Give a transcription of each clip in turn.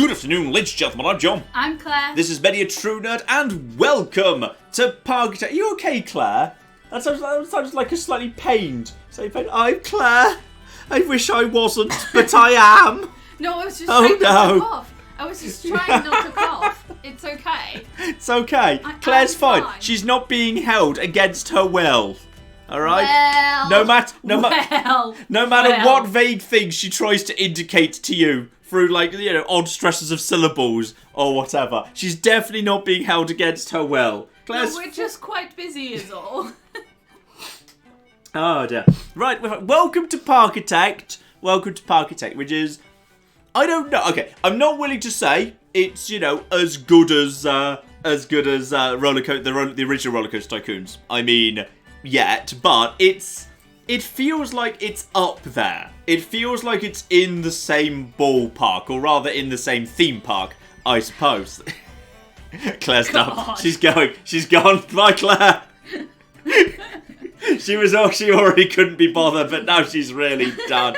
Good afternoon, ladies and gentlemen, I'm John. I'm Claire. This is Betty, a true nerd, and welcome to Parkitect. Are you okay, Claire? That sounds like a slightly pained. I'm Claire. I wish I wasn't, but I am. No, I was just trying not to cough. I was just trying not to cough. It's okay. It's okay. Claire's fine. She's not being held against her will. All right. Well, no matter what vague things she tries to indicate to you through, like, you know, odd stresses of syllables or whatever, she's definitely not being held against her will. Claire's... No, we're just quite busy, is all. Oh dear. Right. Welcome to Parkitect. Welcome to Parkitect, which is, I don't know. Okay, I'm not willing to say it's, you know, as good as the original Roller Coaster Tycoons. I mean, yet, but it feels like it's up there. It feels like it's in the same ballpark, or rather in the same theme park, I suppose. Claire's done. She's gone. Bye, Claire. She already couldn't be bothered, but now she's really done.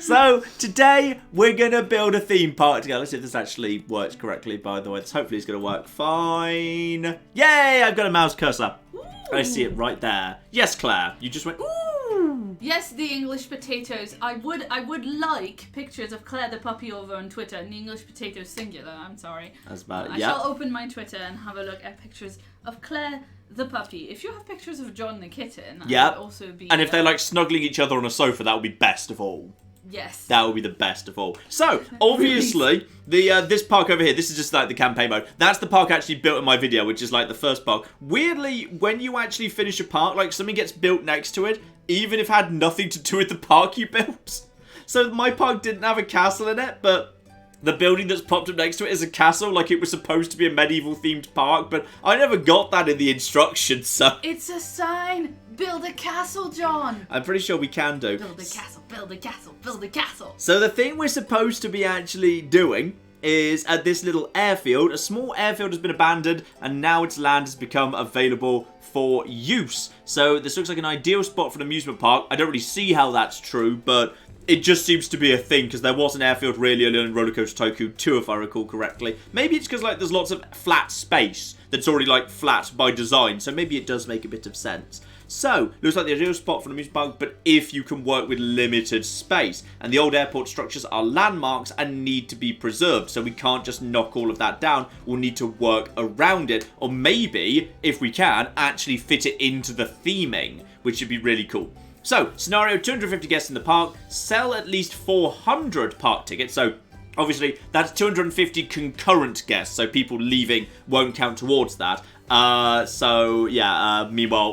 So, today, we're going to build a theme park together. Let's see if this actually works correctly, by the way. Hopefully it's going to work fine. Yay! I've got a mouse cursor. Ooh. I see it right there. Yes, Claire. You just went, ooh! Yes, the English potatoes. I would like pictures of Claire the puppy over on Twitter. And the English potatoes singular, I'm sorry. That's about it, I shall open my Twitter and have a look at pictures of Claire the puppy. If you have pictures of John the kitten, that would also be... And if they're, like, snuggling each other on a sofa, that would be best of all. Yes. That would be the best of all. So, obviously, this park over here, this is just like the campaign mode. That's the park I actually built in my video, which is like the first park. Weirdly, when you actually finish a park, like something gets built next to it, even if it had nothing to do with the park you built. So my park didn't have a castle in it, but the building that's popped up next to it is a castle, like it was supposed to be a medieval themed park, but I never got that in the instructions, so... It's a sign! Build a castle, John! I'm pretty sure we can do. Build a castle, build a castle, build a castle! So the thing we're supposed to be actually doing is at this little airfield. A small airfield has been abandoned, and now its land has become available for use. So this looks like an ideal spot for an amusement park. I don't really see how that's true, but it just seems to be a thing, because there was an airfield really early on in Roller Coaster Tycoon 2, if I recall correctly. Maybe it's because, like, there's lots of flat space that's already, like, flat by design, so maybe it does make a bit of sense. So, looks like the ideal spot for an amusement park, but if you can work with limited space. And the old airport structures are landmarks and need to be preserved, so we can't just knock all of that down. We'll need to work around it, or maybe, if we can, actually fit it into the theming, which would be really cool. So, scenario, 250 guests in the park, sell at least 400 park tickets, so obviously that's 250 concurrent guests, so people leaving won't count towards that. Meanwhile,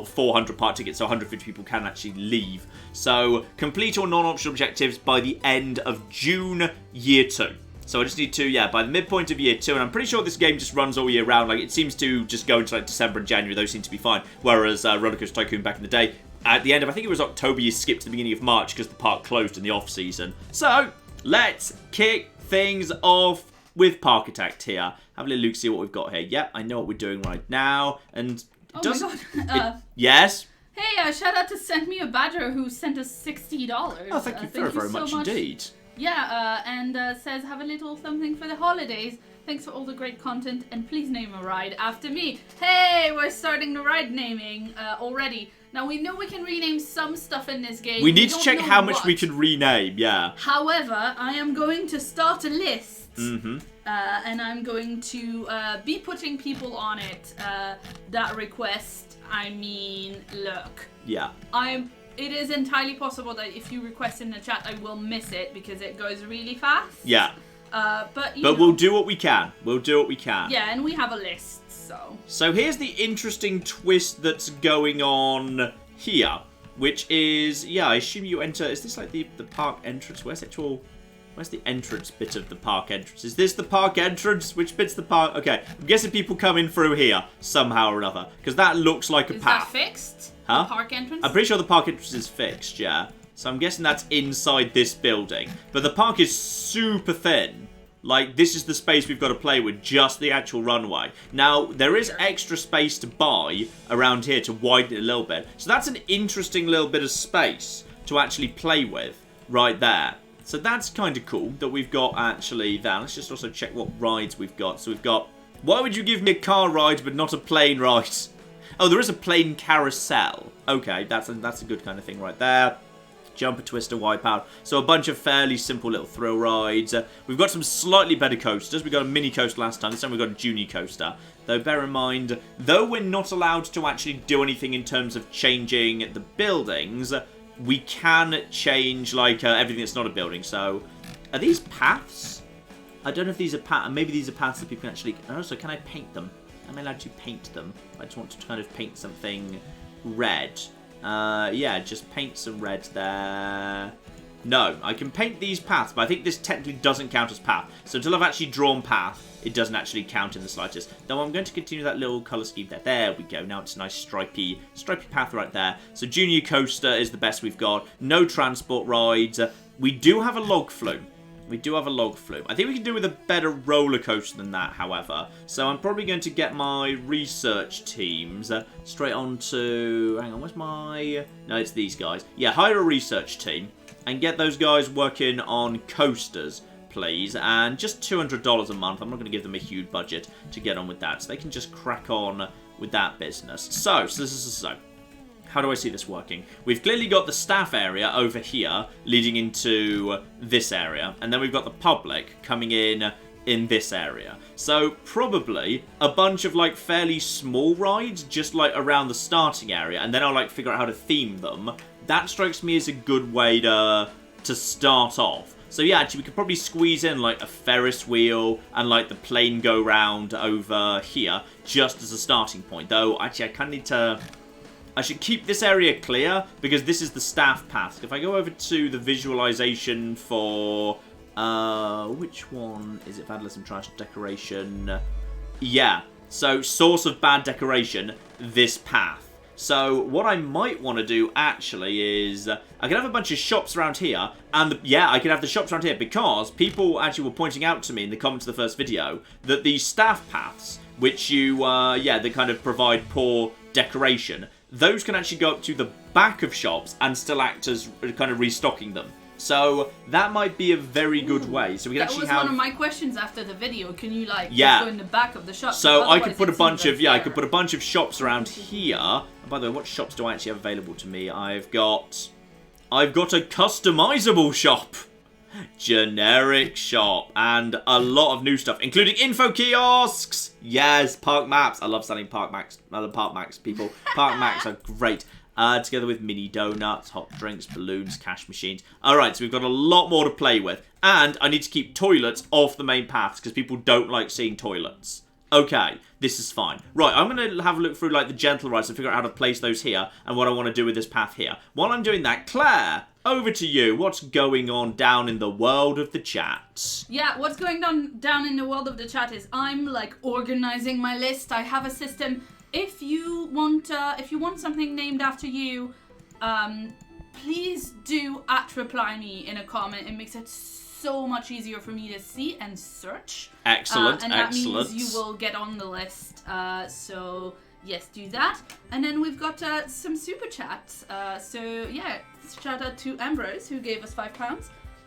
400 park tickets, so 150 people can actually leave. So, complete all non-optional objectives by the end of June year 2. So I just need to, by the midpoint of year 2, and I'm pretty sure this game just runs all year round. Like, it seems to just go into, like, December and January. Those seem to be fine. Whereas Roller Coaster Tycoon back in the day, at the end of, I think it was October, you skipped to the beginning of March because the park closed in the off-season. So, let's kick things off with Parkitect here. Have a little look, see what we've got here. Yep, I know what we're doing right now. And oh my god. Yes? Hey, shout out to Send Me a Badger who sent us $60. Oh, thank you very much indeed. Yeah, and says, have a little something for the holidays. Thanks for all the great content, and please name a ride after me. Hey, we're starting the ride naming already. Now, we know we can rename some stuff in this game. We need to check how much we can rename, yeah. However, I am going to start a list. Mm-hmm. And I'm going to be putting people on it that request. I mean, look. Yeah. It is entirely possible that if you request in the chat, I will miss it because it goes really fast. Yeah. But we'll do what we can. We'll do what we can. Yeah, and we have a list, so. So here's the interesting twist that's going on here, which is, I assume you enter. Is this like the park entrance? Where's the entrance bit of the park entrance? Is this the park entrance? Which bit's the park? Okay, I'm guessing people come in through here somehow or another, because that looks like a path. Is that fixed? Huh? The park entrance? I'm pretty sure the park entrance is fixed, yeah. So I'm guessing that's inside this building. But the park is super thin. Like, this is the space we've got to play with, just the actual runway. Now, there is extra space to buy around here to widen it a little bit. So that's an interesting little bit of space to actually play with right there. So that's kind of cool that we've got actually that. Let's just also check what rides we've got. So we've got, why would you give me a car ride but not a plane ride? Oh, there is a plane carousel. Okay, that's a good kind of thing right there. Jumper, twister, wipeout. So a bunch of fairly simple little thrill rides. We've got some slightly better coasters. We got a mini coaster last time. This time we've got a junior coaster. Though bear in mind, though we're not allowed to actually do anything in terms of changing the buildings, we can change like everything that's not a building. So are these paths? I don't know if these are paths. Maybe these are paths that people can actually... And also, can I paint them? Am I allowed to paint them? I just want to kind of paint something red. Yeah, just paint some red there. No, I can paint these paths, but I think this technically doesn't count as path. So until I've actually drawn path, it doesn't actually count in the slightest. Though I'm going to continue that little colour scheme there. There we go. Now it's a nice stripy path right there. So junior coaster is the best we've got. No transport rides. We do have a log flume. We do have a log flume. I think we can do with a better roller coaster than that, however. So I'm probably going to get my research teams straight on to... Hang on, where's my... No, it's these guys. Yeah, hire a research team and get those guys working on coasters, please. And just $200 a month. I'm not going to give them a huge budget to get on with that. So they can just crack on with that business. So. How do I see this working? We've clearly got the staff area over here leading into this area. And then we've got the public coming in this area. So probably a bunch of like fairly small rides just like around the starting area. And then I'll like figure out how to theme them. That strikes me as a good way to start off. So yeah, actually we could probably squeeze in like a Ferris wheel and like the plane go round over here just as a starting point. Though actually I kind of need to... I should keep this area clear because this is the staff path. If I go over to the visualization for... which one is it? Vandalism, trash, decoration. Yeah. So, source of bad decoration, this path. So, what I might want to do, actually, is... I can have a bunch of shops around here. And, yeah, I can have the shops around here because people actually were pointing out to me in the comments of the first video that the staff paths, which you, they kind of provide poor decoration... Those can actually go up to the back of shops and still act as kind of restocking them. So that might be a very good way. So we can actually have... That was one of my questions after the video. Can you like just go in the back of the shop? So I could put a bunch of I could put a bunch of shops around here. And by the way, what shops do I actually have available to me? I've got a customizable shop. Generic shop and a lot of new stuff, including info kiosks. Yes, park maps. I love selling park maps. Park maps, people. Park maps are great. Together with mini donuts, hot drinks, balloons, cash machines. Alright, so we've got a lot more to play with. And I need to keep toilets off the main paths because people don't like seeing toilets. Okay, this is fine. Right, I'm going to have a look through like the gentle rides and figure out how to place those here and what I want to do with this path here. While I'm doing that, Claire, over to you. What's going on down in the world of the chat? Yeah, what's going on down in the world of the chat is I'm like organizing my list. I have a system. If you want something named after you, please do @reply me in a comment. It makes it so much easier for me to see and search. Excellent, and that excellent. means you will get on the list. So yes, do that. And then we've got some super chats. So yeah, shout out to Ambrose who gave us £5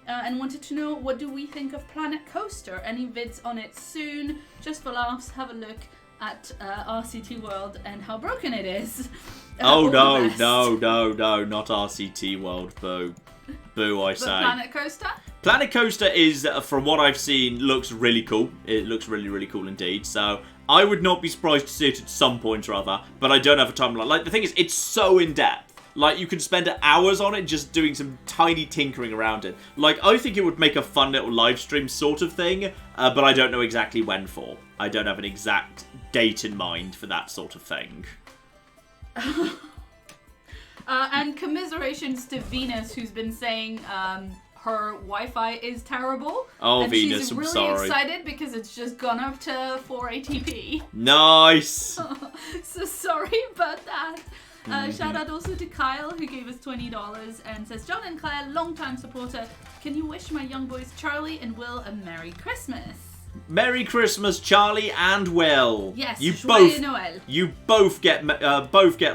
and wanted to know what do we think of Planet Coaster. Any vids on it soon? Just for laughs, have a look at RCT World and how broken it is. Oh no, not RCT World, boo. Boo, I say. But Planet Coaster? Planet Coaster is, from what I've seen, looks really cool. It looks really, really cool indeed. So, I would not be surprised to see it at some point or other, but I don't have a timeline. Like, the thing is, it's so in-depth. Like, you could spend hours on it just doing some tiny tinkering around it. Like, I think it would make a fun little live stream sort of thing, but I don't know exactly when for. I don't have an exact date in mind for that sort of thing. And commiserations to Venus, who's been saying her Wi-Fi is terrible. Oh, and Venus, she's really excited because it's just gone up to 480p. Nice! So sorry about that. Shout out also to Kyle, who gave us $20 and says, John and Claire, long-time supporter, can you wish my young boys Charlie and Will a Merry Christmas? Merry Christmas, Charlie and Will. Yes, you Joyeux Noël. You both get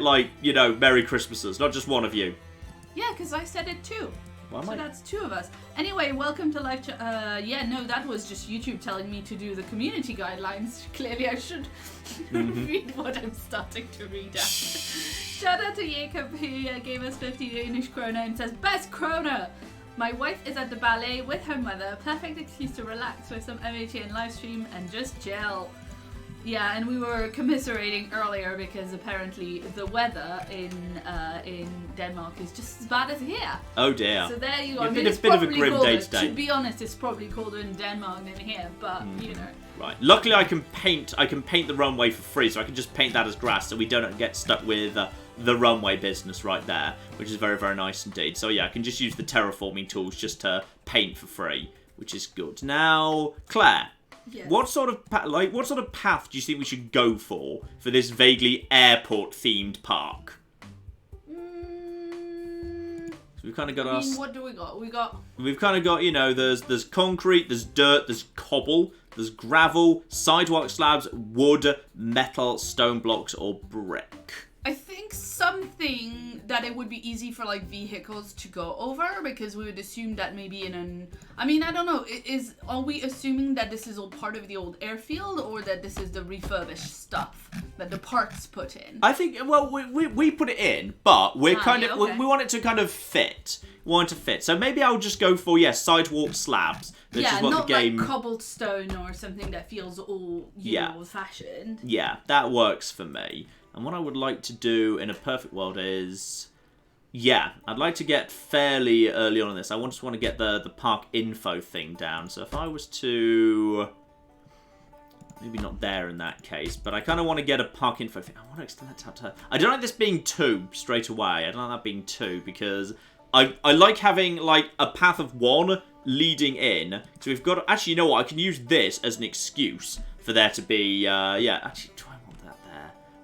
like, you know, Merry Christmases, not just one of you. Yeah, because I said it too. Why am So I... that's 2 of us. Anyway, welcome to live chat. Yeah, no, that was just YouTube telling me to do the community guidelines. Clearly, I should read what I'm starting to read out. Shout out to Jacob who gave us 50 Danish krona and says, best krona! My wife is at the ballet with her mother. Perfect excuse to relax with some MHN live stream and just gel. Yeah, and we were commiserating earlier because apparently the weather in Denmark is just as bad as here. Oh dear. So there you go. Yeah, I mean, it's a bit of a grim day today. To be honest, it's probably colder in Denmark than here, but you know. Right. Luckily, I can paint the runway for free, so I can just paint that as grass, so we don't get stuck with the runway business right there, which is very, very nice indeed. So yeah, I can just use the terraforming tools just to paint for free, which is good. Now, Claire. Yes. What sort of path do you think we should go for this vaguely airport-themed park? So we've kind of got what do we got? We've kind of got, you know, there's concrete, there's dirt, there's cobble, there's gravel, sidewalk slabs, wood, metal, stone blocks, or brick. I think something that it would be easy for like vehicles to go over, because we would assume that maybe I don't know, are we assuming that this is all part of the old airfield, or that this is the refurbished stuff that the parks put in? I think, well, we put it in, but we want it to kind of fit. We want it to fit. So maybe I'll just go for, sidewalk slabs. Which is what not the game... like cobblestone or something that feels all old-fashioned. Yeah, that works for me. And what I would like to do in a perfect world is... Yeah, I'd like to get fairly early on in this. I just want to get the park info thing down. So if I was to... Maybe not there in that case, but I kind of want to get a park info thing. I want to extend that to her. I don't like this being 2 straight away. I don't like that being 2 because I like having like a path of 1 leading in. So we've got... Actually, you know what? I can use this as an excuse for there to be... actually...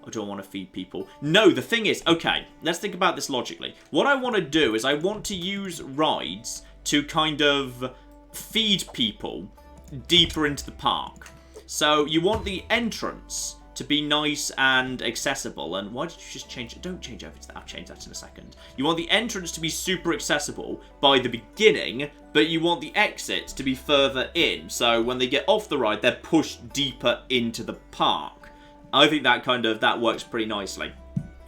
Or do I want to feed people? No, the thing is, okay, let's think about this logically. What I want to do is I want to use rides to kind of feed people deeper into the park. So you want the entrance to be nice and accessible. And why did you just change it? Don't change over to that. I'll change that in a second. You want the entrance to be super accessible by the beginning, but you want the exits to be further in. So when they get off the ride, they're pushed deeper into the park. I think that works pretty nicely.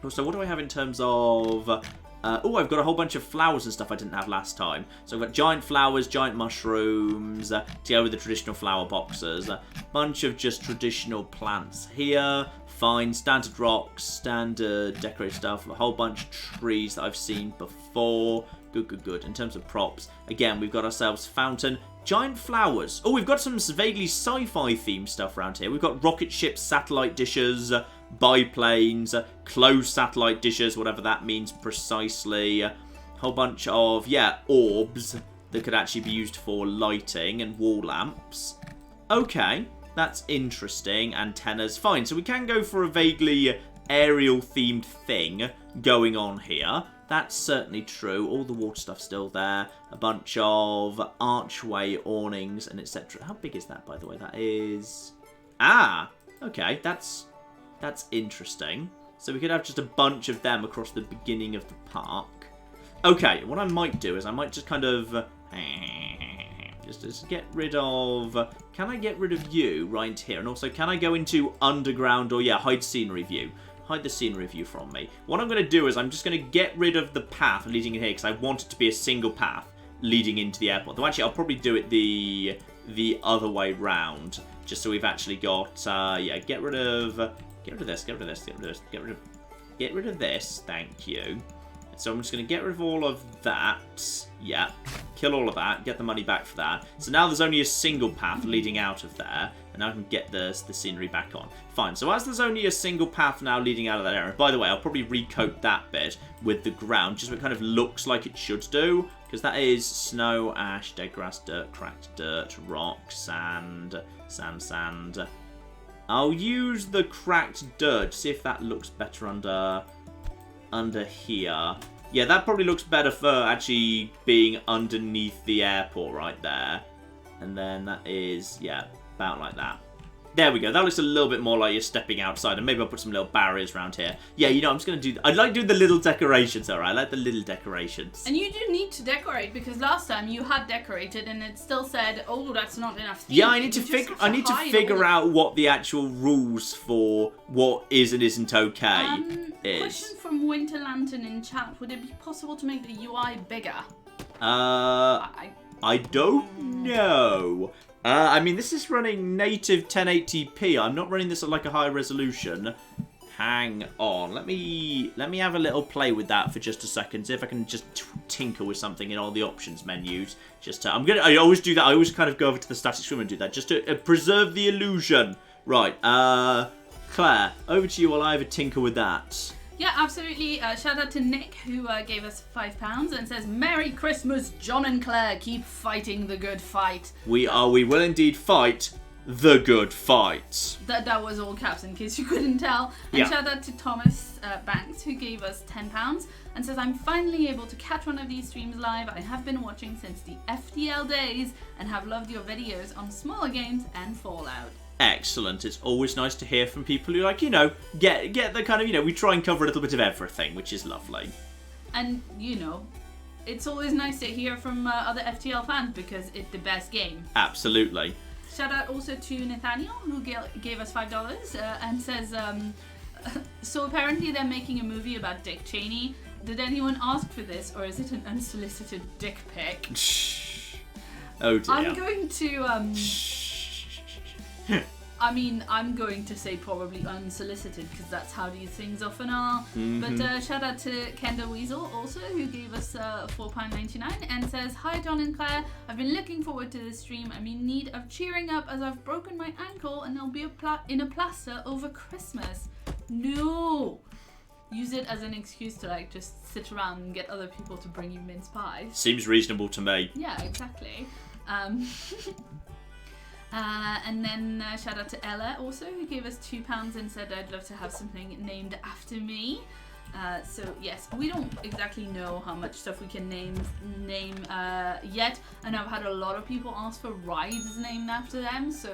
Also, what do I have in terms of... I've got a whole bunch of flowers and stuff I didn't have last time. So I've got giant flowers, giant mushrooms, to go with the traditional flower boxes. A bunch of just traditional plants here. Fine, standard rocks, standard decorative stuff. A whole bunch of trees that I've seen before. Good. In terms of props, again, we've got ourselves fountain. Giant flowers. Oh, we've got some vaguely sci-fi themed stuff around here. We've got rocket ships, satellite dishes, biplanes, closed satellite dishes, whatever that means precisely. A whole bunch of, orbs that could actually be used for lighting and wall lamps. Okay, that's interesting. Antennas. Fine, so we can go for a vaguely aerial themed thing going on here. That's certainly true. All the water stuff's still there. A bunch of archway awnings and etc. How big is that, by the way? That is... okay. That's interesting. So we could have just a bunch of them across the beginning of the park. Okay, what I might do is I might just kind of... Just get rid of... Can I get rid of you right here? And also, can I go into underground or, hide scenery view? Hide the scenery view from me. What I'm going to do is I'm just going to get rid of the path leading in here because I want it to be a single path leading into the airport. Though actually I'll probably do it the other way round, just so we've actually got get rid of this. Thank you. So I'm just going to get rid of all of that. Yeah, kill all of that, get the money back for that. So now there's only a single path leading out of there, and now I can get the scenery back on. Fine, so as there's only a single path now leading out of that area, by the way, I'll probably recoat that bit with the ground, just so it kind of looks like it should do, because that is snow, ash, dead grass, dirt, cracked dirt, rock, sand. I'll use the cracked dirt to see if that looks better under here. Yeah, that probably looks better for actually being underneath the airport right there. And then that is, about like that. There we go. That looks a little bit more like you're stepping outside, and maybe I'll put some little barriers around here. Yeah, you know, I'm just going to do... I like doing the little decorations, alright? I like the little decorations. And you do need to decorate, because last time you had decorated and it still said, oh, that's not enough theme. Yeah, I need to figure out what the actual rules for what is and isn't okay is. Question from Winter Lantern in chat. Would it be possible to make the UI bigger? I don't know. I mean, this is running native 1080p. I'm not running this at like a high resolution. Hang on. Let me have a little play with that for just a second. See if I can just tinker with something in all the options menus. I always do that. I always kind of go over to the static screen and do that just to preserve the illusion. Right. Claire, over to you while I have a tinker with that. Yeah, absolutely. Shout out to Nick, who gave us £5 and says, Merry Christmas, John and Claire. Keep fighting the good fight. We will indeed fight the good fight. That was all caps in case you couldn't tell. And shout out to Thomas Banks, who gave us £10 and says, I'm finally able to catch one of these streams live. I have been watching since the FTL days and have loved your videos on smaller games and Fallout. Excellent. It's always nice to hear from people who, like, you know, get the kind of, you know, we try and cover a little bit of everything, which is lovely. And, you know, it's always nice to hear from other FTL fans because it's the best game. Absolutely. Shout out also to Nathaniel, who gave us $5 and says, so apparently they're making a movie about Dick Cheney. Did anyone ask for this, or is it an unsolicited dick pic? Shh. Oh dear. I'm going to, I'm going to say probably unsolicited because that's how these things often are. Mm-hmm. But shout out to Kendall Weasel also, who gave us £4.99 and says, Hi John and Claire, I've been looking forward to this stream. I'm in need of cheering up as I've broken my ankle and I'll be in a plaster over Christmas. No! Use it as an excuse to like just sit around and get other people to bring you mince pies. Seems reasonable to me. Yeah, exactly. And then shout out to Ella also, who gave us £2 and said I'd love to have something named after me. So yes, we don't exactly know how much stuff we can name yet. And I've had a lot of people ask for rides named after them. So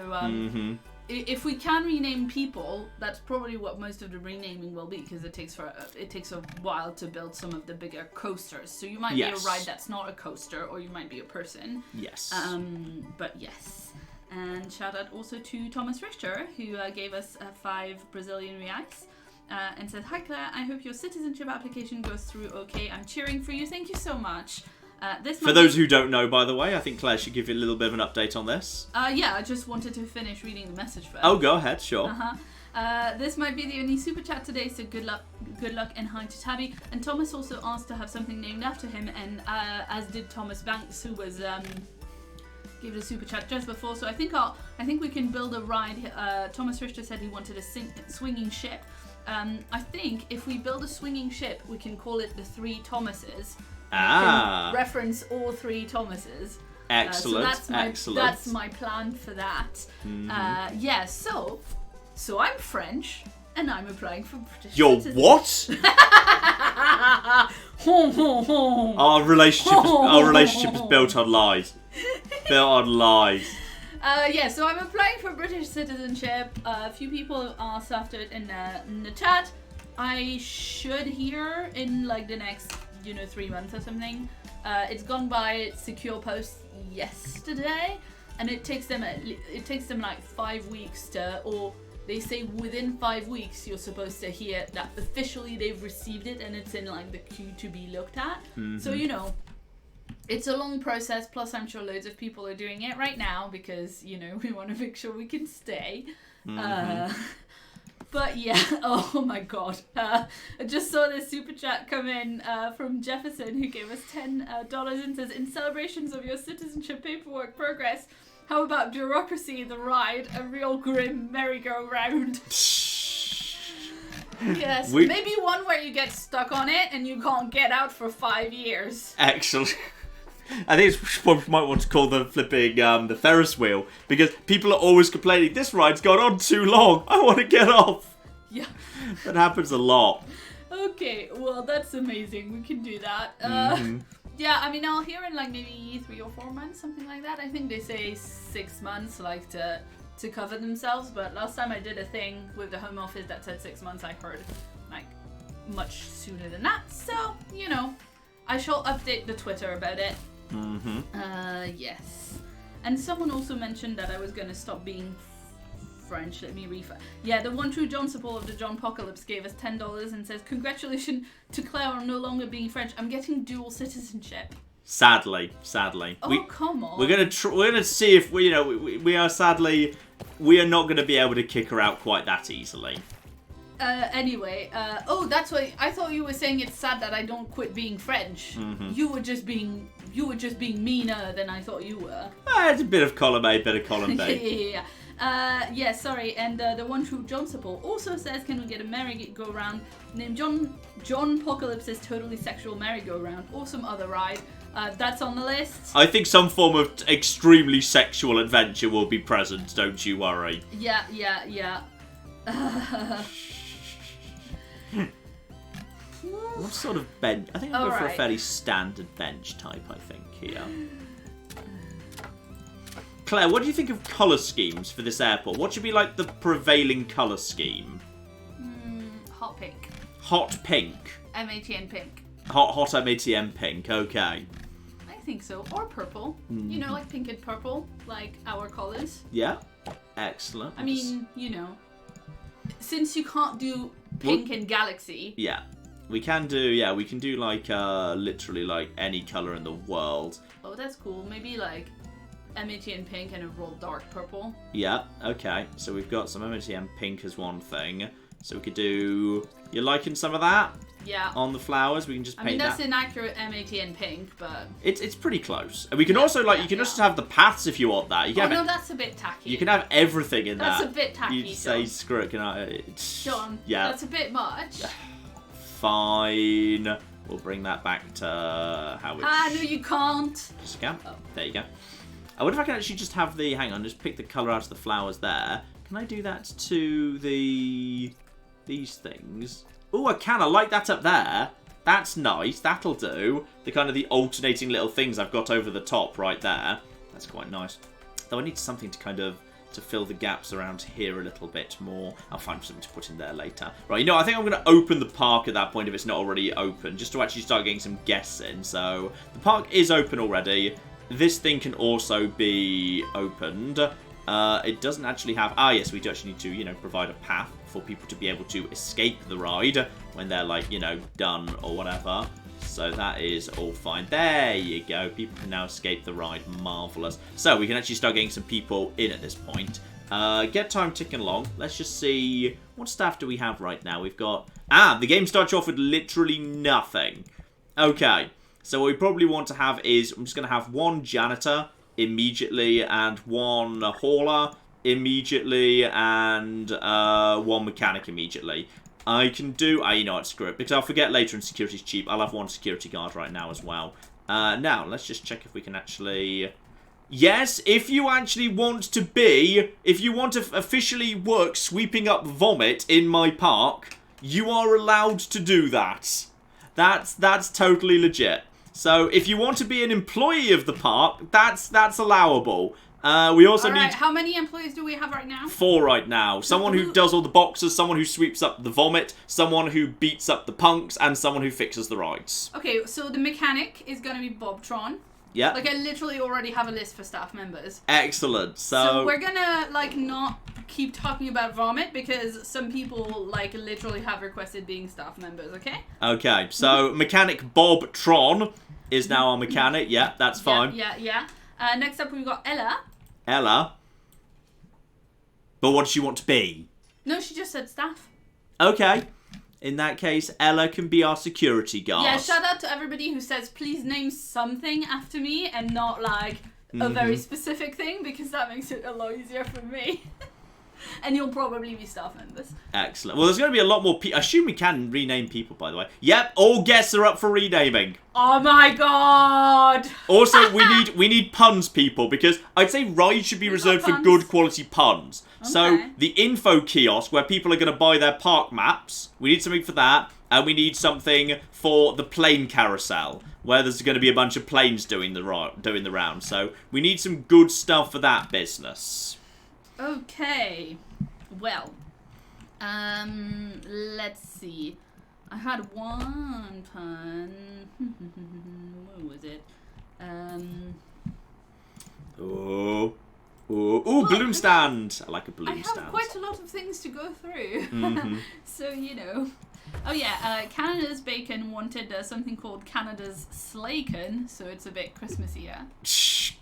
if we can rename people, that's probably what most of the renaming will be, because it takes a while to build some of the bigger coasters. So you might be a ride that's not a coaster, or you might be a person. Yes. But yes. And shout out also to Thomas Richter, who gave us 5 Brazilian reais and said, Hi Claire, I hope your citizenship application goes through okay. I'm cheering for you. Thank you so much. For those who don't know, by the way, I think Claire should give you a little bit of an update on this. Yeah, I just wanted to finish reading the message first. Oh, go ahead, sure. This might be the only super chat today, so good luck and hi to Tabby. And Thomas also asked to have something named after him, and as did Thomas Banks, who was gave a super chat just before. So I think we can build a ride. Thomas Richter said he wanted a swinging ship. I think if we build a swinging ship, we can call it the 3 Thomases. Can reference all 3 Thomases. Excellent. So that's my plan for that. Yeah. So I'm French and I'm applying for British citizenship. You're what? Our relationship is built on lies. Built on lies. Yeah, so I'm applying for British citizenship. A few people have asked after it in the chat. I should hear in like the next 3 months or something. It's gone by secure post yesterday, and it takes them like 5 weeks to, or they say within 5 weeks you're supposed to hear that officially they've received it and it's in like the queue to be looked at. So it's a long process, plus I'm sure loads of people are doing it right now because we want to make sure we can stay. But yeah, oh my god. I just saw this super chat come in from Jefferson, who gave us $10 and says, in celebrations of your citizenship paperwork progress, how about Bureaucracy the Ride, a real grim merry-go-round? Yes, maybe one where you get stuck on it and you can't get out for 5 years. Excellent. I think it's what we might want to call the flipping the Ferris Wheel, because people are always complaining, this ride's gone on too long, I want to get off. Yeah. That happens a lot. Okay, well that's amazing, we can do that. Yeah, I mean I'll hear in like maybe 3 or 4 months, something like that. I think they say 6 months like to to cover themselves, but last time I did a thing with the Home Office that said 6 months, I heard like much sooner than that. So, you know, I shall update the Twitter about it. Yes. And someone also mentioned that I was gonna stop being French. Let me refresh. Yeah, the one true John support of the John Apocalypse gave us $10 and says, congratulations to Claire on no longer being French. I'm getting dual citizenship. Sadly. Oh, come on. We're gonna see if we are not gonna be able to kick her out quite that easily. Anyway, oh, that's why I thought you were saying it's sad that I don't quit being French. You were just being meaner than I thought you were. It's a bit of column A, bit of column B. Yeah, sorry. And the one true John support also says, can we get a merry-go-round named John Apocalypse's Totally Sexual Merry-Go-Round or some other ride? That's on the list. I think some form of extremely sexual adventure will be present, don't you worry. Yeah. What sort of bench? I think I'll go for a fairly standard bench type, I think, here. Claire, what do you think of colour schemes for this airport? What should be like the prevailing colour scheme? Hot pink. Hot pink. MATN pink. Hot MATN pink, okay. I think so. Or purple. You know, like pink and purple, like our colours. Yeah. Excellent. I mean, you know, since you can't do pink and galaxy. Yeah. We can do like literally like any colour in the world. Oh, that's cool. Maybe like MATN pink and a roll dark purple. Yeah, okay. So we've got some MATN pink as one thing. So we could do... You're liking some of that? Yeah. On the flowers, we can just paint that. I mean, that's inaccurate MATN pink, but... It's pretty close. And we can also, like, you can just have the paths if you want that. You can no, that's a bit tacky. You can have everything in that. That's a bit tacky, You say, screw it, can I... John, yeah. That's a bit much. Fine. We'll bring that back to how it's... no, you can't. Just go. Oh. There you go. I wonder if I can actually just have the... Hang on, just pick the colour out of the flowers there. Can I do that to these things? Oh, I can. I like that up there. That's nice. That'll do. The kind of the alternating little things I've got over the top right there. That's quite nice. Though I need something to kind of... to fill the gaps around here a little bit more. I'll find something to put in there later. Right, you know, I think I'm going to open the park at that point if it's not already open, just to actually start getting some guests in. So, the park is open already. This thing can also be opened. It doesn't actually have... Ah, yes, we do actually need to, you know, provide a path for people to be able to escape the ride when they're, like, you know, done or whatever. So that is all fine. There you go. People can now escape the ride. Marvellous. So we can actually start getting some people in at this point. Get time ticking along. Let's just see... What staff do we have right now? We've got... Ah, the game starts you off with literally nothing. Okay. So what we probably want to have is... I'm just going to have one janitor immediately and one hauler immediately and one mechanic immediately. I can do... you know what, screw it. Because I'll forget later and security's cheap. I'll have one security guard right now as well. Now, let's just check if we can actually... Yes, if you actually want to be... If you want to officially work sweeping up vomit in my park, you are allowed to do that. That's totally legit. So, if you want to be an employee of the park, that's allowable. We also need... How many employees do we have right now? 4 right now. Someone who does all the boxes, someone who sweeps up the vomit, someone who beats up the punks, and someone who fixes the rides. Okay, so the mechanic is going to be Bobtron. Yeah. Like, I literally already have a list for staff members. Excellent. So we're going to, like, not keep talking about vomit because some people, like, literally have requested being staff members, okay? Okay, so mechanic Bobtron is now our mechanic. Yeah, that's fine. Yeah. Next up, we've got Ella. Ella? But what does she want to be? No, she just said staff. Okay. In that case, Ella can be our security guard. Yeah, shout out to everybody who says, please name something after me and not, like, a very specific thing because that makes it a lot easier for me. And you'll probably be staff members. Excellent. Well, there's going to be a lot more people. I assume we can rename people, by the way. Yep, all guests are up for renaming. Oh my god! Also, we need puns, people, because I'd say rides should be reserved for good quality puns. Okay. So, the info kiosk, where people are going to buy their park maps, we need something for that. And we need something for the plane carousel, where there's going to be a bunch of planes doing the round. So, we need some good stuff for that business. Okay. Well, let's see. I had one pun. What was it? Ooh, balloon stand. I like a balloon stand. I have quite a lot of things to go through. So, you know. Oh yeah, Canada's Bacon wanted something called Canada's Slaycon, so it's a bit Christmassy, yeah?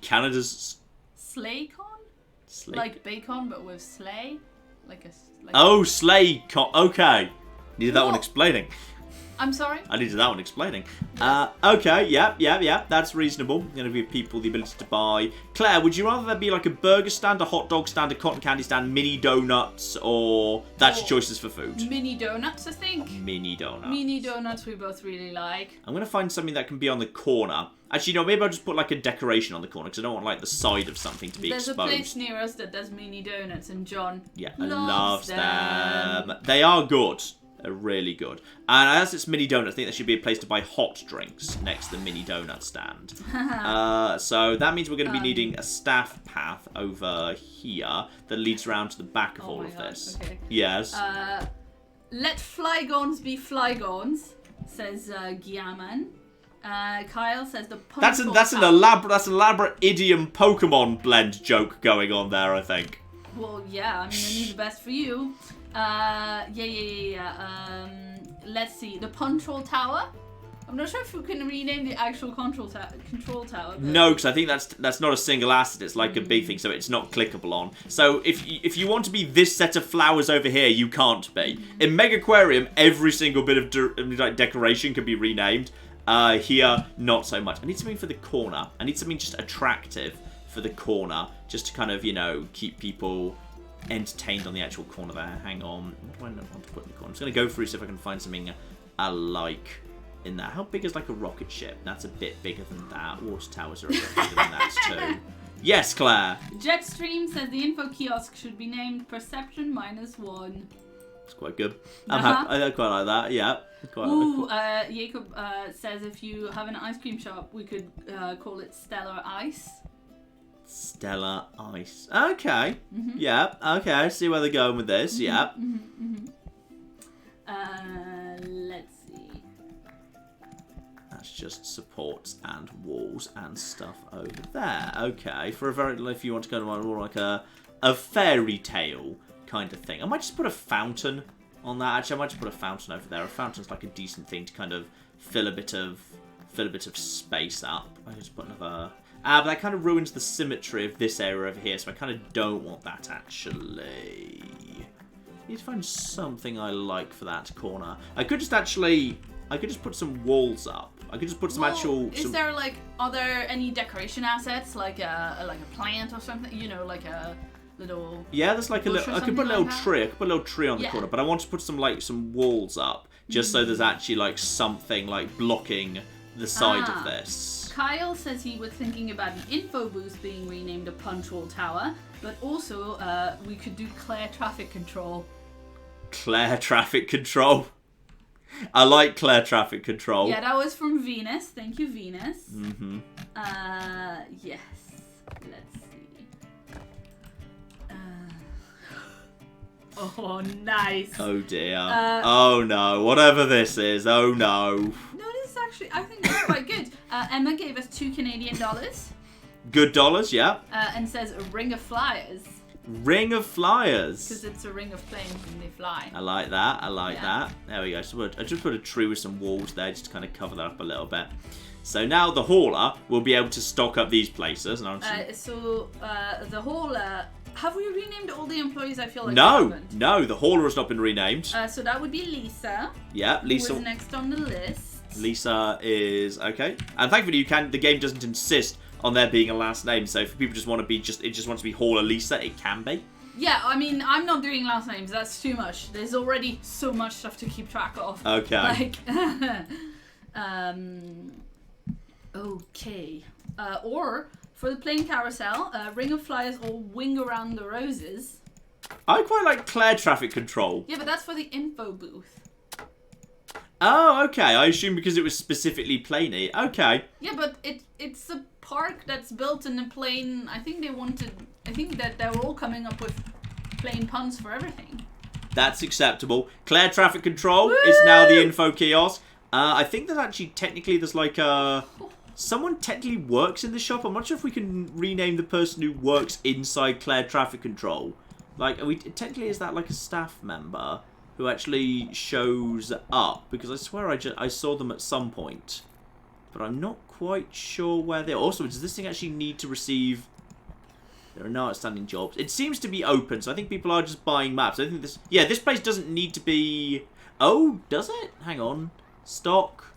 Canada's... Slaycon? Like bacon, but with sleigh? Sleigh con. Okay. Needed that one explaining. I'm sorry? I needed that one explaining. Okay, yeah. That's reasonable. Going to give people the ability to buy. Claire, would you rather there be like a burger stand, a hot dog stand, a cotton candy stand, mini donuts, or that's your choices for food? Mini donuts, I think. Mini donuts. Mini donuts we both really like. I'm going to find something that can be on the corner. Actually, no, maybe I'll just put like a decoration on the corner because I don't want like the side of something to be exposed. There's a place near us that does mini donuts and John loves them. They are good. They're really good. And as it's mini donuts, I think there should be a place to buy hot drinks next to the mini donut stand. So that means we're going to be needing a staff path over here that leads around to the back of all of this. Okay. Yes. Let flygons be flygons, says Giaman. Kyle says the that's an elaborate idiom Pokemon blend joke going on there, I think. Well, yeah, I mean, I need the best for you. Let's see, the Control Tower. I'm not sure if we can rename the actual control tower. But... No, because I think that's not a single asset. It's like a big thing, so it's not clickable on. So if you want to be this set of flowers over here, you can't be. In Megaquarium, every single bit of decoration can be renamed. Here, not so much. I need something for the corner. I need something just attractive for the corner, just to kind of, you know, keep people entertained on the actual corner there. Hang on. What do I not want to put in the corner? I'm just going to go through, see if I can find something I like in there. How big is like a rocket ship? That's a bit bigger than that. Water towers are a bit bigger than that too. Yes, Claire. Jetstream says the info kiosk should be named Perception -1. It's quite good. I quite like that. Yeah. Jacob says if you have an ice cream shop, we could call it Stellar Ice. Stellar Ice. Okay. Yeah. Okay. I see where they're going with this. Yeah. Let's see. That's just supports and walls and stuff over there. Okay. For a very, if you want to go to more like a fairy tale kind of thing, I might just put a fountain on that. Actually, I might just put a fountain over there. A fountain's like a decent thing to kind of fill a bit of space up. I just put another. But that kind of ruins the symmetry of this area over here, so I kind of don't want that, actually. I need to find something I like for that corner. I could just put some walls up. I could just put some actual... Are there any decoration assets, like a plant or something? You know, like a little... Yeah, there's like a little... I could put a little tree. I could put a little tree on the corner, but I want to put some walls up, just so there's actually, like, something, like, blocking the side of this. Kyle says he was thinking about an info booth being renamed a Control Tower, but also we could do Claire Traffic Control. Claire Traffic Control? I like Claire Traffic Control. Yeah, that was from Venus. Thank you, Venus. Yes. Let's see. Oh, nice. Oh, dear. Oh, no. Whatever this is. Oh, no. Actually, I think that's quite good. Emma gave us $2 Canadian. Good dollars, yeah. And says a ring of flyers. Ring of flyers. Because it's a ring of planes and they fly. I like that. I like that. There we go. So I just put a tree with some walls there just to kind of cover that up a little bit. So now the hauler will be able to stock up these places. And the hauler... Have we renamed all the employees? I feel like No, the hauler has not been renamed. So that would be Lisa. Yeah, Lisa. Who was next on the list. Lisa is okay, and thankfully the game doesn't insist on there being a last name. So if people just want to be it just wants to be Hauler Lisa, it can be. Yeah, I mean, I'm not doing last names. That's too much. There's already so much stuff to keep track of. Okay. Okay. Or for the plane carousel, Ring of Flyers or Wing Around the Roses. I quite like Claire Traffic Control. Yeah, but that's for the info booth. Oh, okay. I assume because it was specifically plainy. Okay. Yeah, but it's a park that's built in a plane. I think that they were all coming up with plain puns for everything. That's acceptable. Claire Traffic Control is now the info kiosk. I think that actually technically there's like a... Someone technically works in the shop. I'm not sure if we can rename the person who works inside Claire Traffic Control. Like, technically is that like a staff member who actually shows up? Because I swear I saw them at some point. But I'm not quite sure where they are. Also, does this thing actually need to receive... There are no outstanding jobs. It seems to be open, so I think people are just buying maps. I think this... Yeah, this place doesn't need to be... Oh, does it? Hang on. Stock,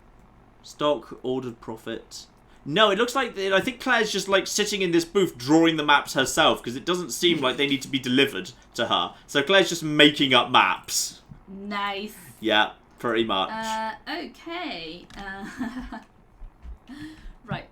ordered profit. No, it looks like... I think Claire's just, like, sitting in this booth drawing the maps herself, because it doesn't seem like they need to be delivered to her. So Claire's just making up maps. Nice. Yeah, pretty much. Okay. Right,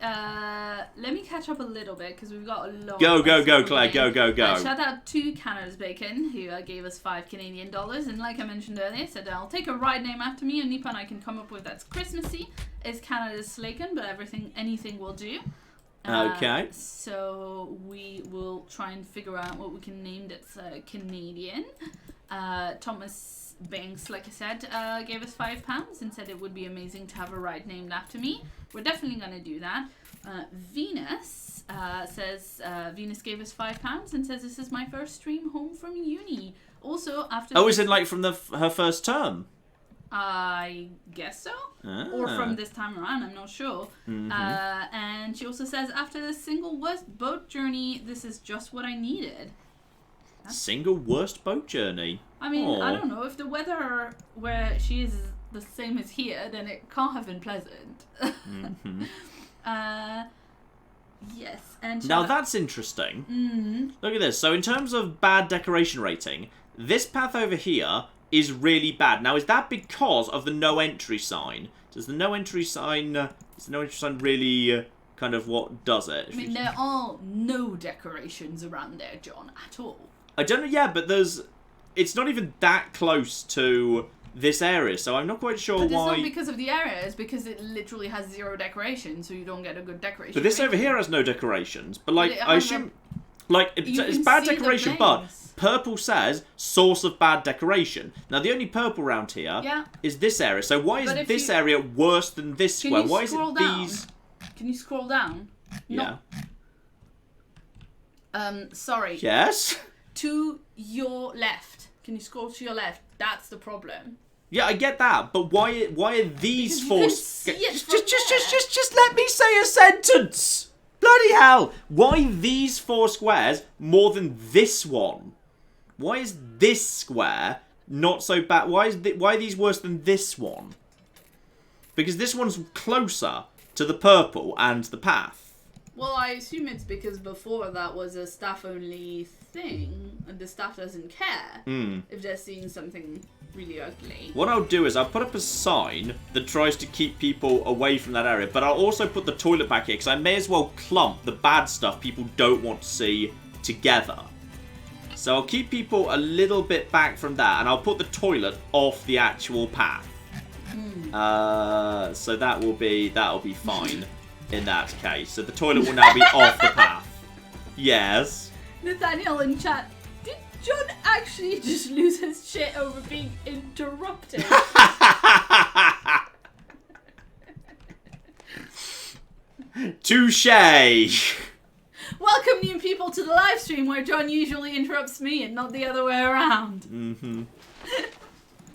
let me catch up a little bit, because we've got a lot. Go, Claire, go. Shout out to Canada's Bacon, who gave us $5 Canadian, and like I mentioned earlier, said I'll take a ride name after me, a Nippon I can come up with that's Christmassy. Is Canada's Slaken, but anything will do. Okay. So we will try and figure out what we can name that's Canadian. Thomas Banks, like I said, gave us £5 and said it would be amazing to have a ride named after me. We're definitely going to do that. Venus says, Venus gave us £5 and says, this is my first stream home from uni. Also, after... Oh, is it like from her first term? I guess so. Or from this time around, I'm not sure. Mm-hmm. And she also says, after the single worst boat journey, this is just what I needed. Single worst boat journey? I mean, I don't know. If the weather where she is the same as here, then it can't have been pleasant. Mm-hmm. Yes. And now that's interesting. Mm-hmm. Look at this. So in terms of bad decoration rating, this path over here is really bad. Now, is that because of the no entry sign? Does the no entry sign... is the no entry sign really kind of what does it? I mean, there are no decorations around there, John, at all. I don't know, yeah, but there's... It's not even that close to this area, so I'm not quite sure why... But it's not because of the area, it's because it literally has 0 decoration, so you don't get a good decoration. But this over here has no decorations. But, like, I assume... Like, it's bad decoration, but purple says source of bad decoration. Now, the only purple around here is this area. So why is this area worse than this square? Why is it these... Can you scroll down? Yeah. Sorry. Yes? To your left. Can you scroll to your left? That's the problem. Yeah, I get that, but why are these four... Just let me say a sentence! Bloody hell! Why these 4 squares more than this one? Why is this square not so bad? Why are these worse than this one? Because this one's closer to the purple and the path. Well, I assume it's because before that was a staff-only thing, and the staff doesn't care if they're seeing something really ugly. What I'll do is I'll put up a sign that tries to keep people away from that area, but I'll also put the toilet back here, because I may as well clump the bad stuff people don't want to see together. So I'll keep people a little bit back from that, and I'll put the toilet off the actual path. So that'll be fine in that case. So the toilet will now be off the path. Yes. Nathaniel in chat, did John actually just lose his shit over being interrupted? Touche! Welcome new people to the live stream where John usually interrupts me and not the other way around. Mm-hmm.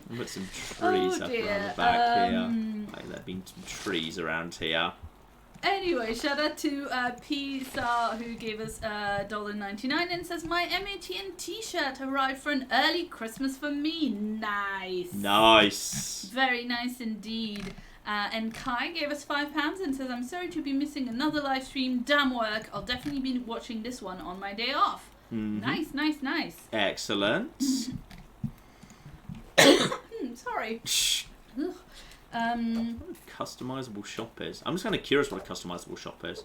I'll put some trees up around the back here. Like there being some trees around here. Anyway, shout out to Pisa who gave us $1.99 and says, my MATN t-shirt arrived for an early Christmas for me. Nice. Nice. Very nice indeed. And Kai gave us £5 and says, I'm sorry to be missing another live stream. Damn work. I'll definitely be watching this one on my day off. Nice, nice, nice. Excellent. Sorry. What a customizable shop is. I'm just kind of curious what a customizable shop is.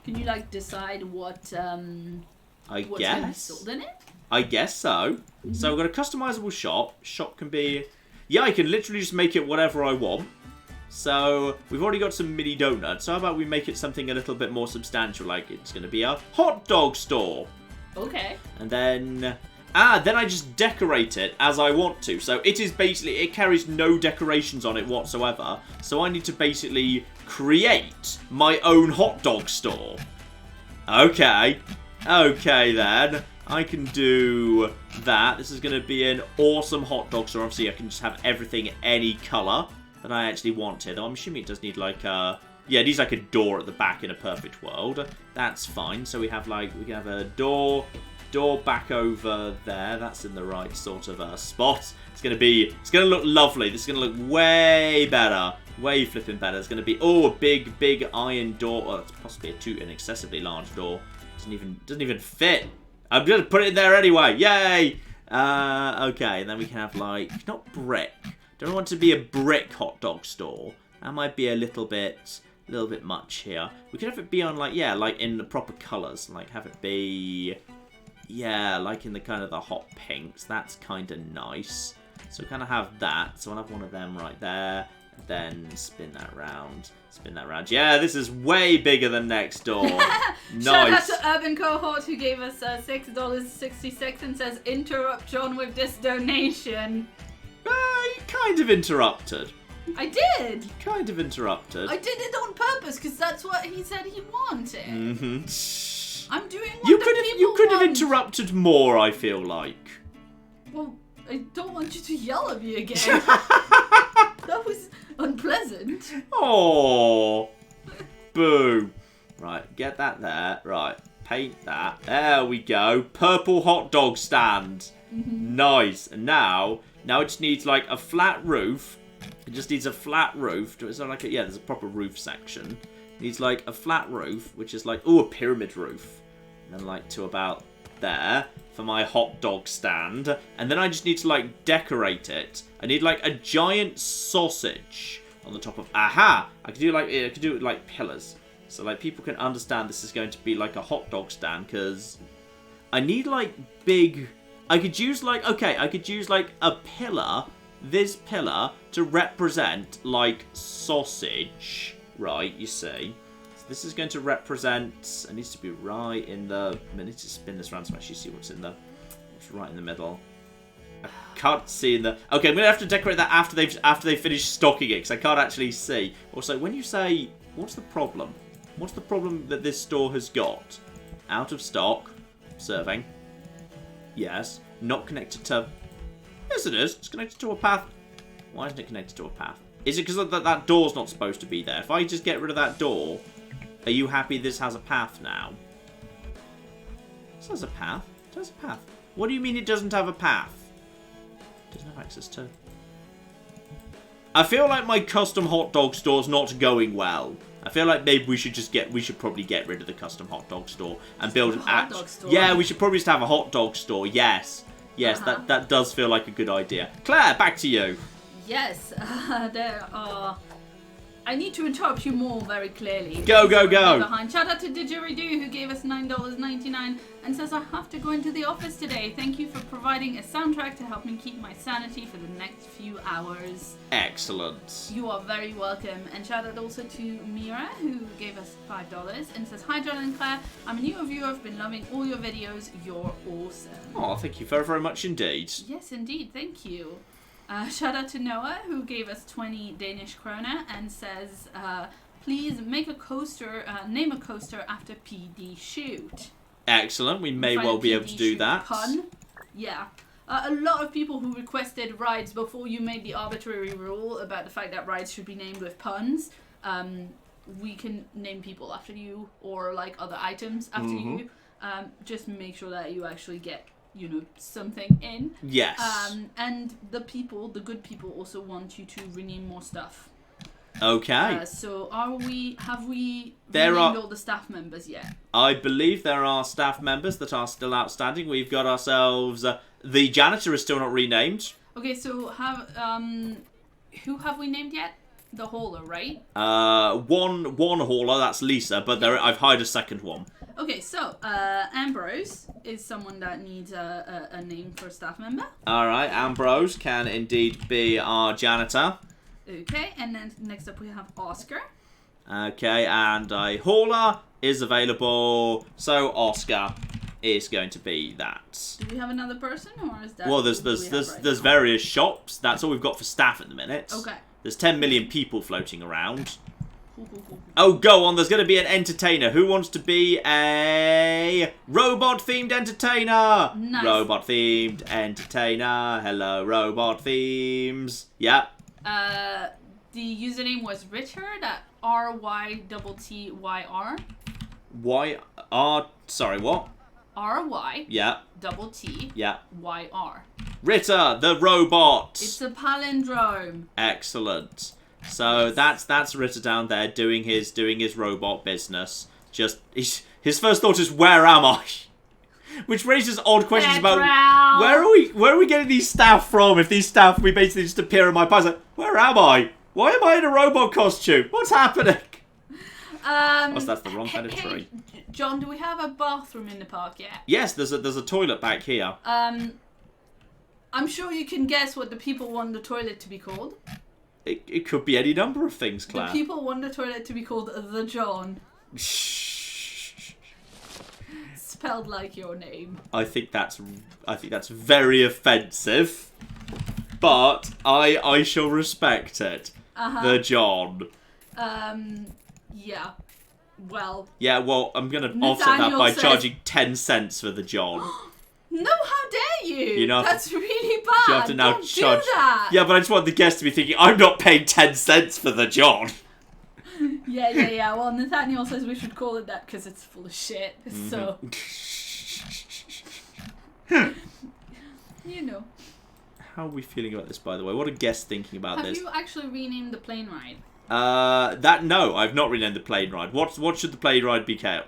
Can you like decide what's I gonna be sold in it? I guess so. So we've got a customizable shop. Shop can be... Yeah, I can literally just make it whatever I want. So, we've already got some mini donuts. So how about we make it something a little bit more substantial, like it's going to be a hot dog store. Okay. And then I just decorate it as I want to. So it is basically, it carries no decorations on it whatsoever. So I need to basically create my own hot dog store. Okay. Okay then. I can do that. This is going to be an awesome hot dog store. Obviously, I can just have everything any colour that I actually want here. Though I'm assuming it does need like a... Yeah, it needs like a door at the back in a perfect world. That's fine. So we have like, we can have a door back over there. That's in the right sort of spot. It's going to look lovely. This is going to look way better. Way flipping better. It's going to be, a big iron door. Oh, it's possibly an excessively large door. Doesn't even fit. I'm going to put it in there anyway. Yay! Okay, and then we can have like, not brick. Don't want it to be a brick hot dog store. That might be a little bit much here. We could have it be on like, yeah, like in the proper colours. Like have it be, yeah, like in the kind of the hot pinks. That's kind of nice. So we kind of have that. So I'll have one of them right there. Then spin that round. Spin that round. Yeah, this is way bigger than next door. Nice. Shout out to Urban Cohort who gave us $6.66 and says, interrupt John with this donation. You kind of interrupted. I did. You kind of interrupted. I did it on purpose because that's what he said he wanted. Mm-hmm. I'm doing what You could have interrupted more, I feel like. Well, I don't want you to yell at me again. That was unpleasant. Oh, boo. Right, get that there. Right, paint that. There we go. Purple hot dog stand. Mm-hmm. Nice. And now it just needs like a flat roof. It just needs a flat roof. It's not like yeah, there's a proper roof section. It needs like a flat roof, which is like, a pyramid roof. And then like to about there for my hot dog stand. And then I just need to like decorate it. I need like a giant sausage on the top of, I could do it like pillars. So like people can understand this is going to be like a hot dog stand, because I need like big, I could use like a pillar, this pillar, to represent like sausage, right, you see. So this is going to represent, it needs to be right in the, I need to spin this around to actually see what's right in the middle. I can't see in the, okay, I'm going to have to decorate that after they've finished stocking it, because I can't actually see. Also, when you say, what's the problem? What's the problem that this store has got? Out of stock, serving, yes, not connected to, yes it is, it's connected to a path. Why isn't it connected to a path? Is it because that door's not supposed to be there? If I just get rid of that door, are you happy this has a path now? This has a path. It has a path. What do you mean it doesn't have a path? It doesn't have access to. I feel like my custom hot dog store's not going well. I feel like maybe we should probably get rid of the custom hot dog store and build an hot store. Yeah, we should probably just have a hot dog store. Yes. Yes, that does feel like a good idea. Claire, back to you. Yes, there are. I need to interrupt you more very clearly. Go, go, go. Behind. Shout out to Didgeridoo who gave us $9.99 and says, I have to go into the office today. Thank you for providing a soundtrack to help me keep my sanity for the next few hours. Excellent. You are very welcome. And shout out also to Mira who gave us $5 and says, hi John and Claire, I'm a new viewer. I've been loving all your videos. You're awesome. Oh, thank you very, very much indeed. Yes, indeed. Thank you. Shout out to Noah who gave us 20 Danish krona and says, please make a coaster, name a coaster after PD shoot. Excellent. We may well be able to do that. Pun. Yeah. A lot of people who requested rides before you made the arbitrary rule about the fact that rides should be named with puns. We can name people after you or like other items after you. Just make sure that you actually get something in. Yes. And the good people also want you to rename more stuff. Okay. So have we renamed all the staff members yet? I believe there are staff members that are still outstanding. We've got ourselves, the janitor is still not renamed. Okay, so who have we named yet? The hauler, right? One hauler, that's Lisa, but I've hired a second one. Okay, so Ambrose is someone that needs a name for a staff member. Alright, Ambrose can indeed be our janitor. Okay, and then next up we have Oscar. Okay, and a hauler is available. So Oscar is going to be that. Do we have another person, or is that? Well, there's various shops. That's all we've got for staff at the minute. Okay. There's 10 million people floating around. Oh, go on. There's going to be an entertainer. Who wants to be a robot-themed entertainer? Nice. Robot-themed entertainer. Hello, robot themes. Yeah. The username was Richard at RYTTYR. Sorry, what? RY. Yeah. T. Yeah. YR. Ritter, the robot. It's a palindrome. Excellent. So that's Ritter down there doing his robot business. Just his first thought is, where am I? Which raises odd questions about where are we getting these staff from? If these staff we basically just appear in my past, like, where am I? Why am I in a robot costume? What's happening? That's the wrong kind of tree. John, do we have a bathroom in the park yet? Yes, there's a toilet back here. I'm sure you can guess what the people want the toilet to be called. It could be any number of things, Claire. The people want the toilet to be called the John. Spelled like your name. I think that's very offensive, but I shall respect it. The John. Yeah. Well. Yeah. Well, I'm gonna offset that by charging 10 cents for the John. No, how dare you? That's really bad. You have to now Don't charge. do that. Yeah, but I just want the guest to be thinking, I'm not paying 10 cents for the John. Yeah. Well, Nathaniel says we should call it that because it's full of shit. So. You know. How are we feeling about this, by the way? What are guests thinking about this? Have you actually renamed the plane ride? No, I've not renamed the plane ride. What should the plane ride be called?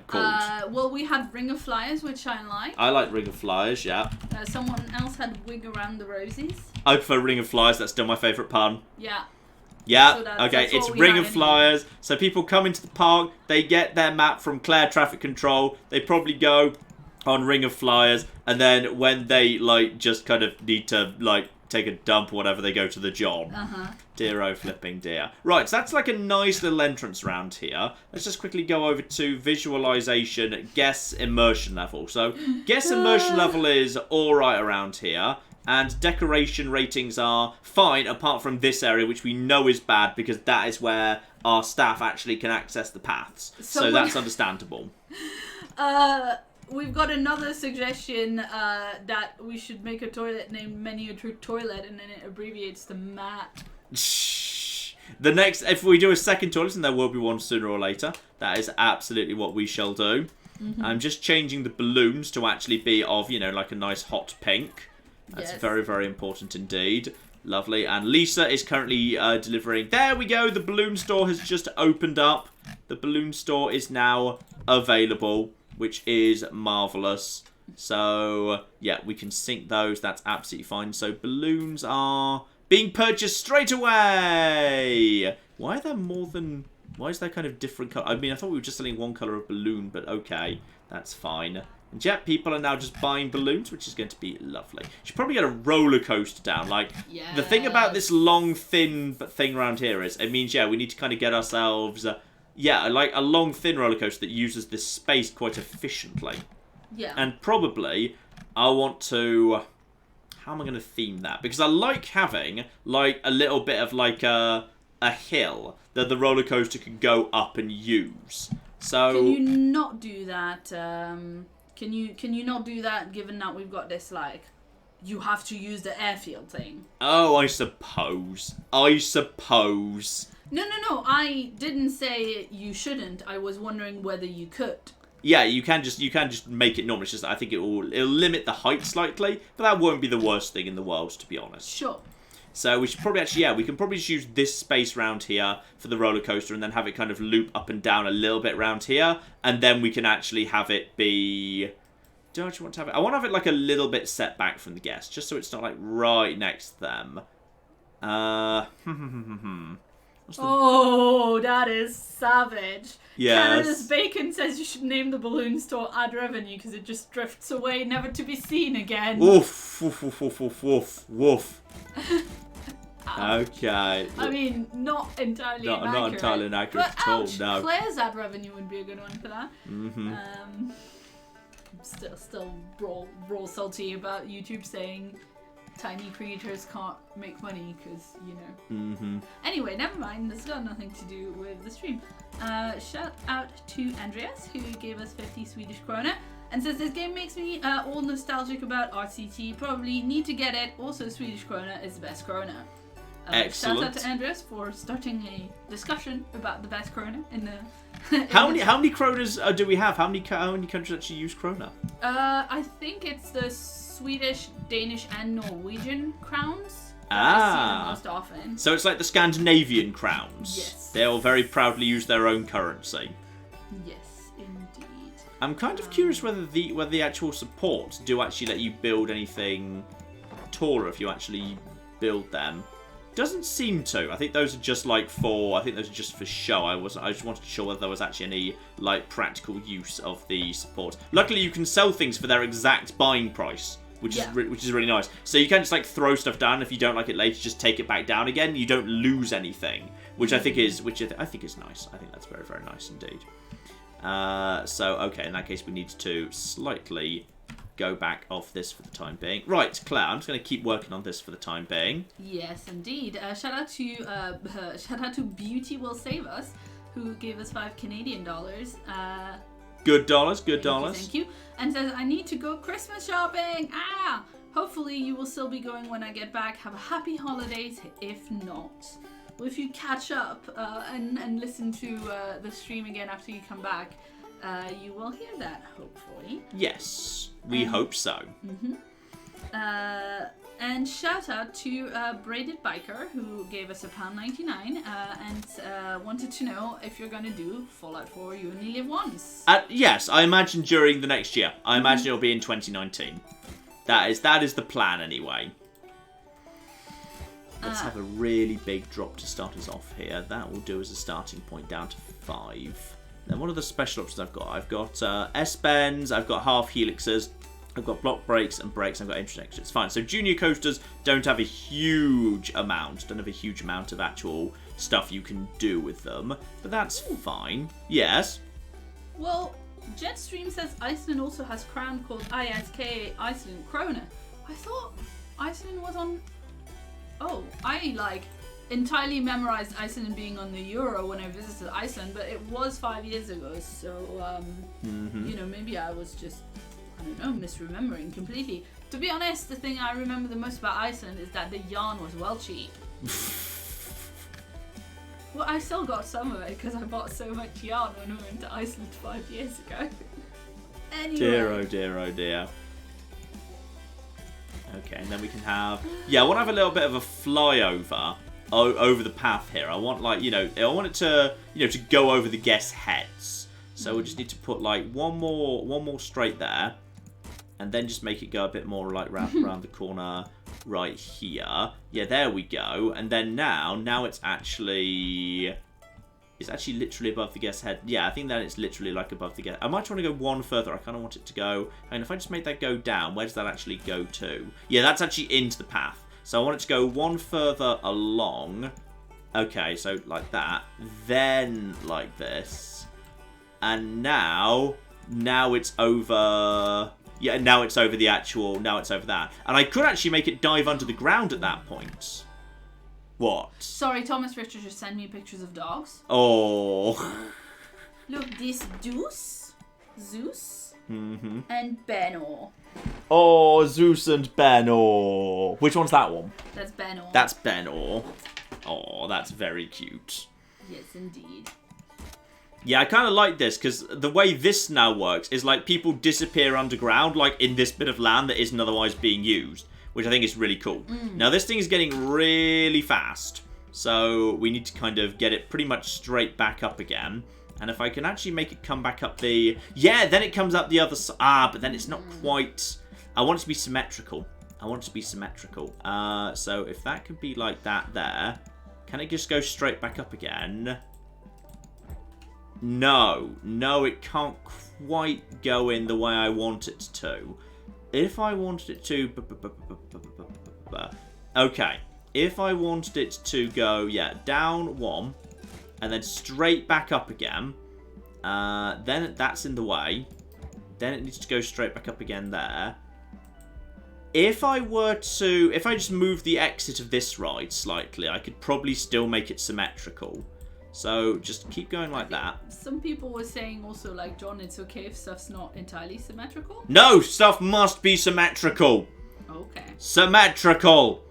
Well, we had Ring of Flyers, which I like. I like Ring of Flyers, yeah. Someone else had Wig Around the Rosies. I prefer Ring of Flyers, that's still my favourite pun. Yeah. Yeah, So okay, it's Ring of Flyers. So people come into the park, they get their map from Claire Traffic Control, they probably go on Ring of Flyers, and then when they, just kind of need to, take a dump or whatever, they go to the John. Dear oh flipping dear. Right, so that's like a nice little entrance round here. Let's just quickly go over to visualization, guess immersion level. So guess immersion level is alright around here. And decoration ratings are fine, apart from this area, which we know is bad, because that is where our staff actually can access the paths. So that's understandable. We've got another suggestion that we should make a toilet named Miniature Toilet, and then it abbreviates to MAT. The next, if we do a second toilet, and there will be one sooner or later, that is absolutely what we shall do. I'm just changing the balloons to actually be of, like a nice hot pink. That's very, very important indeed. Lovely. And Lisa is currently delivering. There we go. The balloon store has just opened up. The balloon store is now available, which is marvellous. So, yeah, we can sync those. That's absolutely fine. So, balloons are being purchased straight away. Why are there more than... Why is there kind of different colour? I mean, I thought we were just selling one colour of balloon, but okay. That's fine. And yet, people are now just buying balloons, which is going to be lovely. Should probably get a roller coaster down. The thing about this long, thin thing around here is, it means, we need to kind of get ourselves... like a long, thin roller coaster that uses this space quite efficiently. Yeah. And probably, I want to... How am I going to theme that? Because I like having, a little bit of, a hill that the roller coaster can go up and use. So... Can you not do that? Can you not do that, given that we've got this, you have to use the airfield thing? Oh, I suppose. No. I didn't say you shouldn't. I was wondering whether you could. Yeah, you can just make it normal. It's just I think it'll limit the height slightly, but that won't be the worst thing in the world, to be honest. Sure. So we should probably actually, we can probably just use this space round here for the roller coaster, and then have it kind of loop up and down a little bit round here, and then we can actually have it be. Do I actually want to have it? I want to have it a little bit set back from the guests, just so it's not right next to them. Oh, that is savage. Yes. Canada's Bacon says you should name the balloon store Ad Revenue because it just drifts away, never to be seen again. Woof, woof, woof, woof, woof, woof, woof. Okay. I mean, not entirely inaccurate. Not entirely inaccurate but at all, ouch, no. Claire's Ad Revenue would be a good one for that. Mm-hmm. Still raw salty about YouTube saying tiny creators can't make money because, you know. Mm-hmm. Anyway, never mind. This has got nothing to do with the stream. Shout out to Andreas, who gave us 50 Swedish krona and says this game makes me all nostalgic about RCT. Probably need to get it. Also, Swedish krona is the best krona. Excellent. Shout out to Andreas for starting a discussion about the best krona in the. How many kronas do we have? How many countries actually use krona? I think it's the Swedish, Danish, and Norwegian crowns. Ah. I see them most often. So it's like the Scandinavian crowns. Yes. They'll very proudly use their own currency. Yes, indeed. I'm kind of curious whether the actual supports do actually let you build anything taller if you actually build them. Doesn't seem to. I think those are just like for. I think those are just for show. I just wanted to show whether there was actually any like practical use of the support. Luckily, you can sell things for their exact buying price, which is really nice. So you can just like throw stuff down. If you don't like it later, just take it back down again. You don't lose anything, which I think is nice. I think that's very, very nice indeed. So okay, in that case, we need to slightly go back off this for the time being. Right, Claire, I'm just going to keep working on this for the time being. Yes, indeed. Shout out to Beauty Will Save Us, who gave us $5 Canadian. Good dollars, good dollars. Thank you. And says, I need to go Christmas shopping. Hopefully you will still be going when I get back. Have a happy holidays. If not, well, if you catch up and listen to the stream again after you come back, you will hear that, hopefully. Yes, we hope so. Mm-hmm. And shout out to Braided Biker, who gave us £1.99 and wanted to know if you're going to do Fallout 4 You Only Live Once. Yes, I imagine during the next year. I imagine it'll be in 2019. That is the plan anyway. Let's have a really big drop to start us off here. That will do as a starting point down to 5. Then what are the special options I've got? I've got S-bends, I've got half helixes, I've got block brakes and brakes, I've got intersection. It's fine. So junior coasters don't have a huge amount of actual stuff you can do with them, but that's fine. Yes? Well, Jetstream says Iceland also has crown called ISK Iceland Krona. I thought Iceland was on... Oh, I entirely memorized Iceland being on the Euro when I visited Iceland, but it was 5 years ago, so you know, maybe I was just, I don't know, misremembering completely. To be honest, the thing I remember the most about Iceland is that the yarn was well cheap. Well, I still got some of it because I bought so much yarn when we went to Iceland 5 years ago. Anyway. Dear, oh dear, oh dear. Okay, and then we can have... Yeah, I want to have a little bit of a flyover over the path here. I want, like, I want it to, to go over the guests' heads. So we just need to put, like, one more straight there. And then just make it go a bit more, like, around the corner right here. Yeah, there we go. And then now it's actually... It's actually literally above the guest's head. Yeah, I think that it's literally like above the guest. I might want to go one further. I kind of want it to go... And if I just make that go down, where does that actually go to? Yeah, that's actually into the path. So I want it to go one further along. Okay, so like that. Then like this. And now it's over... Yeah, now it's over the actual... Now it's over that. And I could actually make it dive under the ground at that point. What? Sorry, Thomas Richard just sent me pictures of dogs. Oh. Look, this Zeus, and Benno. Oh, Zeus and Benno. Which one's that one? That's Benno. That's Benno. Oh, that's very cute. Yes, indeed. Yeah, I kind of like this, because the way this now works is like people disappear underground, like in this bit of land that isn't otherwise being used, which I think is really cool. Now, this thing is getting really fast, so we need to kind of get it pretty much straight back up again. And if I can actually make it come back up the... Yeah, then it comes up the other side. Ah, but then it's not quite... I want it to be symmetrical. So if that could be like that there... Can it just go straight back up again? No, it can't quite go in the way I want it to. If I wanted it to... Okay, if I wanted it to go, down 1, and then straight back up again, then that's in the way. Then it needs to go straight back up again there. If I just move the exit of this ride slightly, I could probably still make it symmetrical. So just keep going like that. Some people were saying also, like, John, it's okay if stuff's not entirely symmetrical. No, stuff must be symmetrical. Okay. Symmetrical.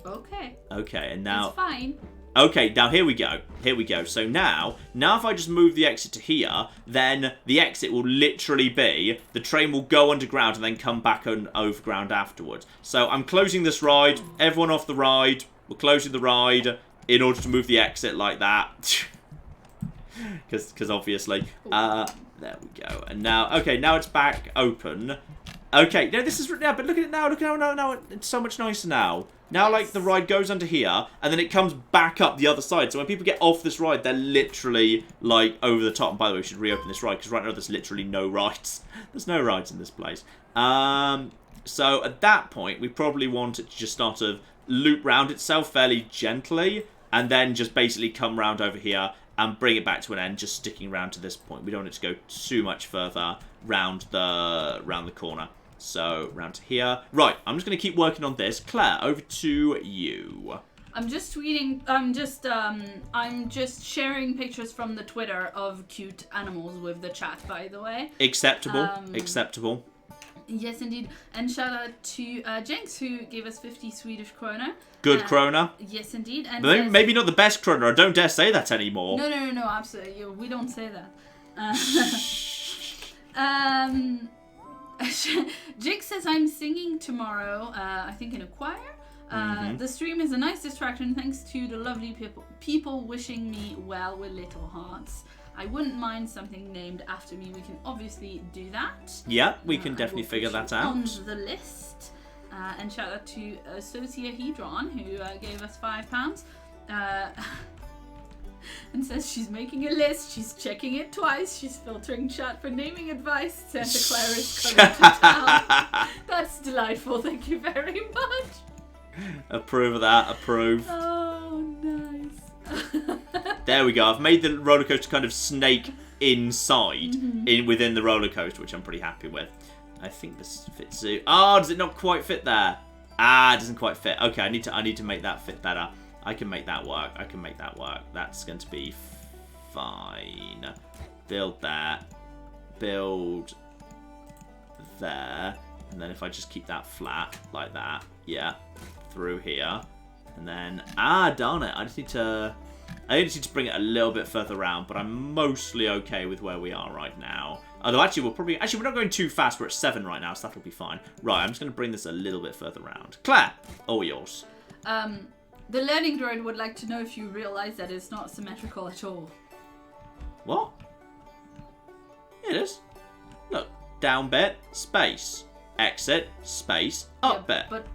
Okay. Okay, and now... It's fine. Okay, now here we go. So now if I just move the exit to here, then the exit will literally be, the train will go underground and then come back on overground afterwards. So I'm closing this ride, everyone off the ride, we're closing the ride in order to move the exit like that. Because obviously, there we go. And now, okay, now it's back open. Okay, no, this is, yeah, but look at it now, now, it's so much nicer now. Now, like, the ride goes under here, and then it comes back up the other side. So when people get off this ride, they're literally, like, over the top. And by the way, we should reopen this ride, because right now there's literally no rides. There's no rides in this place. So at that point, we probably want it to just sort of loop round itself fairly gently, and then just basically come round over here and bring it back to an end, just sticking around to this point. We don't want it to go too much further round the corner. So, round to here. Right, I'm just going to keep working on this. Claire, over to you. I'm just tweeting, I'm just sharing pictures from the Twitter of cute animals with the chat, by the way. Acceptable, acceptable. Yes, indeed. And shout out to Jenks, who gave us 50 Swedish krona. Good krona. Yes, indeed. And maybe not the best krona. I don't dare say that anymore. No, absolutely. We don't say that. Jig says, I'm singing tomorrow, I think in a choir. The stream is a nice distraction thanks to the lovely people wishing me well with little hearts. I wouldn't mind something named after me. We can obviously do that. Yeah, we can definitely figure that out. On the list. And shout out to Sociahedron, who gave us £5. And says she's making a list, she's checking it twice, she's filtering chat for naming advice. Santa Clara is coming to town. That's delightful, thank you very much. Approve of that, approve. Oh, nice. There we go, I've made the roller coaster kind of snake inside, within the roller coaster, which I'm pretty happy with. I think this fits it. Oh, does it not quite fit there? It doesn't quite fit. Okay, I need to make that fit better. I can make that work. That's going to be fine. Build that. Build there. And then if I just keep that flat, like that. Yeah. Through here. And then... darn it. I just need to bring it a little bit further around. But I'm mostly okay with where we are right now. Although actually, we're not going too fast. We're at 7 right now, so that'll be fine. Right, I'm just going to bring this a little bit further around. Claire, all yours. The learning droid would like to know if you realize that it's not symmetrical at all. What? It is. Look, down bit, space. Exit, space, up bit. But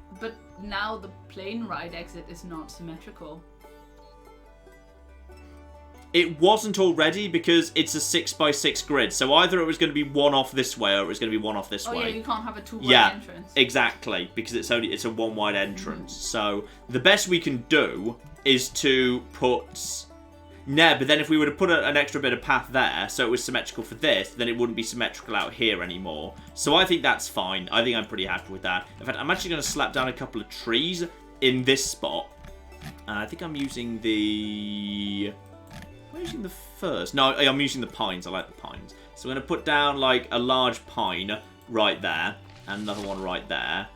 now the plane ride exit is not symmetrical. It wasn't already because it's a 6x6 grid. So either it was going to be one off this way or it was going to be one off this way. Oh yeah, you can't have a two-wide entrance. Exactly, because it's a one-wide entrance. So the best we can do is to put... but then if we were to put an extra bit of path there, so it was symmetrical for this, then it wouldn't be symmetrical out here anymore. So I think that's fine. I think I'm pretty happy with that. In fact, I'm actually going to slap down a couple of trees in this spot. I think I'm using the... I'm using the firs. No, I'm using the pines. I like the pines. So I'm going to put down like a large pine right there. And another one right there.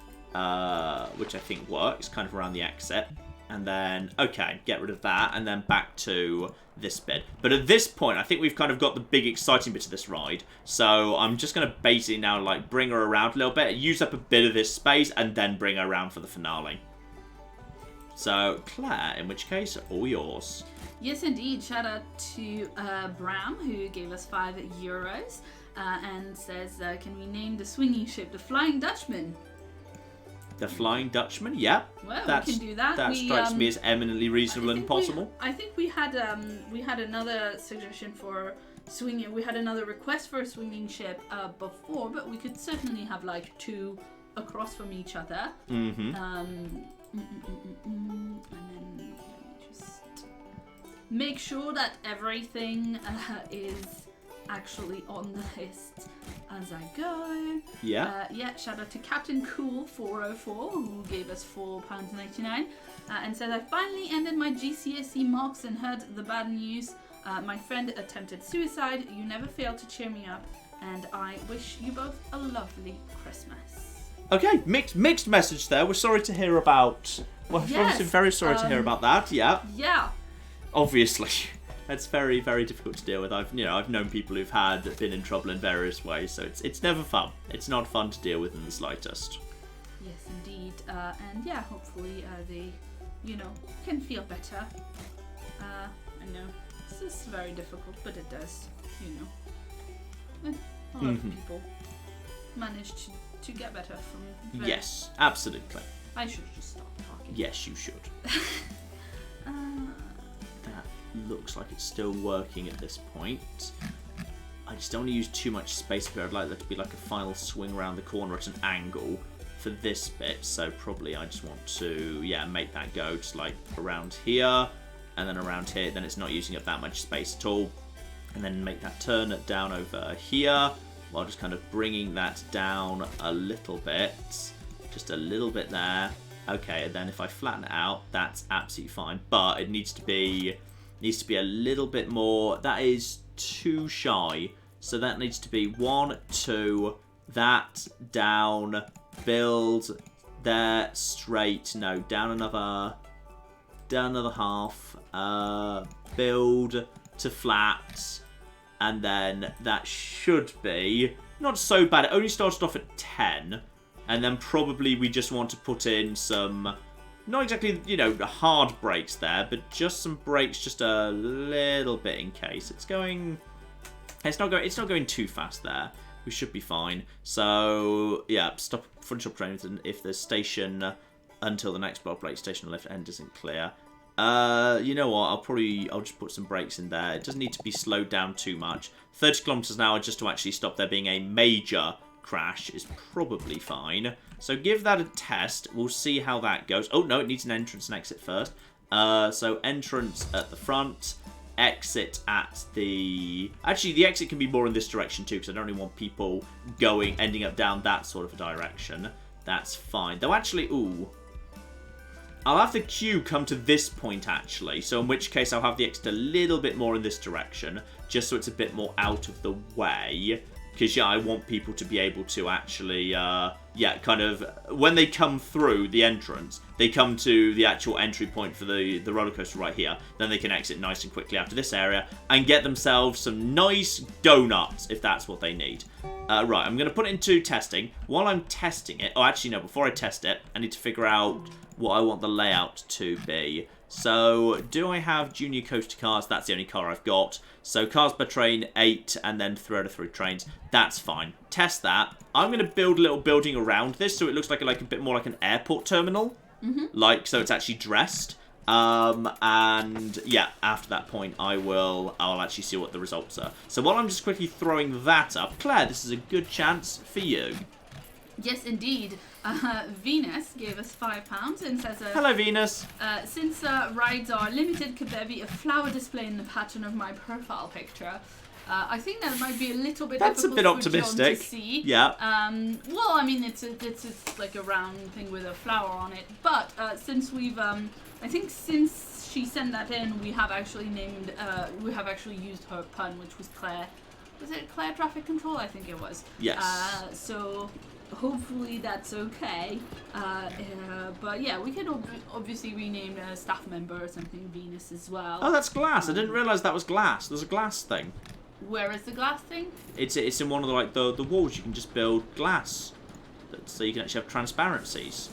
Which I think works. Kind of around the exit. And then, okay, get rid of that. And then back to this bit. But at this point, I think we've kind of got the big exciting bit of this ride. So I'm just going to basically now like bring her around a little bit. Use up a bit of this space. And then bring her around for the finale. So, Claire, in which case, all yours. Yes, indeed. Shout out to Bram, who gave us €5, and says, can we name the swinging ship the Flying Dutchman? The Flying Dutchman, yeah. Well, we can do that. That strikes me as eminently reasonable and possible. I think we had another suggestion for swinging. We had another request for a swinging ship before, but we could certainly have like 2 across from each other. Mm-hmm. And then let me just make sure that everything is actually on the list as I go. Yeah. Shout out to Captain Cool 404 who gave us £4.99 and said, I finally ended my GCSE mocks and heard the bad news. My friend attempted suicide. You never fail to cheer me up, and I wish you both a lovely Christmas. Okay, mixed message there. We're sorry to hear about. Well, yes, obviously very sorry to hear about that. Yeah. Yeah. Obviously, that's very, very difficult to deal with. I've known people who've been in trouble in various ways, so it's never fun. It's not fun to deal with in the slightest. Yes, indeed. And yeah, hopefully they, can feel better. I know this is very difficult, but it does. A lot of people manage to get better from. Yes, absolutely. I should just stop talking. Yes, you should. That looks like it's still working at this point. I just don't want to use too much space here. I'd like there to be like a final swing around the corner at an angle for this bit. So probably I just want to, make that go just like around here and then around here. Then it's not using up that much space at all. And then make that turn down over here while just kind of bringing that down a little bit. Just a little bit there. Okay, and then if I flatten it out, that's absolutely fine. But it needs to be a little bit more. That is too shy. So that needs to be 1, 2, that, down, build, there, straight. No, down another half. Build to flat. And then that should be not so bad. It only started off at 10. And then probably we just want to put in some, not exactly, hard brakes there, but just some brakes just a little bit in case. It's not going too fast there. We should be fine. So, yeah, stop front up train if the station until the next block brake station left end isn't clear. You know what? I'll just put some brakes in there. It doesn't need to be slowed down too much. 30 kilometers an hour just to actually stop there being a major crash is probably fine. So give that a test. We'll see how that goes. Oh, no, it needs an entrance and exit first. So entrance at the front, exit at the... Actually, the exit can be more in this direction too, because I don't really want people ending up down that sort of a direction. That's fine. Though actually, I'll have the queue come to this point, actually. So in which case, I'll have the exit a little bit more in this direction, just so it's a bit more out of the way. Because, I want people to be able to actually, kind of, when they come through the entrance, they come to the actual entry point for the roller coaster right here. Then they can exit nice and quickly after this area and get themselves some nice donuts, if that's what they need. Right, I'm going to put it into testing. While I'm testing it, before I test it, I need to figure out what I want the layout to be. So, do I have junior coaster cars? That's the only car I've got. So, cars per train, 8, and then 3 out of 3 trains. That's fine. Test that. I'm going to build a little building around this so it looks like a bit more like an airport terminal. Mm-hmm. So it's actually dressed. And, yeah, after that point, I'll actually see what the results are. So, while I'm just quickly throwing that up, Claire, this is a good chance for you. Yes, indeed. Venus gave us £5 and says... Hello, Venus. Since rides are limited, could there be a flower display in the pattern of my profile picture? I think that might be a little bit That's difficult a bit optimistic. for John to see. Yeah. Well, I mean, it's like a round thing with a flower on it. But since we've... I think since she sent that in, we have actually used her pun, which was Claire. Was it Claire Traffic Control? I think it was. Yes. So... hopefully that's okay. But yeah, we could obviously rename a staff member or something Venus as well. Oh, that's glass. I didn't realise that was glass. There's a glass thing. Where is the glass thing? It's in one of the walls. You can just build glass, so you can actually have transparencies,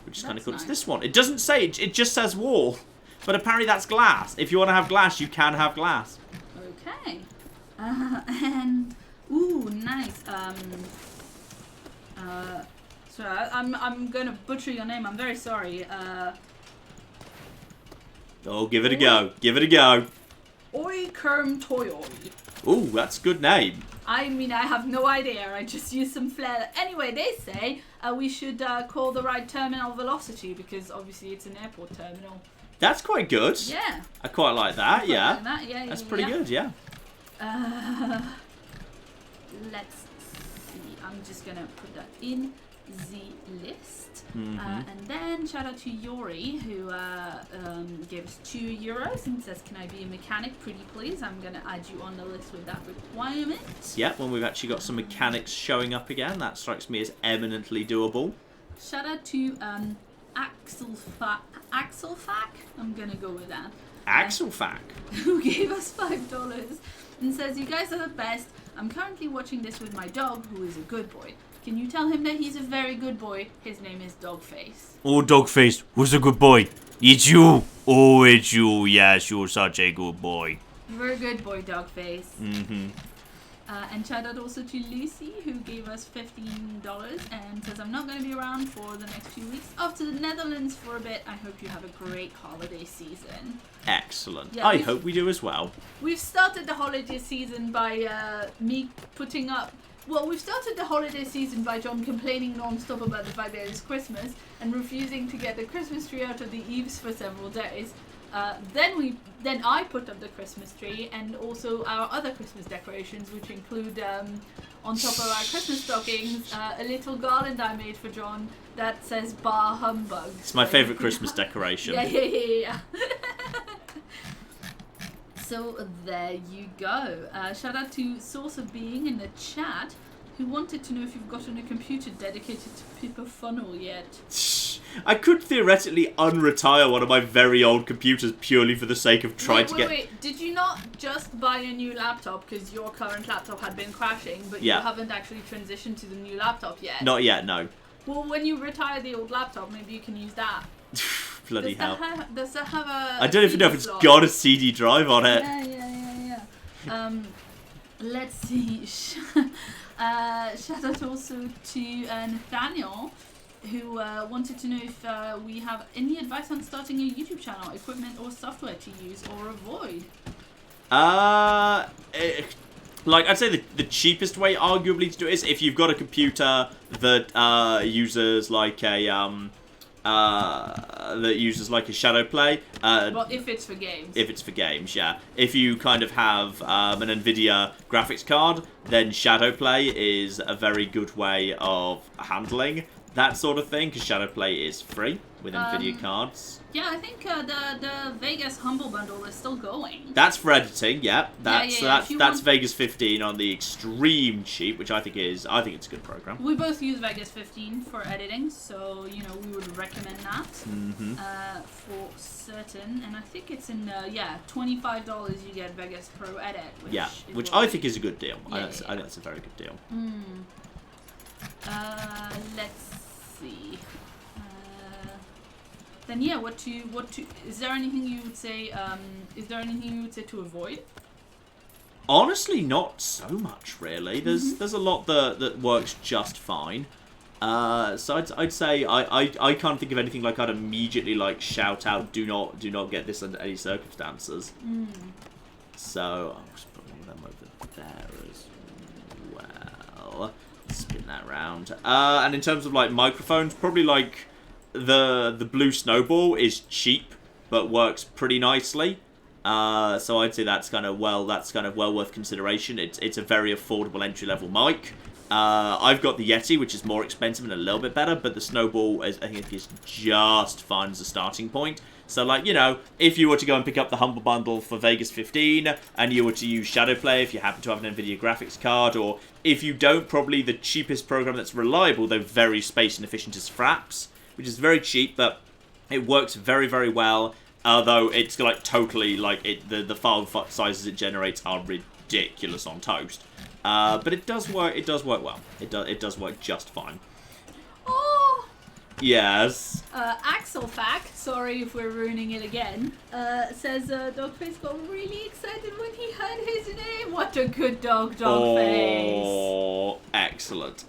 which is kind of cool. Nice. It's this one. It doesn't say. It just says wall, but apparently that's glass. If you want to have glass, you can have glass. Okay. And ooh, nice. So I'm gonna butcher your name. I'm very sorry. Oh, give it a go. Give it a go. Oi Kerm Toyoi. Ooh, that's a good name. I mean, I have no idea. I just used some flair. Anyway, they say we should call the ride Terminal Velocity because obviously it's an airport terminal. That's quite good. Yeah. I quite like that, yeah. Like that. Yeah. That's pretty good, yeah. Let's see. I'm just gonna put that in the list. And then shout out to Yori who gave us €2 and says, "Can I be a mechanic, pretty please? I'm gonna add you on the list with that requirement." Yeah, when we've actually got some mechanics showing up again, that strikes me as eminently doable. Shout out to Axelfack. I'm gonna go with that. Axelfack. Who gave us $5 and says, "You guys are the best. I'm currently watching this with my dog, who is a good boy. Can you tell him that he's a very good boy? His name is Dogface." Oh, Dogface, who's a good boy? It's you. Oh, it's you. Yes, you're such a good boy. You're a good boy, Dogface. And shout out also to Lucy, who gave us $15 and says, "I'm not going to be around for the next few weeks. Off to the Netherlands for a bit. I hope you have a great holiday season." Excellent. Yeah, I hope we do as well. We've started the holiday season by me putting up... Well, we've started the holiday season by John complaining non-stop about the fact that it's Christmas and refusing to get the Christmas tree out of the eaves for several days. Then I put up the Christmas tree and also our other Christmas decorations, which include on top of our Christmas stockings a little garland I made for John that says "Bar Humbug." It's my favourite Christmas decoration. Yeah. So there you go. Shout out to Source of Being in the chat, who wanted to know if you've gotten a computer dedicated to Pippa Funnel yet. I could theoretically unretire one of my very old computers purely for the sake of trying to get... Wait, did you not just buy a new laptop because your current laptop had been crashing, but you haven't actually transitioned to the new laptop yet? Not yet, no. Well, when you retire the old laptop, maybe you can use that. Bloody hell. Does that have a I don't even know if it's got a CD drive on it. Yeah. Let's see. Shout out also to Nathaniel, who wanted to know if we have any advice on starting a YouTube channel, equipment or software to use or avoid. Like, I'd say the cheapest way, arguably, to do it is if you've got a computer that uses like a shadow play. Well, if it's for games. If it's for games, yeah. If you kind of have an NVIDIA graphics card, then shadow play is a very good way of handling that sort of thing, because shadow play is free with NVIDIA cards. Yeah, I think the Vegas Humble Bundle is still going. That's for editing, yeah. That's Vegas 15 on the extreme cheap, which I think it's a good program. We both use Vegas 15 for editing, so we would recommend that for certain. And I think it's in $25 you get Vegas Pro Edit. Which I think is a good deal. I think that's a very good deal. Let's see. Then is there anything you would say? To avoid? Honestly, not so much really. There's a lot that works just fine. So I'd say I can't think of anything like I'd immediately like shout out. Do not get this under any circumstances. So I'll just put one of them over there as well. Spin that around. And in terms of like microphones, probably like. The blue snowball is cheap but works pretty nicely, so I'd say that's kind of well worth consideration. It's a very affordable entry-level mic. I've got the Yeti, which is more expensive and a little bit better, but the snowball I think is just fine as a starting point. So like, if you were to go and pick up the Humble Bundle for Vegas 15 and you were to use Shadowplay if you happen to have an NVIDIA graphics card, or if you don't, probably the cheapest program that's reliable though very space and efficient is Fraps, which is very cheap, but it works very, very well. Although it's like totally like the file sizes it generates are ridiculous on toast. But it does work. It does work well. It does work just fine. Oh. Yes. Axelfack, sorry if we're ruining it again, says Dogface got really excited when he heard his name. What a good dog, Dogface. Oh, excellent.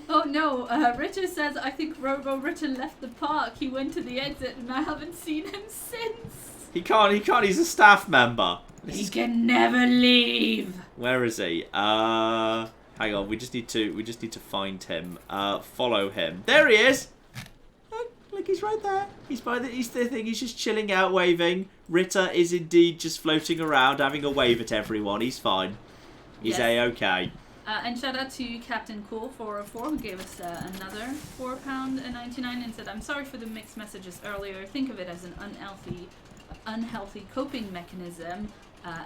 Oh no, Richard says, I think Robo Richard left the park. He went to the exit and I haven't seen him since. He can't, he's a staff member. He can never leave. Where is he? Hang on, we just need to find him. Follow him. There he is! Look, he's right there. He's the thing, he's just chilling out, waving. Ritter is indeed just floating around, having a wave at everyone. He's fine. He's A-okay. And shout out to Captain Cool 404 who gave us another £4.99 and said, I'm sorry for the mixed messages earlier. Think of it as an unhealthy coping mechanism.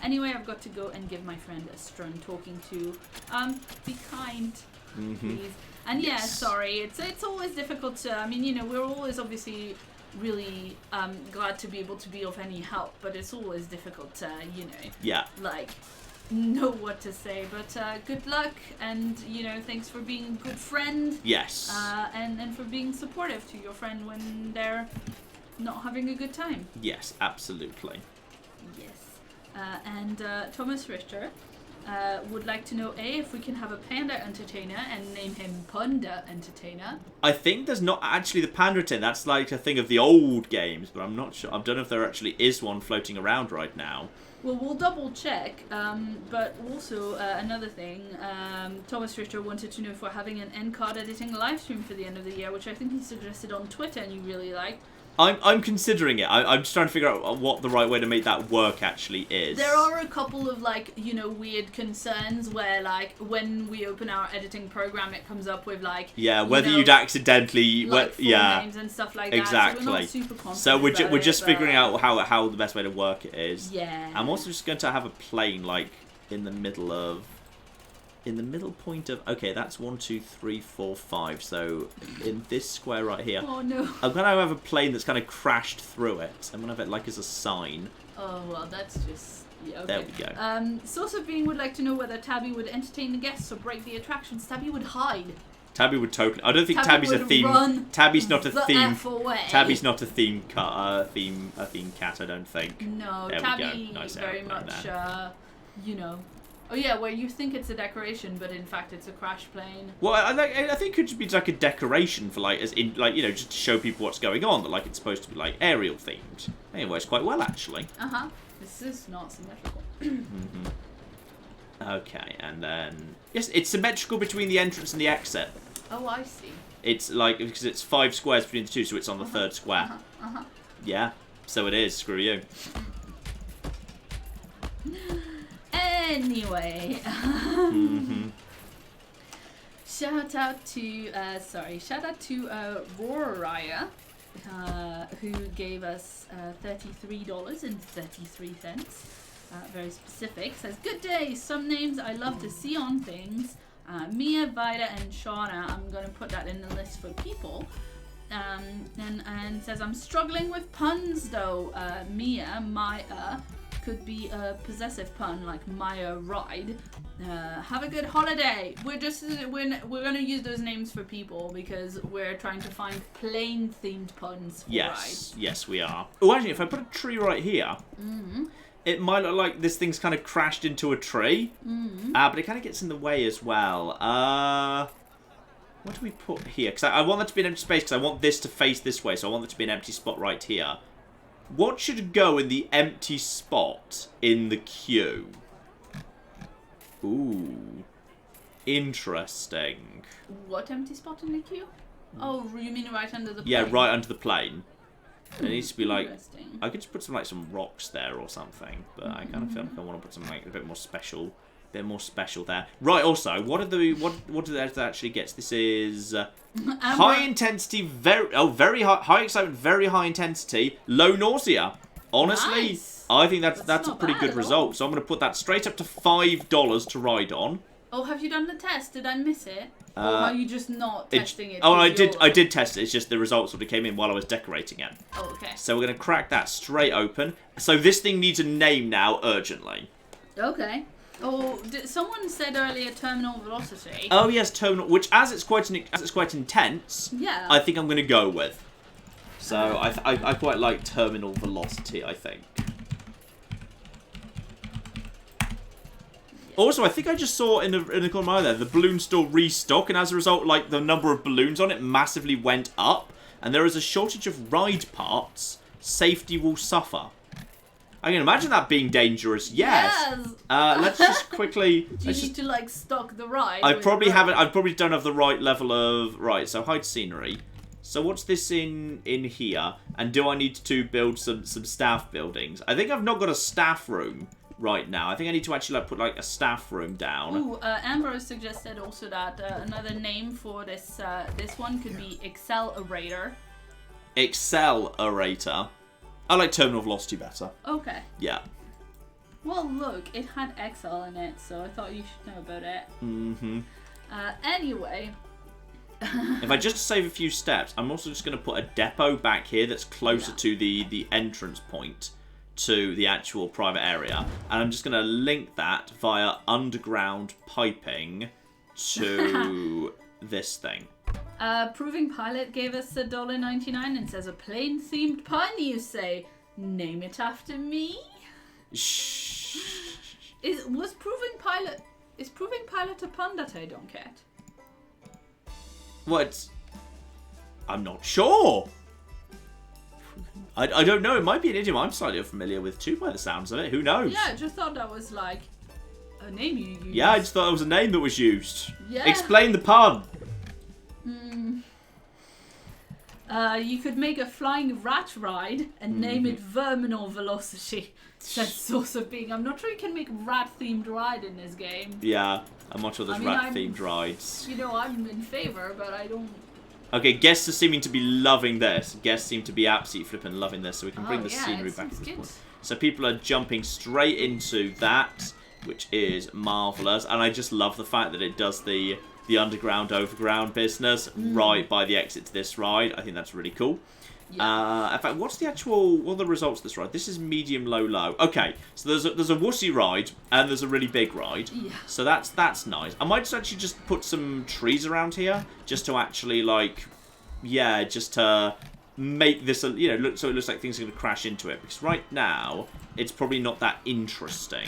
Anyway, I've got to go and give my friend a stern talking to. Be kind, please. And yeah, sorry, it's always difficult to, I mean, you know, we're always obviously really glad to be able to be of any help, but it's always difficult to, you know, like, know what to say. But good luck, and, you know, thanks for being a good friend. Yes. And for being supportive to your friend when they're not having a good time. Yes, absolutely. Yes. And Thomas Richter would like to know, A, if we can have a panda entertainer and name him Panda Entertainer. I think there's not actually the panda entertainer. That's like a thing of the old games, but I'm not sure. I don't know if there actually is one floating around right now. Well, we'll double check, but also another thing, Thomas Richter wanted to know if we're having an end card editing live stream for the end of the year, which I think he suggested on Twitter and you really liked. I'm considering it. I'm just trying to figure out what the right way to make that work actually is. There are a couple of, like, you know, weird concerns where, like, when we open our editing program, it comes up with, like... Yeah, whether you'd accidentally... Like, full names and stuff like that. Exactly. So we're not super confident So we're just about figuring out how the best way to work it is. Yeah. I'm also just going to have a plane, like, in the middle point of... Okay, that's 1, 2, 3, 4, 5. So in this square right here... Oh, no. I'm going to have a plane that's kind of crashed through it. I'm going to have it, like, as a sign. Oh, well, that's just... Yeah, okay. There we go. Source of Being would like to know whether Tabby would entertain the guests or break the attractions. Tabby would hide. Tabby would totally... I don't think Tabby's a theme... Tabby's not a theme... Tabby's not a theme cat, I don't think. No, there Tabby nice very much, you know... Oh yeah, where you think it's a decoration, but in fact it's a crash plane. Well, I think it could just be like a decoration for, like, as in, like, you know, just to show people what's going on. That, like, it's supposed to be like aerial themed. And it works quite well, actually. This is not symmetrical. Okay, and then yes, it's symmetrical between the entrance and the exit. Oh, I see. It's like because it's 5 squares between the two, so it's on the third square. Yeah, so it is. Screw you. Anyway, shout out to Roraya, who gave us $33.33. Very specific. Says, good day. Some names I love to see on things. Mia, Vida, and Shauna. I'm gonna put that in the list for people. And says, I'm struggling with puns though. Mia, Maya. Could be a possessive pun like Maya Ride. Have a good holiday. We're gonna use those names for people because we're trying to find plane themed puns for Yes, yes we are. Oh, actually, if I put a tree right here, it might look like this thing's kind of crashed into a tree. But it kind of gets in the way as well. What do we put here? Because I want that to be an empty space because I want this to face this way, so I want there to be an empty spot right here. What should go in the empty spot in the queue? Ooh. Interesting. What empty spot in the queue? Oh, you mean right under the plane? Yeah, right under the plane. It needs to be like... I could just put some rocks there or something, but I kind of feel like I want to put something like a bit more special. There. Right, also, what do that actually gets? This is high intensity, very high excitement, very high intensity, low nausea. Honestly, nice. I think that's a pretty good at result. all. So I'm going to put that straight up to $5 to ride on. Oh, have you done the test? Did I miss it? Or are you just not testing it? Oh, I did test it. It's just the results sort of came in while I was decorating it. Oh, okay. So we're going to crack that straight open. So this thing needs a name now, urgently. Okay. Oh, someone said earlier terminal velocity. Oh yes, terminal. Which, as it's quite intense. Yeah. I think I'm going to go with. So I quite like terminal velocity. I think. Also, I think I just saw in the corner of my eye there, the balloon store restock, and as a result, like, the number of balloons on it massively went up, and there is a shortage of ride parts. Safety will suffer. I can imagine that being dangerous. Yes. Let's just quickly. Do you need to like stock the ride? I probably haven't. I probably don't have the right level of right. So hide scenery. So what's this in here? And do I need to build some staff buildings? I think I've not got a staff room right now. I think I need to actually like put like a staff room down. Ooh, Ambrose suggested also that another name for this one could be Accelerator. Accelerator. I like terminal velocity better. Okay. Yeah. Well, look, it had Excel in it, so I thought you should know about it. Mm-hmm. Anyway. If I just save a few steps, I'm also just going to put a depot back here that's closer to the entrance point to the actual private area. And I'm just going to link that via underground piping to this thing. Proving Pilot gave us $1.99 and says a plane-themed pun, you say. Name it after me? Shh. Is Proving Pilot a pun that I don't get? What? I'm not sure. I don't know. It might be an idiom I'm slightly unfamiliar with too by the sounds of it. Who knows? Yeah, I just thought that was like a name you used. Yeah, I just thought it was a name that was used. Yeah. Explain the pun. You could make a flying rat ride and name it Verminal Velocity. Says Source of Being. I'm not sure you can make rat-themed ride in this game. Yeah, I'm not sure there's rat-themed rides. You know, I'm in favour, but I don't... Okay, guests are seeming to be loving this. Guests seem to be absolutely flipping loving this, so we can bring the scenery back at this point. So people are jumping straight into that, which is marvellous. And I just love the fact that it does the underground, overground business right by the exit to this ride. I think that's really cool. Yeah. In fact, what are the results of this ride? This is medium, low, low. Okay, so there's a wussy ride and there's a really big ride. Yeah. So that's nice. I might just put some trees around here just to actually just to make this look so it looks like things are going to crash into it, because right now it's probably not that interesting.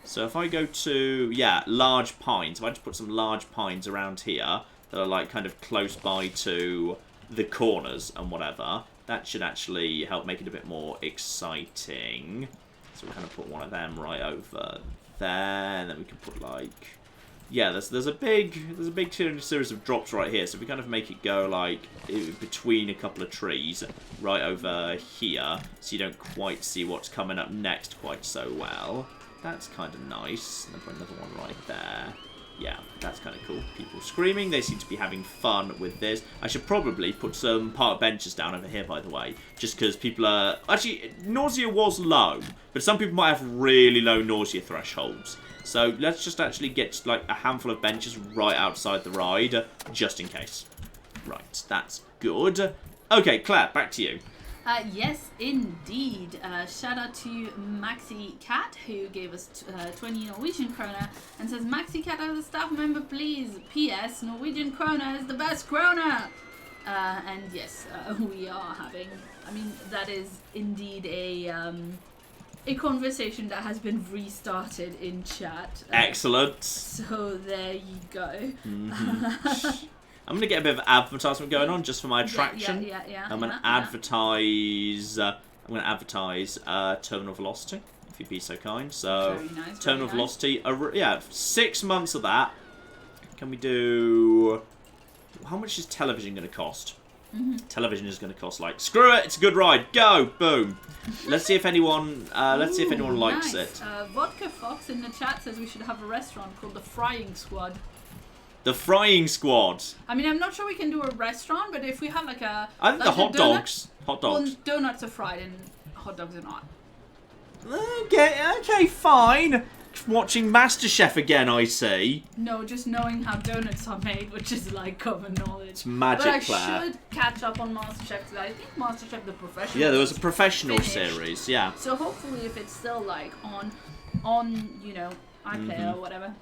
So if I go to large pines, if I just put some large pines around here that are like kind of close by to the corners and whatever, that should actually help make it a bit more exciting. So we'll kind of put one of them right over there, and then we can put there's a big series of drops right here. So if we kind of make it go like between a couple of trees right over here, so you don't quite see what's coming up next quite so well. That's kind of nice. And then put another one right there. Yeah, that's kind of cool. People screaming. They seem to be having fun with this. I should probably put some park benches down over here, by the way. Just because people are... Actually, nausea was low. But some people might have really low nausea thresholds. So let's just actually get like a handful of benches right outside the ride. Just in case. Right, that's good. Okay, Claire, back to you. Yes, indeed. Shout out to Maxi Cat, who gave us 20 Norwegian krona and says, Maxi Cat as a staff member, please. P.S. Norwegian krona is the best krona. And yes, we are having, that is indeed a conversation that has been restarted in chat. Excellent. So there you go. Mm-hmm. I'm going to get a bit of advertisement going on just for my attraction. Yeah. I'm going to advertise terminal velocity, if you'd be so kind. So, very nice, terminal velocity, 6 months of that. Can we do... How much is television going to cost? Television is going to cost screw it, it's a good ride, go, boom. Let's see if anyone likes it. Vodka Fox in the chat says we should have a restaurant called the Frying Squad. The Frying Squad. I'm not sure we can do a restaurant, but if we have I think the hot dogs. Well, donuts are fried and hot dogs are not. Okay, fine. Watching MasterChef again, I see. No, just knowing how donuts are made, which is common knowledge. It's magic, Claire. But I should catch up on MasterChef today. I think MasterChef the professional. Yeah, there was a professional finished. series. Yeah. So hopefully, if it's still on iPlayer or whatever.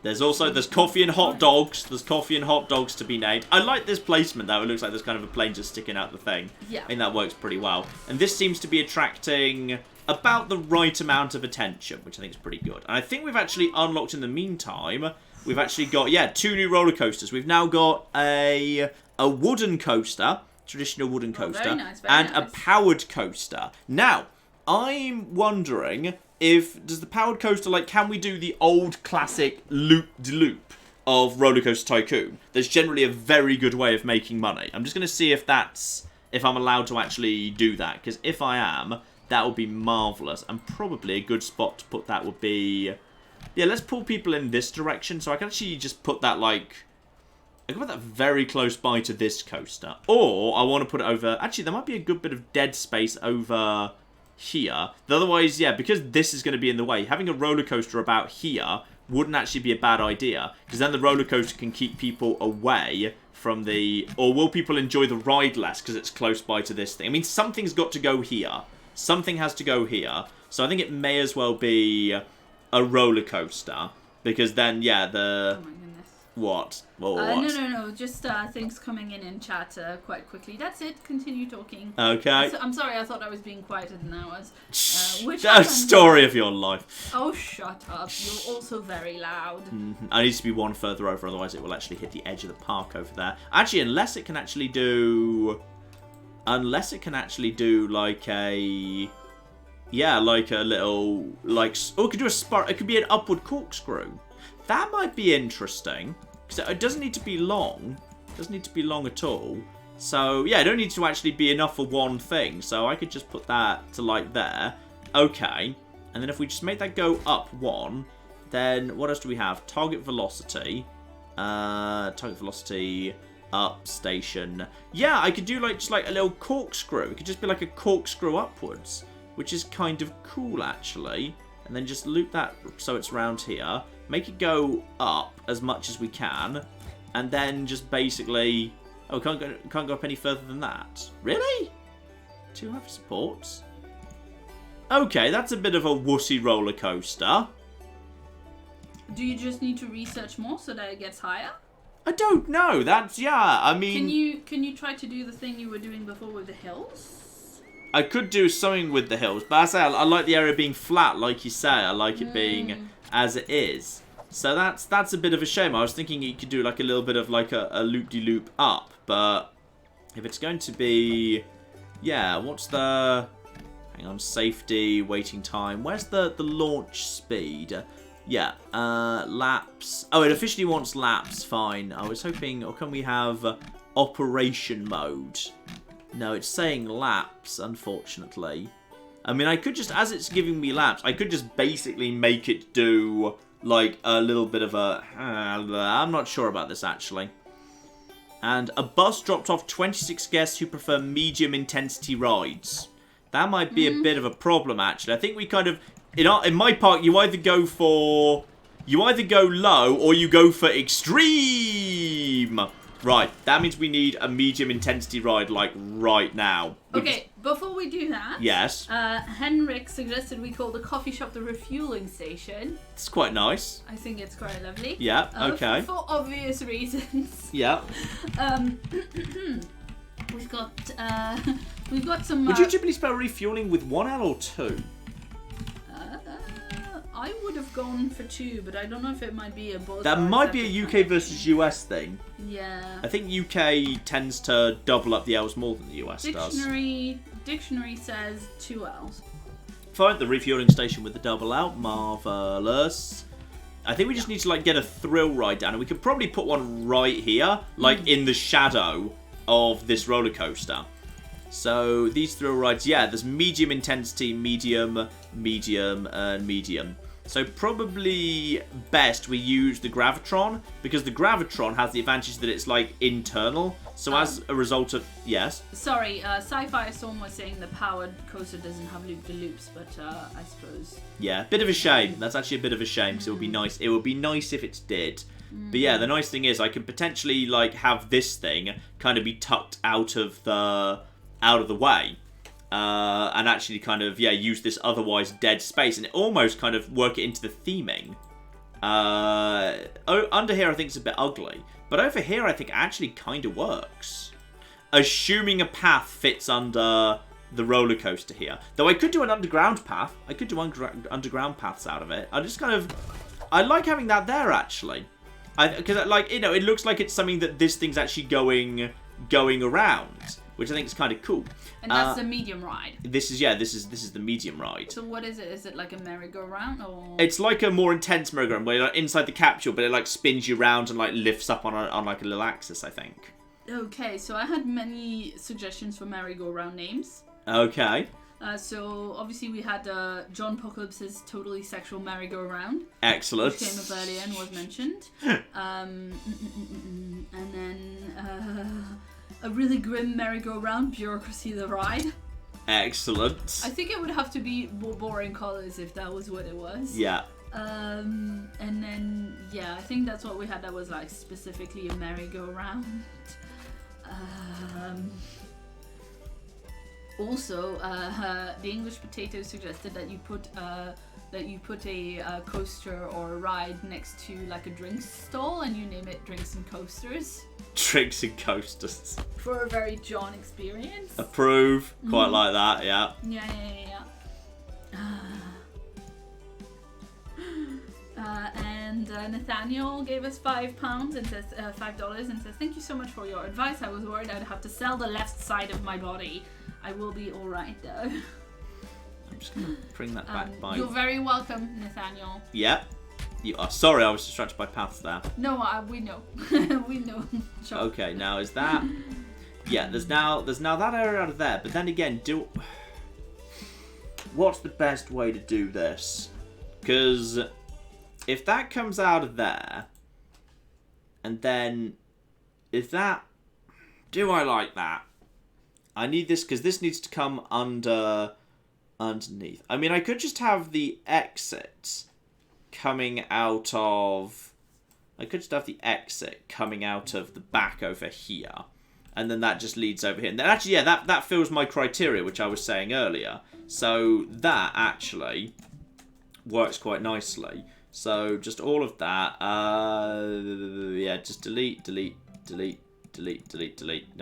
There's coffee and hot dogs. There's coffee and hot dogs to be named. I like this placement, though. It looks like there's kind of a plane just sticking out the thing. Yeah. I think that works pretty well. And this seems to be attracting about the right amount of attention, which I think is pretty good. And I think we've actually unlocked in the meantime. We've actually got, 2 new roller coasters. We've now got a wooden coaster, traditional wooden coaster, very nice, and a powered coaster. Now, I'm wondering does the powered coaster, can we do the old classic loop-de-loop of Roller Coaster Tycoon? There's generally a very good way of making money. I'm just going to see if I'm allowed to actually do that, because if I am, that would be marvellous, and probably a good spot to put that would be... Yeah, let's pull people in this direction, so I can actually just put that, I can put that very close by to this coaster. Or I want to put it over... Actually, there might be a good bit of dead space over here. Otherwise, because this is going to be in the way, having a roller coaster about here wouldn't actually be a bad idea. Because then the roller coaster can keep people away from the... Or will people enjoy the ride less because it's close by to this thing? I mean, something's got to go here. Something has to go here. So I think it may as well be a roller coaster. Because then, the... Oh my goodness. What? What? No. Just things coming in chat quite quickly. That's it. Continue talking. Okay. I'm sorry. I thought I was being quieter than I was. Which the story of your life. Oh, shut up. You're also very loud. I need to be one further over, otherwise it will actually hit the edge of the park over there. Actually, unless it can actually do... like a... Yeah, like a little... Oh, it could do a spark. It could be an upward corkscrew. That might be interesting. Because it doesn't need to be long. It doesn't need to be long at all. So, it don't need to actually be enough for one thing. So I could just put that to, there. Okay. And then if we just make that go up 1, then what else do we have? Target velocity. Target velocity... Up station. Yeah, I could do, just a little corkscrew. It could just be like a corkscrew upwards. Which is kind of cool, actually. And then just loop that so it's around here. Make it go up as much as we can. And then just basically... Oh, can't go up any further than that. Really? 2 have supports? Okay, that's a bit of a wussy roller coaster. Do you just need to research more so that it gets higher? I don't know. That's... Yeah, I mean... Can you try to do the thing you were doing before with the hills? I could do something with the hills, but I like the area being flat, like you say. I like it being as it is. So that's a bit of a shame. I was thinking you could do a little bit of a loop-de-loop up, but if it's going to be... Yeah, what's the... Hang on, safety, waiting time. Where's the launch speed? Yeah, laps. Oh, it officially wants laps, fine. I was hoping, or can we have operation mode? No, it's saying laps, unfortunately. I mean, I could just, as it's giving me laps, I could just basically make it do, a little bit of a... I'm not sure about this, actually. And a bus dropped off 26 guests who prefer medium-intensity rides. That might be a bit of a problem, actually. I think we kind of... In my park, you either go low, or you go for extreme! Right, that means we need a medium intensity ride, right now. Okay, before we do that... Yes? Henrik suggested we call the coffee shop the Refueling Station. It's quite nice. I think it's quite lovely. Yeah, okay. For obvious reasons. Yeah. We've got some... Would you typically spell refueling with 1 L or 2? I would have gone for 2, but I don't know if it might be a both. That might be a UK versus US thing. Yeah. I think UK tends to double up the L's more than the US does. Dictionary says 2 L's. Fine, the refueling station with the double L. Marvellous. I think we just need to get a thrill ride down, and we could probably put one right here, in the shadow of this roller coaster. So these thrill rides, there's medium intensity, medium, and medium. So probably best we use the Gravitron, because the Gravitron has the advantage that it's internal. So as a result of... Yes? Sorry, Sci-Fi Storm was saying the powered coaster doesn't have loop-de-loops, but I suppose... Yeah, bit of a shame. That's actually a bit of a shame, because it would be nice. It would be nice if it did. But yeah, the nice thing is I could potentially have this thing kind of be tucked out of the way. And actually kind of, use this otherwise dead space and almost kind of work it into the theming. Under here, I think it's a bit ugly. But over here, I think it actually kind of works. Assuming a path fits under the roller coaster here. Though I could do an underground path. I could do underground paths out of it. I like having that there, actually. Because, like, you know, it looks like it's something that this thing's actually going around. Which I think is kind of cool. And that's the medium ride. This is the medium ride. So what is it? Is it like a merry-go-round or? It's like a more intense merry-go-round where you're like inside the capsule, but it like spins you around and like lifts up on like a little axis, I think. Okay, so I had many suggestions for merry-go-round names. Okay. So obviously we had John Apocalypse's Totally Sexual Merry-Go-Round. Excellent. Which came up earlier and was mentioned. And then a really grim merry-go-round, Bureaucracy the Ride. Excellent. I think it would have to be more boring colours if that was what it was. Yeah. And then, yeah, I think that's what we had that was like specifically a merry-go-round. Also, the English Potato suggested that you put a coaster or a ride next to like a drinks stall and you name it Drinks and Coasters. Drinks and Coasters. For a very John experience. Approve. Quite like that, yeah. Yeah. And Nathaniel gave us £5 and says $5 and says, "Thank you so much for your advice. I was worried I'd have to sell the left side of my body. I will be all right though." I'm just gonna bring that back by. You're very welcome, Nathaniel. Yeah. You are sorry, I was distracted by paths there. No, we know. We know. Sure. Okay, now is that? Yeah, there's now that area out of there. But then again, what's the best way to do this? Because if that comes out of there, and then if that, do I like that? I need this because this needs to come underneath. I mean, I could just have the exit coming out of. I could just have the exit coming out of the back over here, and then that just leads over here. And then actually, yeah, that fills my criteria, which I was saying earlier. So that actually works quite nicely. So just all of that. Yeah, just delete. Never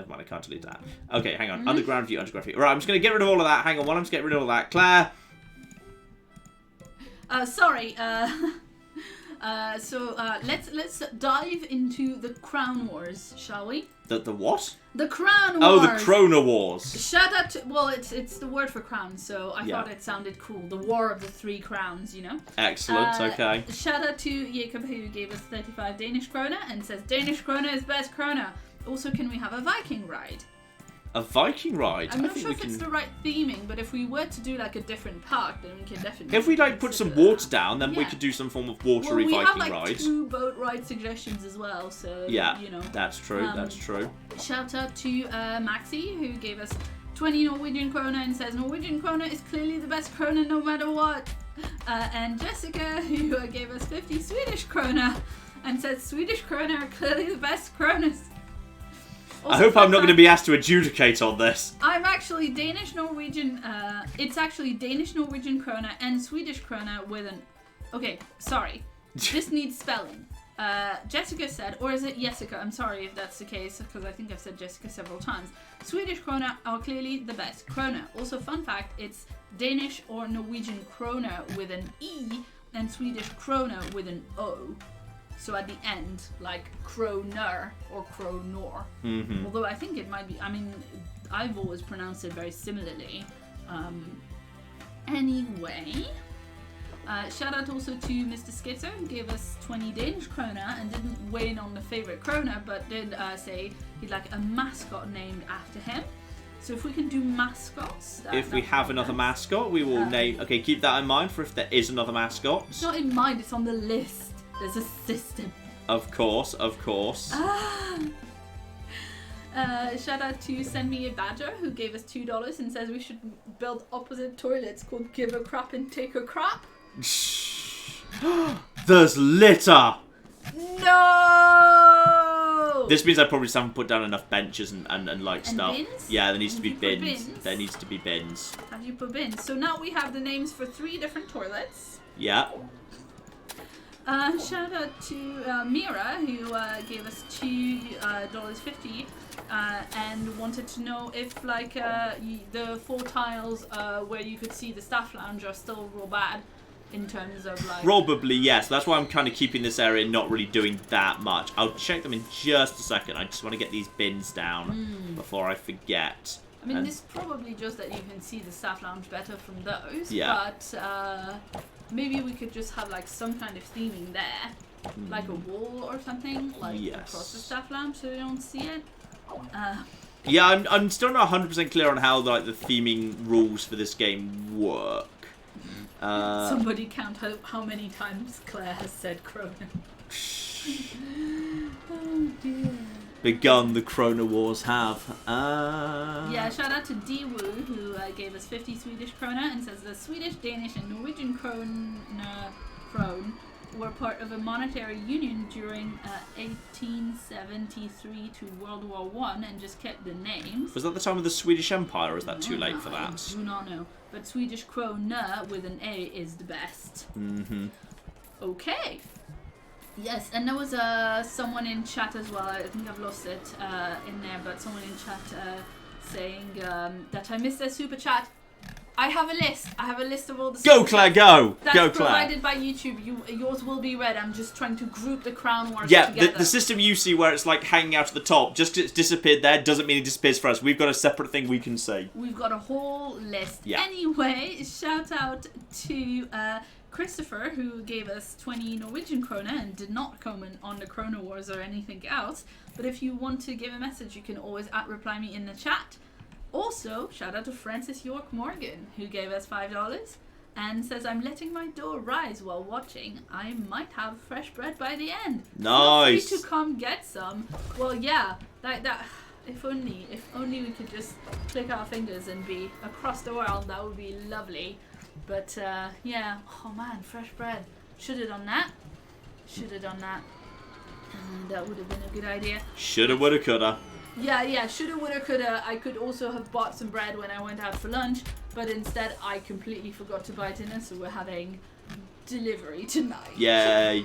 mind, I can't delete that. Okay, hang on. Underground view. Right, I'm just going to get rid of all of that. Hang on, while I'm just getting rid of all that. Claire? Sorry. So let's dive into the Crown Wars, shall we? The what? The Crown Wars. Oh, the Krona Wars. Shout out to, well, it's the word for crown, so I thought it sounded cool. The War of the Three Crowns, you know? Excellent, okay. Shout out to Jacob, who gave us 35 Danish krona and says, Danish krona is best krona. Also, can we have a Viking ride? A Viking ride? I'm not sure if it's the right theming, but if we were to do like a different park, then we can definitely. If we like put some water down, then we could do some form of watery Viking ride. We have like 2 boat ride suggestions as well, so yeah, you know. That's true. That's true. Shout out to Maxi, who gave us 20 Norwegian krona and says Norwegian krona is clearly the best krona no matter what. And Jessica, who gave us 50 Swedish krona and says Swedish krona are clearly the best kronas. Also, I hope I'm not going to be asked to adjudicate on this. I'm actually Danish-Norwegian, it's actually Danish-Norwegian krona and Swedish krona with an... Okay, sorry. This needs spelling. Jessica said, or is it Jessica? I'm sorry if that's the case, because I think I've said Jessica several times. Swedish krona are clearly the best krona. Also, fun fact, it's Danish or Norwegian krona with an E and Swedish krona with an O. So at the end, like kroner or kronor. Mm-hmm. Although I think it might be, I mean, I've always pronounced it very similarly. Anyway, shout out also to Mr. Schizo, who gave us 20 Danish krona and didn't weigh in on the favorite krona, but did say he'd like a mascot named after him. So if we can do mascots. If we have another mascot, we will name. Okay, keep that in mind for if there is another mascot. It's not in mind, it's on the list. There's a system. Of course, of course. Shout out to Send Me a Badger, who gave us $2 and says we should build opposite toilets called Give a Crap and Take a Crap. There's litter! No! This means I probably just haven't put down enough benches and like stuff. Bins? Yeah, there needs to be bins. There needs to be bins. Have you put bins? So now we have the names for 3 different toilets. Yeah. Shout out to Mira, who gave us $2.50 and wanted to know if, like, the 4 tiles where you could see the staff lounge are still real bad in terms of, like... Probably, yes. That's why I'm kind of keeping this area not really doing that much. I'll check them in just a second. I just want to get these bins down before I forget. I mean, this is probably just that you can see the staff lounge better from those, yeah. But maybe we could just have, like, some kind of theming there, like a wall or something, like across the staff lounge so you don't see it. Yeah, I'm still not 100% clear on how, like, the theming rules for this game work. Somebody count how many times Claire has said Cronin. Oh dear. Begun the Krona Wars have. Yeah, shout out to Dwoo, who gave us 50 Swedish krona and says the Swedish, Danish, and Norwegian krone were part of a monetary union during 1873 to World War I and just kept the names. Was that the time of the Swedish Empire, or is that too late for that? I do not know. But Swedish krona with an A is the best. Mm-hmm. Okay. Yes, and there was someone in chat as well, I think I've lost it in there, but someone in chat saying that I missed their super chat. I have a list. I have a list of all the Go, Claire, go! That's go, Claire. provided by YouTube. Yours will be read. I'm just trying to group the Crown Wars together. Yeah, the system you see where it's like hanging out at the top, just 'cause it's disappeared there doesn't mean it disappears for us. We've got a separate thing we can see. We've got a whole list. Yeah. Anyway, shout out to Christopher, who gave us 20 Norwegian krona and did not comment on the Krona Wars or anything else. But if you want to give a message, you can always reply me in the chat. Also, shout out to Francis York Morgan, who gave us $5 and says, I'm letting my dough rise while watching. I might have fresh bread by the end. Nice. Feel free to come get some. Well, yeah, that if only we could just click our fingers and be across the world, that would be lovely. But yeah, oh man, fresh bread. Should have done that. That would have been a good idea. Shoulda, woulda, coulda. Yeah, shoulda, woulda, coulda. I could also have bought some bread when I went out for lunch, but instead I completely forgot to buy dinner, so we're having delivery tonight. Yay.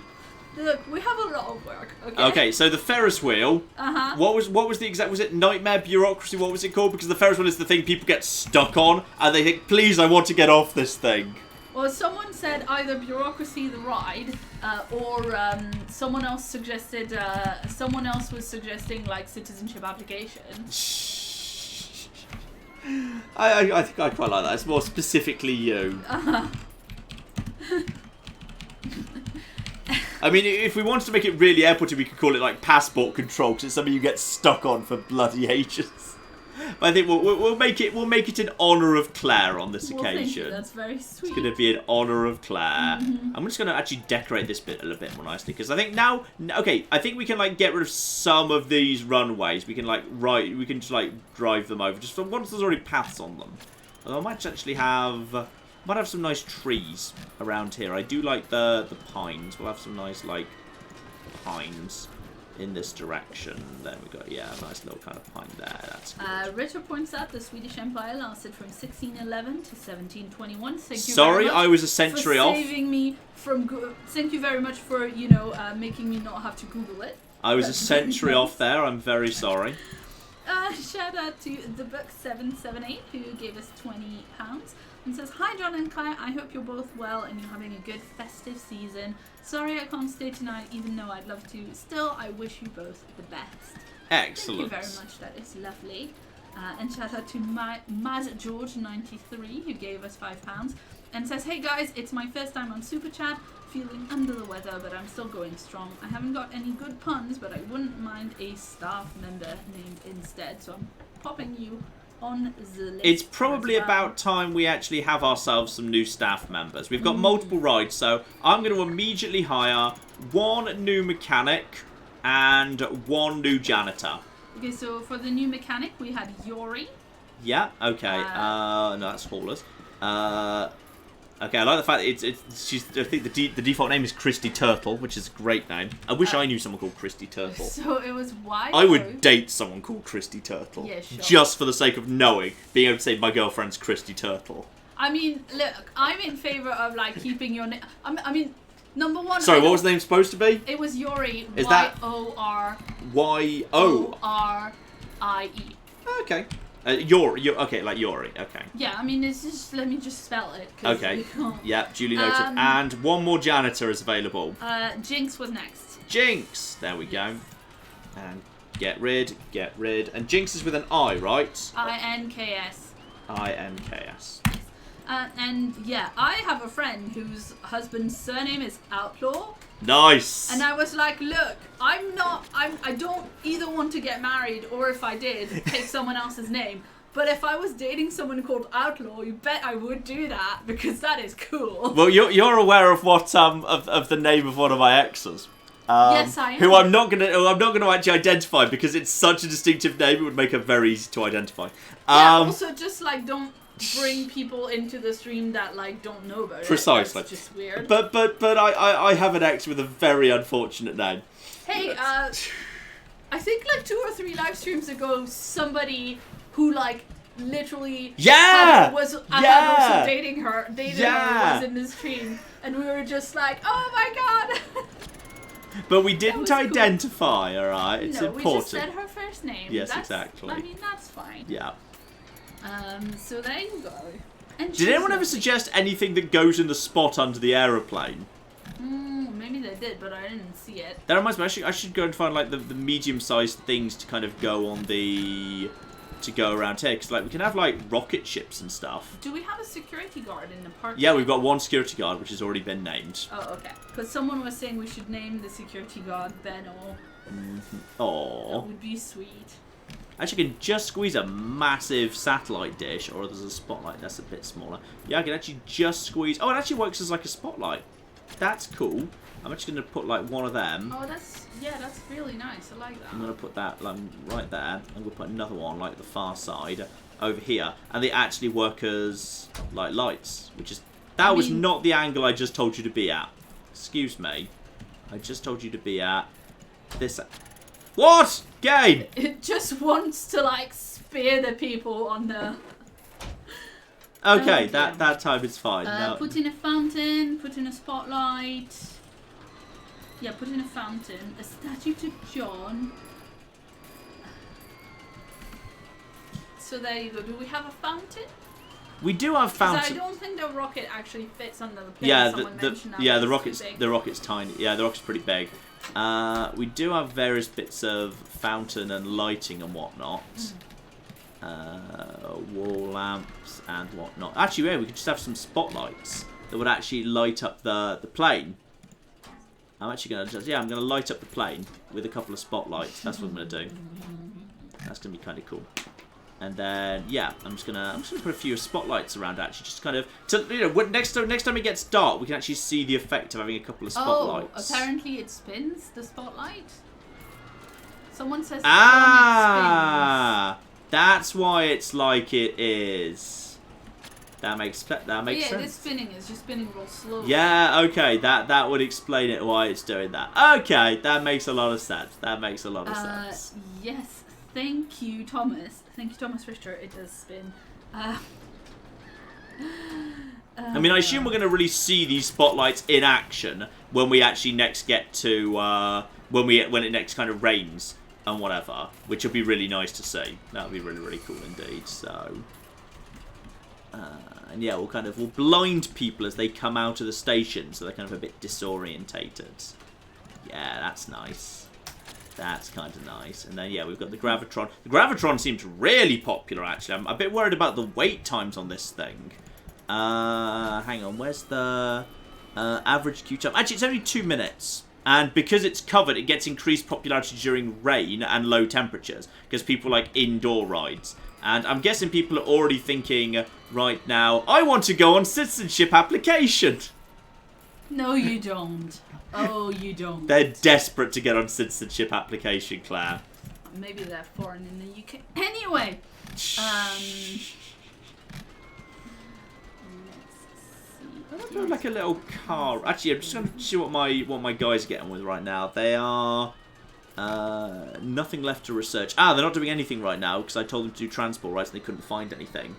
Look, we have a lot of work, okay? Okay, so the Ferris Wheel. Uh-huh. What was the exact, was it Nightmare Bureaucracy? What was it called? Because the Ferris Wheel is the thing people get stuck on, and they think, please, I want to get off this thing. Well, someone said either Bureaucracy the Ride, or someone else suggested, someone else was suggesting, like, citizenship application. I think I quite like that. It's more specifically you. Uh-huh. I mean, if we wanted to make it really airporty, we could call it, like, passport control, because it's something you get stuck on for bloody ages. But I think we'll make it in honour of Claire on this occasion. Thank you. That's very sweet. It's going to be in honour of Claire. Mm-hmm. I'm just going to actually decorate this bit a little bit more nicely, because I think now, okay, I think we can, like, get rid of some of these runways. We can, like, we can just, like, drive them over, just for once there's already paths on them. Although I might actually have some nice trees around here. I do like the pines. We'll have some nice, like, pines in this direction. Then we got, yeah, a nice little kind of pine there. That's good. Richard points out the Swedish Empire lasted from 1611 to 1721. Thank you Sorry, very much I was a century for off. saving me from thank you very much for, making me not have to Google it. I was a century off there. I'm very sorry. Shout out to the book 778 who gave us £20 and says, hi John and Claire, I hope you're both well and you're having a good festive season. Sorry I can't stay tonight even though I'd love to. Still, I wish you both the best. Excellent. Thank you very much, that is lovely. And shout out to Mad George 93 who gave us £5 and says, hey guys, it's my first time on Super Chat. Feeling under the weather, but I'm still going strong. I haven't got any good puns, but I wouldn't mind a staff member named instead. So I'm popping you on the list. It's probably about time we actually have ourselves some new staff members. We've got multiple rides, so I'm going to immediately hire one new mechanic and one new janitor. Okay, so for the new mechanic, we had Yori. Yeah, okay. No, that's haulers. Okay, I like the fact that I think the default name is Christy Turtle, which is a great name. I wish I knew someone called Christy Turtle. So it was why? I would date someone called Christy Turtle. Yeah, sure. Just for the sake of knowing, being able to say my girlfriend's Christy Turtle. I mean, look, I'm in favour of, like, keeping your name. I mean, Number one. Sorry, what was the name supposed to be? It was Yori. Is that Y-O-R-I-E. Okay. Yori. Okay, like Yori. Okay. Yeah, I mean, it's just let me just spell it. Okay. Yeah, duly noted. And one more janitor is available. Jinx was next. Jinx. There we go. And get rid. And Jinx is with an I, right? I-N-K-S. I-N-K-S. And yeah, I have a friend whose husband's surname is Outlaw. Nice. And I was like, look, I don't either want to get married, or if I did, take someone else's name. But if I was dating someone called Outlaw, you bet I would do that, because that is cool. Well, you're aware of what of the name of one of my exes. Yes, I am. Who I'm not gonna actually identify because it's such a distinctive name. It would make her very easy to identify. Yeah. Also, just like don't bring people into the stream that like don't know about Precisely. it. That's just weird. But I have an ex with a very unfortunate name. Hey, I think like 2 or 3 live streams ago, somebody who like literally was also dating her was in the stream, and we were just like, oh my god. But we didn't identify, cool. Alright? It's important. We just said her first name. Yes, exactly. I mean, that's fine. Yeah. So there you go. And did anyone ever suggest anything that goes in the spot under the aeroplane? Maybe they did, but I didn't see it. That reminds me, I should go and find like the medium-sized things to kind of go on the... to go around here, because like we can have like rocket ships and stuff. Do we have a security guard in the park? Yeah, we've got one security guard, which has already been named. Oh, okay. Because someone was saying we should name the security guard Benno. Aww. That would be sweet. Actually, I can just squeeze a massive satellite dish, or there's a spotlight that's a bit smaller. Yeah, I can actually just squeeze... Oh, it actually works as like a spotlight. That's cool. I'm actually going to put like one of them. Oh, that's really nice. I like that. I'm going to put that like right there. I'm going to put another one like the far side over here, and they actually work as like lights, which is was not the angle I just told you to be at. Excuse me. I just told you to be at this. What game? It just wants to like spear the people on the. Okay, that time is fine. Put in a fountain. Put in a spotlight. Yeah, put in a fountain. A statue to John. So there you go. Do we have a fountain? We do have fountain. I don't think the rocket actually fits under the plane. Yeah, the rocket's tiny. Yeah, the rocket's pretty big. We do have various bits of fountain and lighting and whatnot. Wall lamps and whatnot. Actually, yeah, we could just have some spotlights that would actually light up the plane. I'm actually going to I'm going to light up the plane with a couple of spotlights. That's what I'm going to do. That's going to be kind of cool. And then, yeah, I'm just gonna put a few spotlights around actually, just kind of next time it gets dark, we can actually see the effect of having a couple of spotlights. Oh, apparently it spins the spotlight. Someone says. That's why it's like it is. That makes sense. Yeah, this spinning is just spinning real slow. Yeah, okay, that would explain it why it's doing that. Okay, that makes a lot of sense. Sense. Yes, thank you, Thomas. Thank you, Thomas Richter. It does spin. I mean, I assume we're going to really see these spotlights in action when we actually next get to when it next kind of rains and whatever, which will be really nice to see. That'll be really, really cool indeed. So, and yeah, we'll blind people as they come out of the station, so they're kind of a bit disorientated. Yeah, that's nice. That's kind of nice. And then, yeah, we've got the Gravitron. The Gravitron seems really popular, actually. I'm a bit worried about the wait times on this thing. Hang on. Where's the average queue time? Actually, it's only 2 minutes. And because it's covered, it gets increased popularity during rain and low temperatures. Because people like indoor rides. And I'm guessing people are already thinking right now, I want to go on citizenship application. No, you don't. Oh, you don't. They're desperate to get on citizenship application, Claire. Maybe they're foreign in the UK. Anyway, let's see. I like a little car. Actually, I'm just going to see what my guys are getting with right now. They are nothing left to research. They're not doing anything right now because I told them to do transport rights and they couldn't find anything.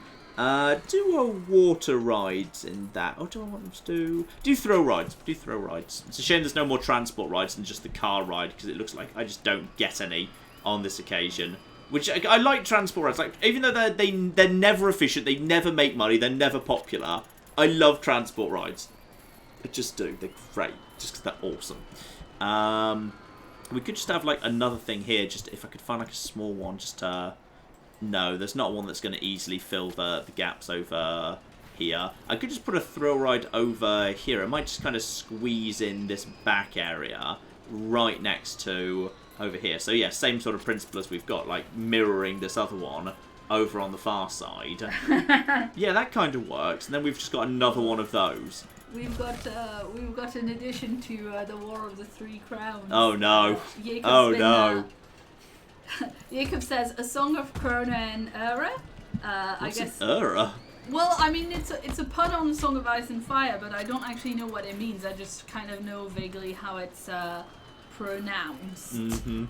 Do a water ride in that. Or do I want them to do thrill rides? Do thrill rides. It's a shame there's no more transport rides than just the car ride, because it looks like I just don't get any on this occasion. Which, I like transport rides. Like, even though they're never efficient, they never make money, they're never popular, I love transport rides. I just do. They're great. Just because they're awesome. We could just have, like, another thing here. Just if I could find, like, a small one. Just, no, there's not one that's going to easily fill the gaps over here. I could just put a thrill ride over here. I might just kind of squeeze in this back area right next to over here. So yeah, same sort of principle as we've got, like mirroring this other one over on the far side. Yeah, that kind of works. And then we've just got another one of those. We've got an addition to the War of the Three Crowns. Oh no! Jacob says a song of Krona and Ura. I guess. Ura? Well, I mean, it's a pun on Song of Ice and Fire, but I don't actually know what it means. I just kind of know vaguely how it's pronounced.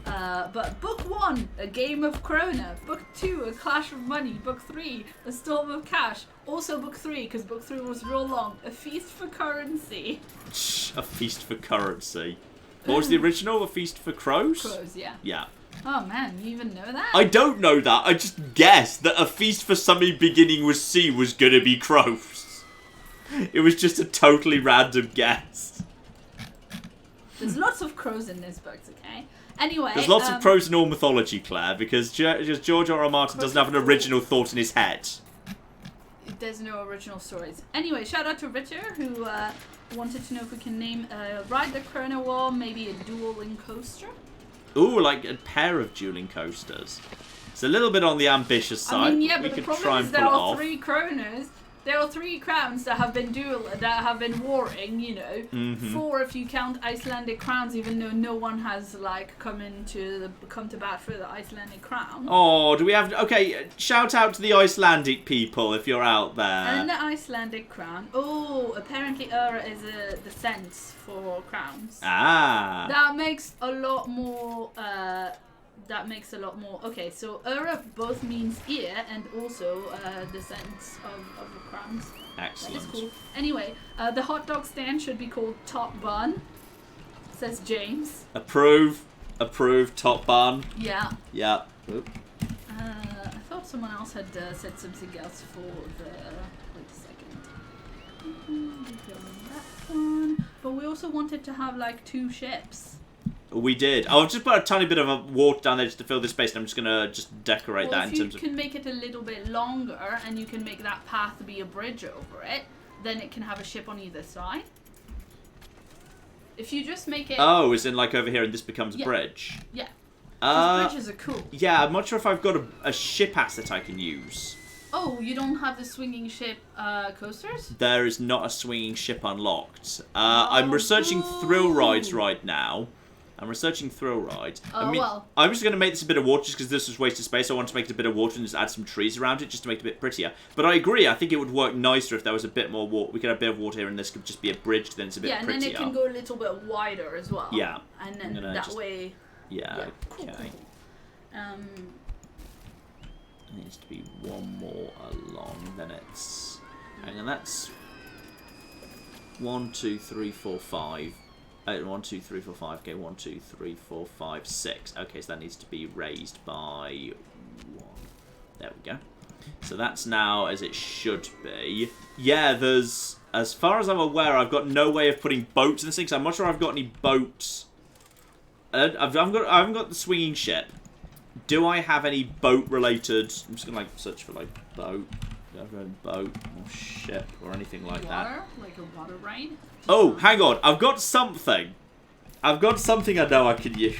But Book 1, A Game of Krona. Book 2, A Clash of Money. Book 3, A Storm of Cash. Also Book 3, because Book 3 was real long. A Feast for Currency. A Feast for Currency. What was the original? A Feast for Crows? Crows, yeah. Yeah. Oh man, you even know that? I don't know that. I just guessed that A Feast for something beginning with C was going to be crows. It was just a totally random guess. There's lots of crows in this book, okay? Anyway, there's lots of crows in all mythology, Claire, because George R. R. Martin doesn't have an original thought in his head. There's no original stories. Anyway, shout out to Ritter, who wanted to know if we can name Ride the Krona Wall, maybe a dueling coaster. Ooh, like a pair of dueling coasters. It's a little bit on the ambitious side. I mean, yeah, but the problem is there are 3 Kronas. There are 3 crowns that have been warring, you know. 4 if you count Icelandic crowns, even though no one has like come to bat for the Icelandic crown. Oh, do we have? Okay, shout out to the Icelandic people if you're out there. And the Icelandic crown. Oh, apparently Ura is the sense for crowns. Ah. That makes a lot more. Okay, so Ura both means ear and also the sense of the crowns. Excellent. That is cool. Anyway, the hot dog stand should be called Top Bun, says James. Approve, Top Bun. Yeah. Yeah. I thought someone else had said something else for the. Wait a second. That one. But we also wanted to have like 2 ships. We did. I'll just put a tiny bit of a water down there just to fill the space, and I'm just gonna decorate that in terms of. If you can make it a little bit longer, and you can make that path be a bridge over it, then it can have a ship on either side. If you just make it. Oh, as in like over here, and this becomes a bridge. Yeah. Because bridges are cool. Yeah, I'm not sure if I've got a ship asset I can use. Oh, you don't have the swinging ship coasters? There is not a swinging ship unlocked. I'm researching thrill rides right now. I'm researching thrill rides. I'm just going to make this a bit of water just because this was wasted space. I want to make it a bit of water and just add some trees around it just to make it a bit prettier. But I agree. I think it would work nicer if there was a bit more water. We could have a bit of water here and this could just be a bridge. Then it's a bit prettier. Yeah, and then it can go a little bit wider as well. Yeah. And then that way... Yeah, cool. okay. It needs to be one more along. Then it's... Hang on, that's... 1, 2, 3, 4, 5... 1, 2, 3, 4, 5. Okay, 1, 2, 3, 4, 5, 6. Okay, so that needs to be raised by 1. There we go. So that's now as it should be. Yeah, there's... As far as I'm aware, I've got no way of putting boats in this thing, so I'm not sure I've got any boats. I haven't got the swinging ship. Do I have any boat-related... I'm just going to, like, search for, like, boat. Do I have a boat or ship or anything like that? Like a water ride? Oh, hang on. I've got something. I've got something I know I can use.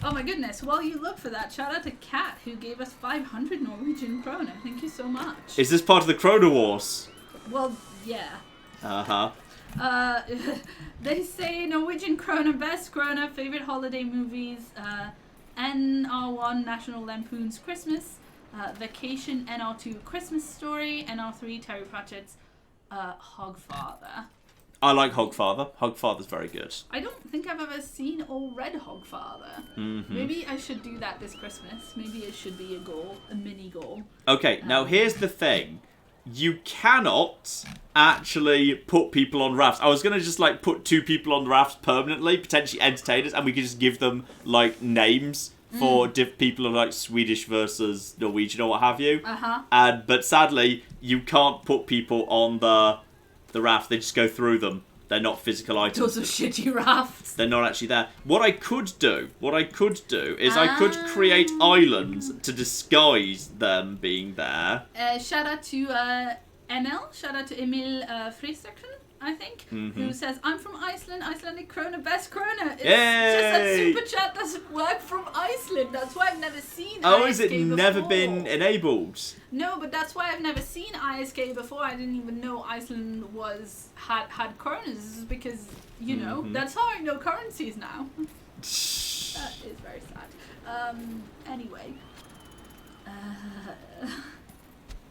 Oh my goodness. While you look for that, shout out to Kat, who gave us 500 Norwegian krona. Thank you so much. Is this part of the Krona Wars? Well, yeah. Uh-huh. They say Norwegian krona, best krona, favorite holiday movies, NR1, National Lampoon's Christmas, Vacation, NR2, Christmas Story, NR3, Terry Pratchett's Hogfather. I like Hogfather. Hogfather's very good. I don't think I've ever seen or read Hogfather. Maybe I should do that this Christmas. Maybe it should be a goal, a mini goal. Okay, now here's the thing. you cannot actually put people on rafts. I was going to just, like, put 2 people on the rafts permanently, potentially entertainers, and we could just give them, like, names for people of, like, Swedish versus Norwegian or what have you. But sadly, you can't put people on the raft. They just go through them. They're not physical items. Those are shitty rafts. They're not actually there. What I could do is I could create islands to disguise them being there. Shout out to NL. Shout out to Emil Fristersen, I think, who says, I'm from Iceland, Icelandic krona, best krona. It's just that super chat doesn't work from Iceland. That's why I've never seen ISK is it never been enabled? No, but that's why I've never seen ISK before. I didn't even know Iceland had kronas, because, you know, that's how I know currencies now. That is very sad. Anyway.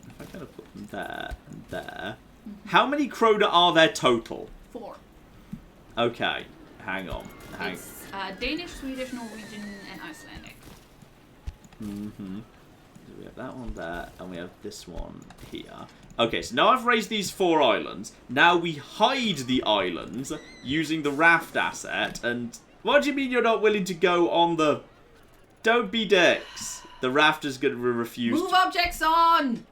If I kind of put them there and there. How many krona are there total? 4. Okay, hang on. It's Danish, Swedish, Norwegian, and Icelandic. So we have that one there, and we have this one here. Okay, so now I've raised these 4 islands. Now we hide the islands using the raft asset. And what do you mean you're not willing to go on the... Don't be dicks. The raft is going to refuse. Move objects on!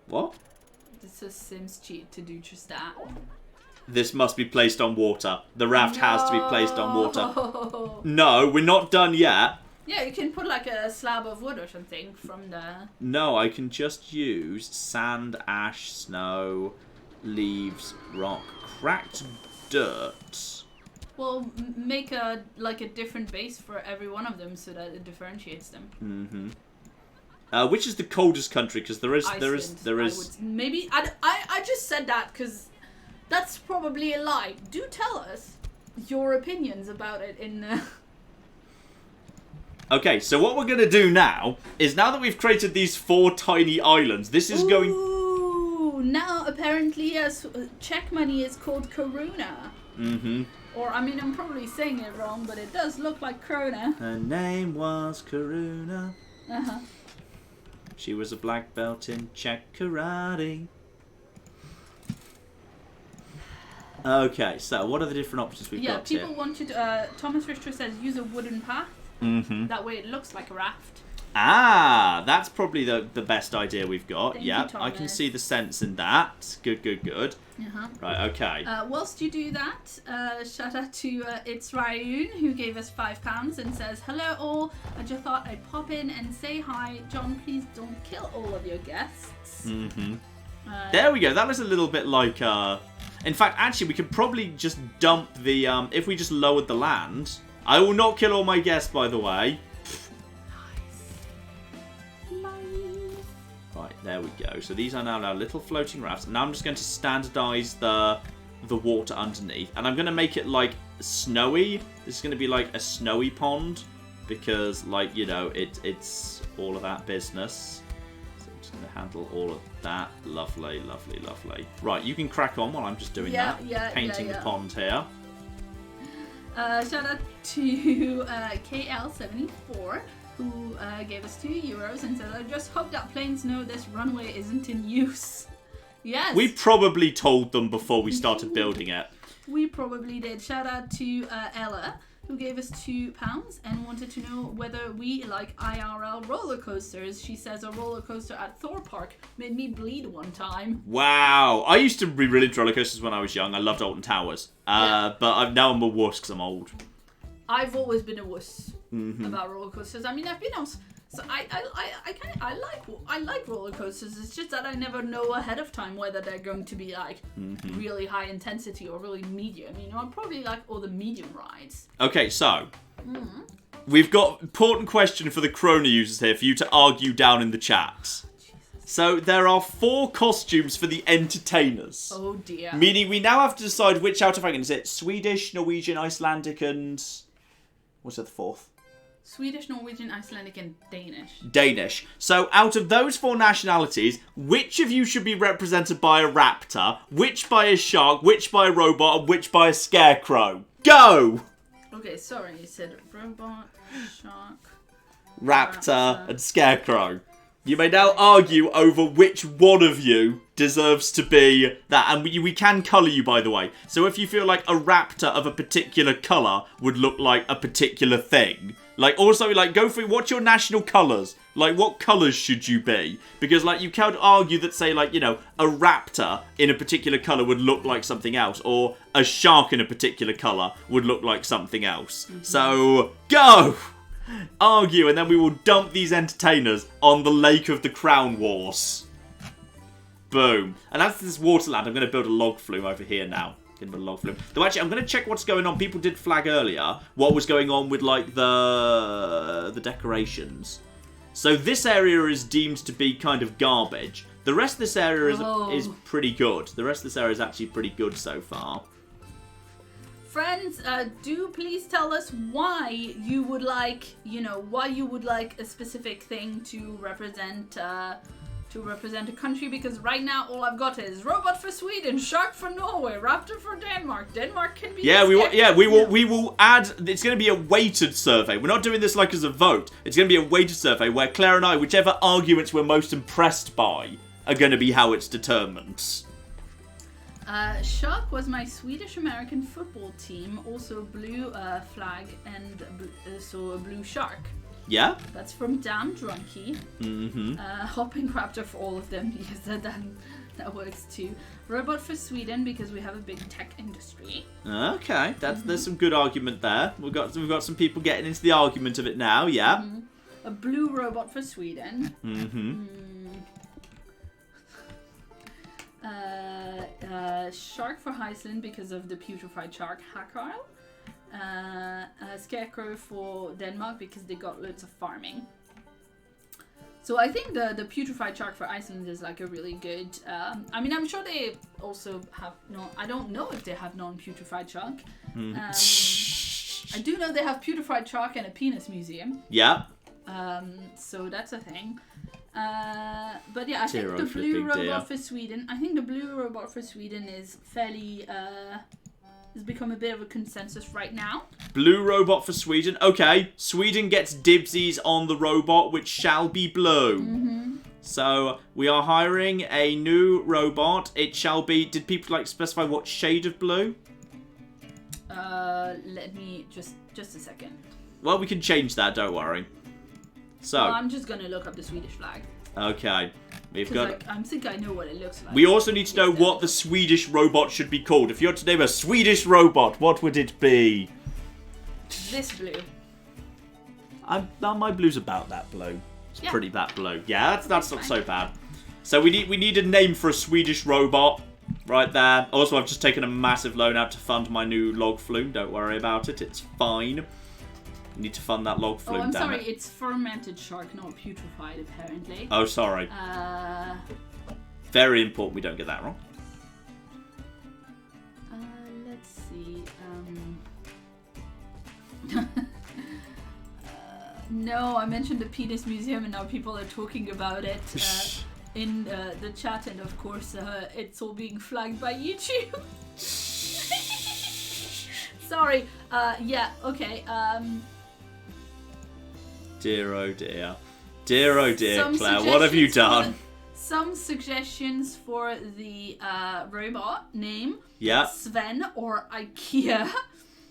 What? This is Sims cheat to do just that. This must be placed on water. The raft has to be placed on water. No, we're not done yet. Yeah, you can put like a slab of wood or something from the... No, I can just use sand, ash, snow, leaves, rock, cracked dirt. Well, make a different base for every one of them so that it differentiates them. Which is the coldest country? Because there is. Maybe I just said that because that's probably a lie. Do tell us your opinions about it in. Okay, so what we're gonna do now is, now that we've created these 4 tiny islands, this is going. Ooh, now apparently Czech money is called koruna. Or I mean, I'm probably saying it wrong, but it does look like krona. Her name was Karuna. She was a black belt in Czech karate. Okay, so what are the different options we've got here? Yeah, people want you to... Thomas Richter says use a wooden path. That way it looks like a raft. Ah, that's probably the best idea we've got. Thank Yeah, you, I can see the sense in that. Good. Right, okay. Whilst you do that, shout out to It's Ryan, who gave us £5 and says, hello all, I just thought I'd pop in and say hi. John, please don't kill all of your guests. There we go. That was a little bit like... In fact, actually, we could probably just dump the... if we just lowered the land... I will not kill all my guests, by the way. Right, there we go. So these are now our little floating rafts. Now I'm just going to standardize the water underneath. And I'm going to make it, like, snowy. This is going to be, like, a snowy pond. Because, like, you know, it's all of that business. So I'm just going to handle all of that. Lovely. Right, you can crack on while I'm just doing that. Painting the pond here. Shout out to KL74, who gave us €2 and said, I just hope that planes know this runway isn't in use. Yes. We probably told them before we started building it. We probably did. Shout out to Ella, who gave us £2 and wanted to know whether we like IRL roller coasters. She says a roller coaster at Thor Park made me bleed one time. Wow. I used to be really into roller coasters when I was young. I loved Alton Towers. But now I'm a wuss because I'm old. I've always been a wuss about roller coasters. I mean, I've been on... So I like roller coasters. It's just that I never know ahead of time whether they're going to be like really high intensity or really medium. You know, I'm probably like all the medium rides. Okay, so we've got an important question for the Krona users here for you to argue down in the chat. So there are 4 costumes for the entertainers. Oh dear. Meaning we now have to decide which out of is it Swedish, Norwegian, Icelandic, and what's the 4th? Swedish, Norwegian, Icelandic, and Danish. Danish. So out of those 4 nationalities, which of you should be represented by a raptor, which by a shark, which by a robot, and which by a scarecrow? Go! Okay, sorry, you said robot, shark, raptor, and scarecrow. You may now argue over which one of you deserves to be that. And we can colour you, by the way. So if you feel like a raptor of a particular colour would look like a particular thing. Like, also, like, go through, what's your national colours? Like, what colours should you be? Because, like, you can't argue that, say, like, you know, a raptor in a particular colour would look like something else. Or a shark in a particular colour would look like something else. So, go! Argue, and then we will dump these entertainers on the Lake of the Crown Wars. Boom. And as this waterland, I'm going to build a log flume over here now. Log flume. Though actually, I'm going to check what's going on. People did flag earlier what was going on with, like, the decorations. So this area is deemed to be kind of garbage. The rest of this area is pretty good. The rest of this area is actually pretty good so far. Friends, do please tell us why you would like, why you would like a specific thing to represent a country, because right now all I've got is robot for Sweden, shark for Norway, raptor for Denmark. Denmark can be we will add. It's going to be a weighted survey. We're not doing this like as a vote. It's going to be a weighted survey where Claire and I, whichever arguments we're most impressed by, are going to be how it's determined. Shark was my Swedish-American football team, also blue flag and so a blue shark. Yeah? That's from Dan Drunky. Mm-hmm. Hopping raptor for all of them, because that works too. Robot for Sweden, because we have a big tech industry. Okay, there's some good argument there. We've got some people getting into the argument of it now, yeah? Mm-hmm. A blue robot for Sweden. Mm-hmm. Shark for Iceland, because of the putrefied shark, Hakarl. Scarecrow for Denmark, because they got loads of farming. So I think the putrefied shark for Iceland is like a really good. I mean, I'm sure they also have I don't know if they have non-putrefied shark. I do know they have putrefied shark and a penis museum. Yeah. So that's a thing. But yeah, I think the blue robot for Sweden. I think the blue robot for Sweden is fairly. Has become a bit of a consensus right now. Blue robot for Sweden. Okay, Sweden gets dibsies on the robot, which shall be blue. Mm-hmm. So we are hiring a new robot. It shall be. Did people like specify what shade of blue? Let me just a second. Well, we can change that. Don't worry. So I'm just gonna look up the Swedish flag. Okay. We've got. I think I know what it looks like. We also need to know what the Swedish robot should be called. If you had to name a Swedish robot, what would it be? This blue. My blue's about that blue. It's pretty that blue. Yeah, that's not so bad. So we need a name for a Swedish robot. Right there. Also, I've just taken a massive loan out to fund my new log flume. Don't worry about it. It's fine. Need to fund that log flume. I'm sorry, it's fermented shark, not putrefied, apparently. Oh, sorry. Very important we don't get that wrong. Let's see. No, I mentioned the penis museum, and now people are talking about it in the chat, and of course, it's all being flagged by YouTube. Sorry. Yeah. Okay. Dear oh dear. Dear oh dear, Claire, what have you done? Some suggestions for the robot name. Yeah. Sven or IKEA.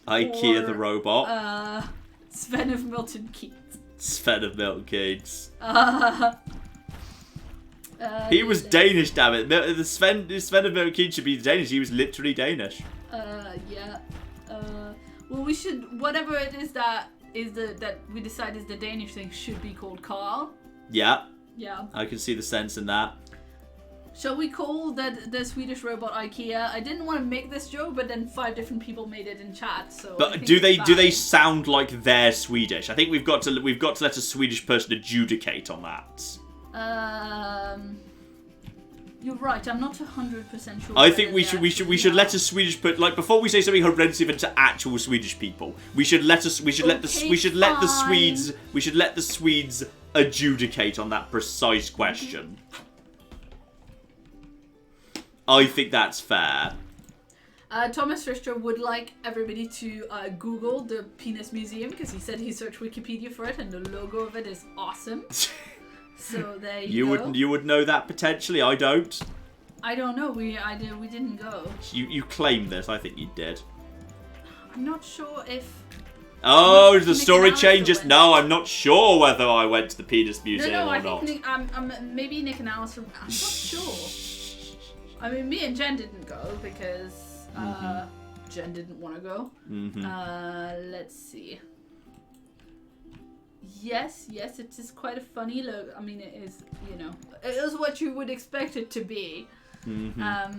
IKEA the robot. Sven of Milton Keynes. Sven of Milton Keynes. He was Danish, damn it. The Sven of Milton Keynes should be Danish. He was literally Danish. Yeah. Well, we should, whatever it is that we decide is the Danish thing, should be called Carl. Yeah. Yeah. I can see the sense in that. Shall we call the Swedish robot IKEA? I didn't want to make this joke, but then 5 different people made it in chat. So. But do they sound like they're Swedish? I think we've got to let a Swedish person adjudicate on that. You're right. I'm not 100% sure. I think we should let a Swedish before we say something horrendous even to actual Swedish people. We should let the Swedes adjudicate on that precise question. I think that's fair. Thomas Fischer would like everybody to Google the Penis Museum, because he said he searched Wikipedia for it, and the logo of it is awesome. So there you go. You would know that potentially. I don't. I don't know. We didn't go. You claimed this. I think you did. I'm not sure if. Oh, the story changes. No, I'm not sure whether I went to the penis museum or not. Maybe Nick and Alice. I'm not sure. I mean, me and Jen didn't go because Jen didn't want to go. Let's see. Yes, it is quite a funny look. I mean, it is. It is what you would expect it to be.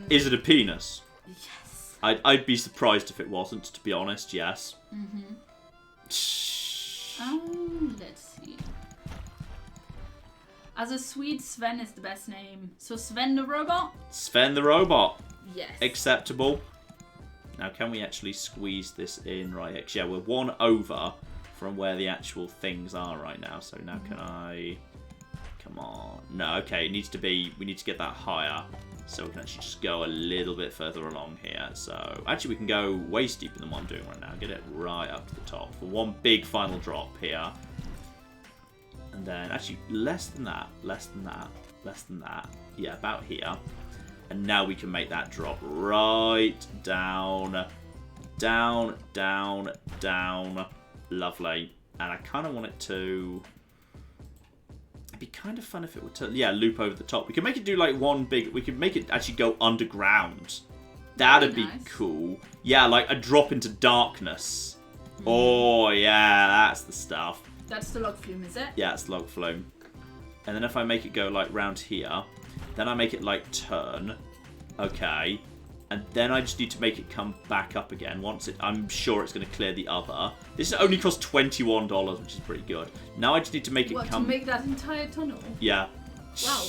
Is it a penis? Yes. I'd be surprised if it wasn't. To be honest, yes. Let's see. As a Swede, Sven is the best name. So Sven the robot? Sven the robot. Yes. Acceptable. Now, can we actually squeeze this in right here? Yeah, we're one over from where the actual things are right now. So now can I... Come on. No, okay. It needs to be... We need to get that higher. So we can actually just go a little bit further along here. So actually we can go way steeper than what I'm doing right now. Get it right up to the top for one big final drop here. And then actually less than that. Yeah, about here. And now we can make that drop right down. Down. Lovely. And I kind of want it to... It'd be kind of fun if it would, loop over the top. We could make it do like one big... We could make it actually go underground. That'd be nice. Cool. Yeah, like a drop into darkness. Oh, yeah, that's the stuff. That's the log flume, is it? Yeah, it's the log flume. And then if I make it go like round here, then I make it like turn. Okay. And then I just need to make it come back up again. I'm sure it's going to clear the other. This only costs $21, which is pretty good. Now I just need to make it come... to make that entire tunnel? Yeah. Wow.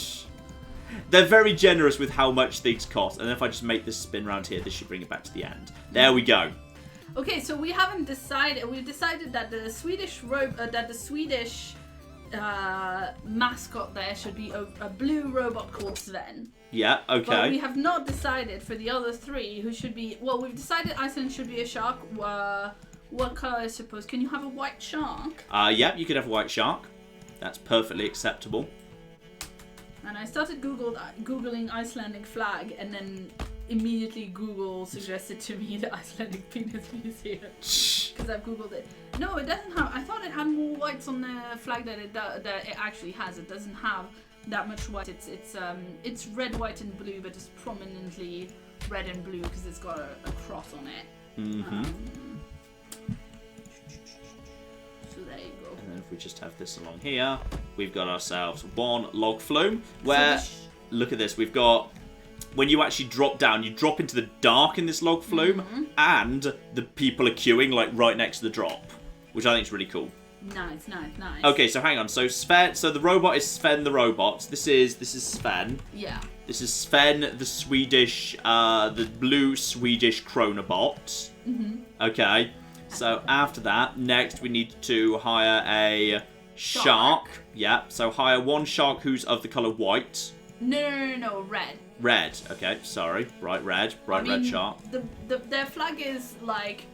They're very generous with how much things cost. And if I just make this spin round here, this should bring it back to the end. There we go. Okay, so we haven't decided. We've decided that the Swedish mascot there should be a blue robot called Sven. Yeah, okay. But we have not decided for the other three who should be... Well, we've decided Iceland should be a shark. What colour, I suppose? Can you have a white shark? Yeah, you could have a white shark. That's perfectly acceptable. And I started Googling Icelandic flag, and then immediately Google suggested to me the Icelandic Penis Museum. Because I've Googled it. No, it doesn't have... I thought it had more whites on the flag that it actually has. It doesn't have that much white. It's red, white, and blue, but it's prominently red and blue because it's got a cross on it. So there you go. And then if we just have this along here, we've got ourselves one log flume. Where look at this, we've got... When you actually drop down, you drop into the dark in this log flume, and the people are queuing like right next to the drop, which I think is really cool. Nice. Okay, so hang on. So Sven, the robot is Sven the robot. This is Sven. Yeah. This is Sven the Swedish, the blue Swedish Chronobot. Okay. So after that, next we need to hire a shark. Yeah. So hire one shark who's of the color white. No, red. Red. Okay, sorry. Bright red shark. Their flag is like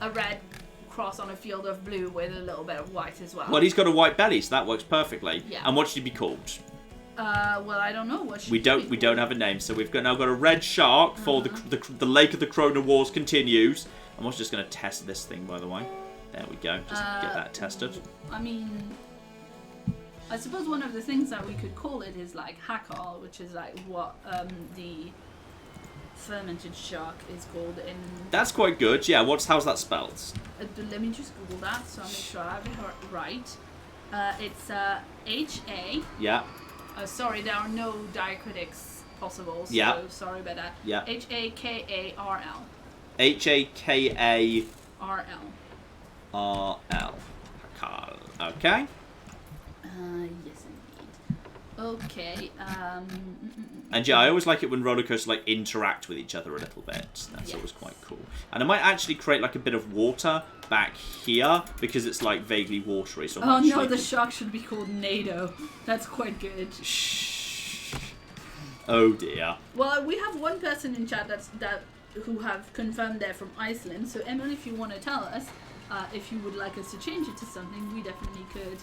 a red cross on a field of blue with a little bit of white as well. Well, he's got a white belly, so that works perfectly. Yeah. And what should he be called? Well, I don't know what. We don't have a name, so we've now got a red shark for the Lake of the Krona Wars continues. I'm also just going to test this thing, by the way. There we go. Just get that tested. I mean, I suppose one of the things that we could call it is like Hakal, which is like what the fermented shark is called in... That's quite good, yeah. How's that spelled? Let me just Google that so I'll make sure I have it right. It's H-A... Yeah. Sorry, there are no diacritics possible, so sorry about that. Yeah. H-A-K-A-R-L. H-A-K-A... R-L. R-L. Hakal. Okay. Yes, indeed. Okay. And yeah, I always like it when roller coasters like interact with each other a little bit. That's always quite cool. And I might actually create like a bit of water back here because it's like vaguely watery. So the shark should be called Nado. That's quite good. Shh. Oh dear. Well, we have one person in chat who have confirmed they're from Iceland. So Emma, if you want to tell us if you would like us to change it to something, we definitely could.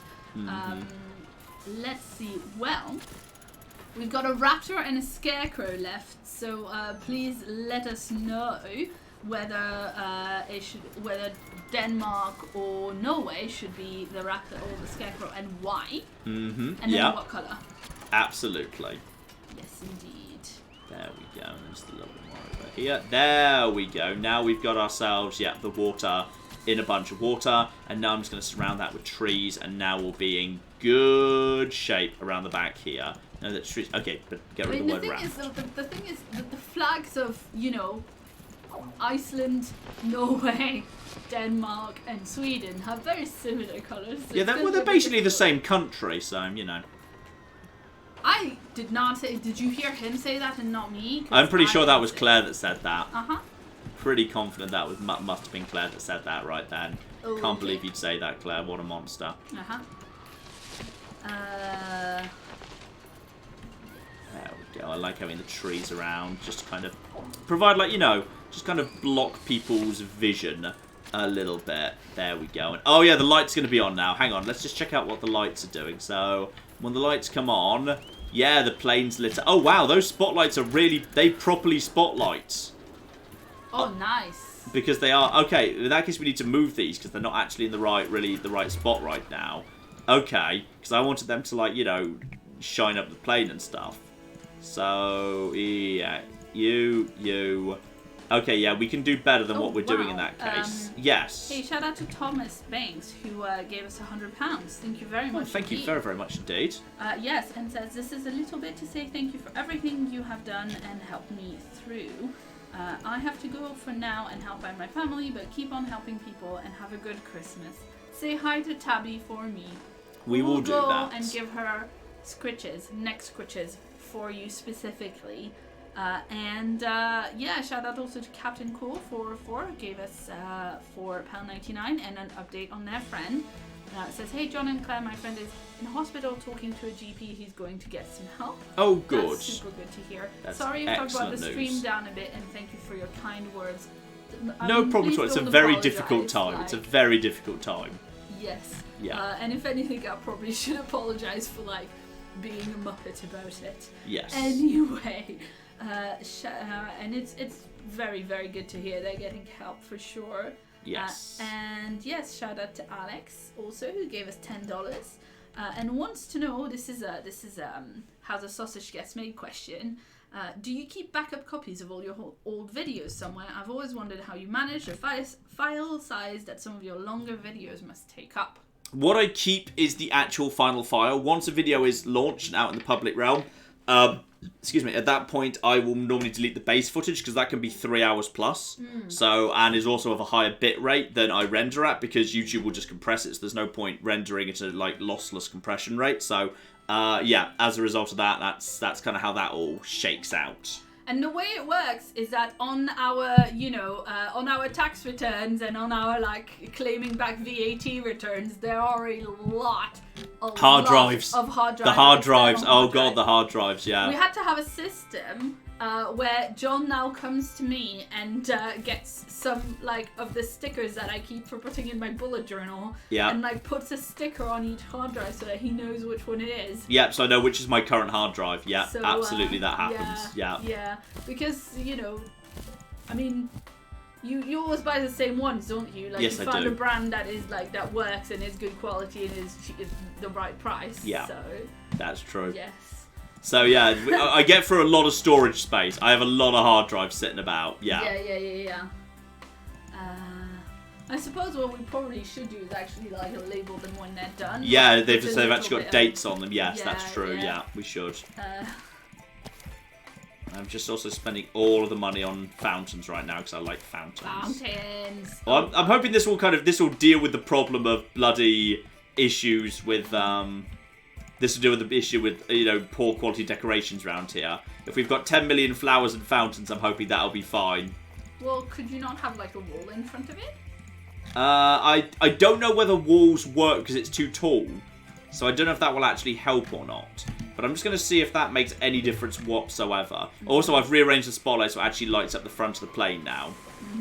let's see. Well, we've got a raptor and a scarecrow left, so please let us know whether whether Denmark or Norway should be the raptor or the scarecrow, and why. Mm-hmm. And then what colour. Absolutely. Yes, indeed. There we go. And just a little bit more over here. There we go. Now we've got ourselves, the water in a bunch of water. And now I'm just going to surround that with trees. And now we'll be in good shape around the back here. No, that's trees. Okay, but get rid of the word ramp. The thing is that the flags of, Iceland, Norway, Denmark, and Sweden have very similar colours. So they're basically the same country, so, I did not say. Did you hear him say that and not me? I'm pretty sure that was Claire that said that. Uh-huh. Pretty confident that must have been Claire that said that right then. Okay. Can't believe you'd say that, Claire. What a monster. Uh-huh. There we go. I like having the trees around, just to kind of provide, just kind of block people's vision a little bit. There we go. And, oh yeah, the light's going to be on now. Hang on, let's just check out what the lights are doing. So, when the lights come on, yeah, the plane's lit up. Oh wow, those spotlights are they properly spotlights. Oh, nice. Because they are, okay, in that case we need to move these, because they're not actually in the right spot right now. Okay, because I wanted them to, shine up the plane and stuff. So, yeah, you. Okay, yeah, we can do better than what we're doing in that case. Yes. Hey, shout out to Thomas Banks, who gave us £100. Thank you very much. Well, thank you very, very much indeed. Yes, and says, this is a little bit to say thank you for everything you have done and helped me through. I have to go for now and help out my family, but keep on helping people and have a good Christmas. Say hi to Tabby for me. We will do that. And give her neck scritches for you specifically. Shout out also to Captain Cool 404, gave us £4.99 and an update on their friend. It says, hey John and Claire, my friend is in hospital talking to a GP. He's going to get some help. Oh, good. That's super good to hear. That's Sorry if I brought the stream news. Down a bit, and thank you for your kind words. No problem at all. It's a very difficult time. It's a very difficult time. Yes. Yeah. And if anything, I probably should apologise for being a muppet about it. Yes. Anyway, and it's very, very good to hear they're getting help for sure. Yes. And yes, shout out to Alex also, who gave us $10 and wants to know. This is how the sausage gets made question. Do you keep backup copies of all your old videos somewhere? I've always wondered how you manage the file size that some of your longer videos must take up. What I keep is the actual final file. Once a video is launched and out in the public realm, at that point I will normally delete the base footage, because that can be 3 hours plus. So, and is also of a higher bit rate than I render at, because YouTube will just compress it, so there's no point rendering it at lossless compression rate. So as a result of that, that's kind of how that all shakes out. And the way it works is that on our, on our tax returns and on our claiming back VAT returns, there are a lot of hard drives. The hard drives. Oh god, the hard drives. Yeah. We had to have a system where John now comes to me and gets some of the stickers that I keep for putting in my bullet journal. Yeah. And puts a sticker on each hard drive so that he knows which one it is. Yep. So I know which is my current hard drive. Yeah. So, absolutely, that happens. Yeah. Yeah. Because I mean, you always buy the same ones, don't you? Yes, you find a brand that is that works and is good quality and is the right price. Yeah. So that's true. yes. So yeah, I get through a lot of storage space. I have a lot of hard drives sitting about. Yeah. Yeah. I suppose what we probably should do is actually label them when they're done. Yeah, they've actually got dates on them. Yes, that's true. Yeah, we should. I'm just also spending all of the money on fountains right now because I like fountains. Well, I'm hoping this will deal with the problem of bloody issues with This will deal with the issue with poor quality decorations around here. If we've got 10 million flowers and fountains, I'm hoping that'll be fine. Well, could you not have a wall in front of it? I don't know whether walls work because it's too tall. So I don't know if that will actually help or not. But I'm just going to see if that makes any difference whatsoever. Also, I've rearranged the spotlight so it actually lights up the front of the plane now.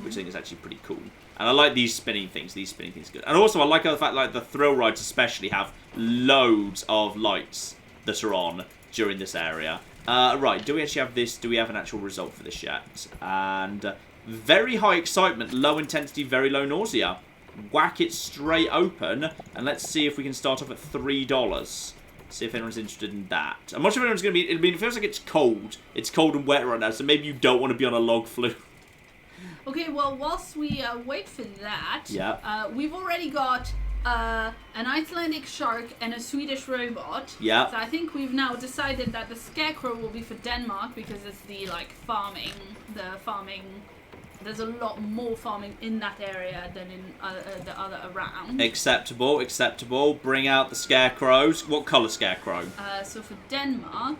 Which I think is actually pretty cool. And I like these spinning things. These spinning things are good. And also, I like the fact like the thrill rides especially have loads of lights that are on during this area. Right, do we actually have this? Do we have an actual result for this yet? And very high excitement, low intensity, very low nausea. Whack it straight open, and let's see if we can start off at $3. See if anyone's interested in that. I'm not sure if anyone's going to be... it feels like it's cold. It's cold and wet right now, so maybe you don't want to be on a log flume. Okay, well, whilst we wait for that, we've already got an Icelandic shark and a Swedish robot. Yeah. So I think we've now decided that the Scarecrow will be for Denmark because it's the farming. There's a lot more farming in that area than in the other around. Acceptable, acceptable. Bring out the scarecrows. What colour scarecrow? So for Denmark,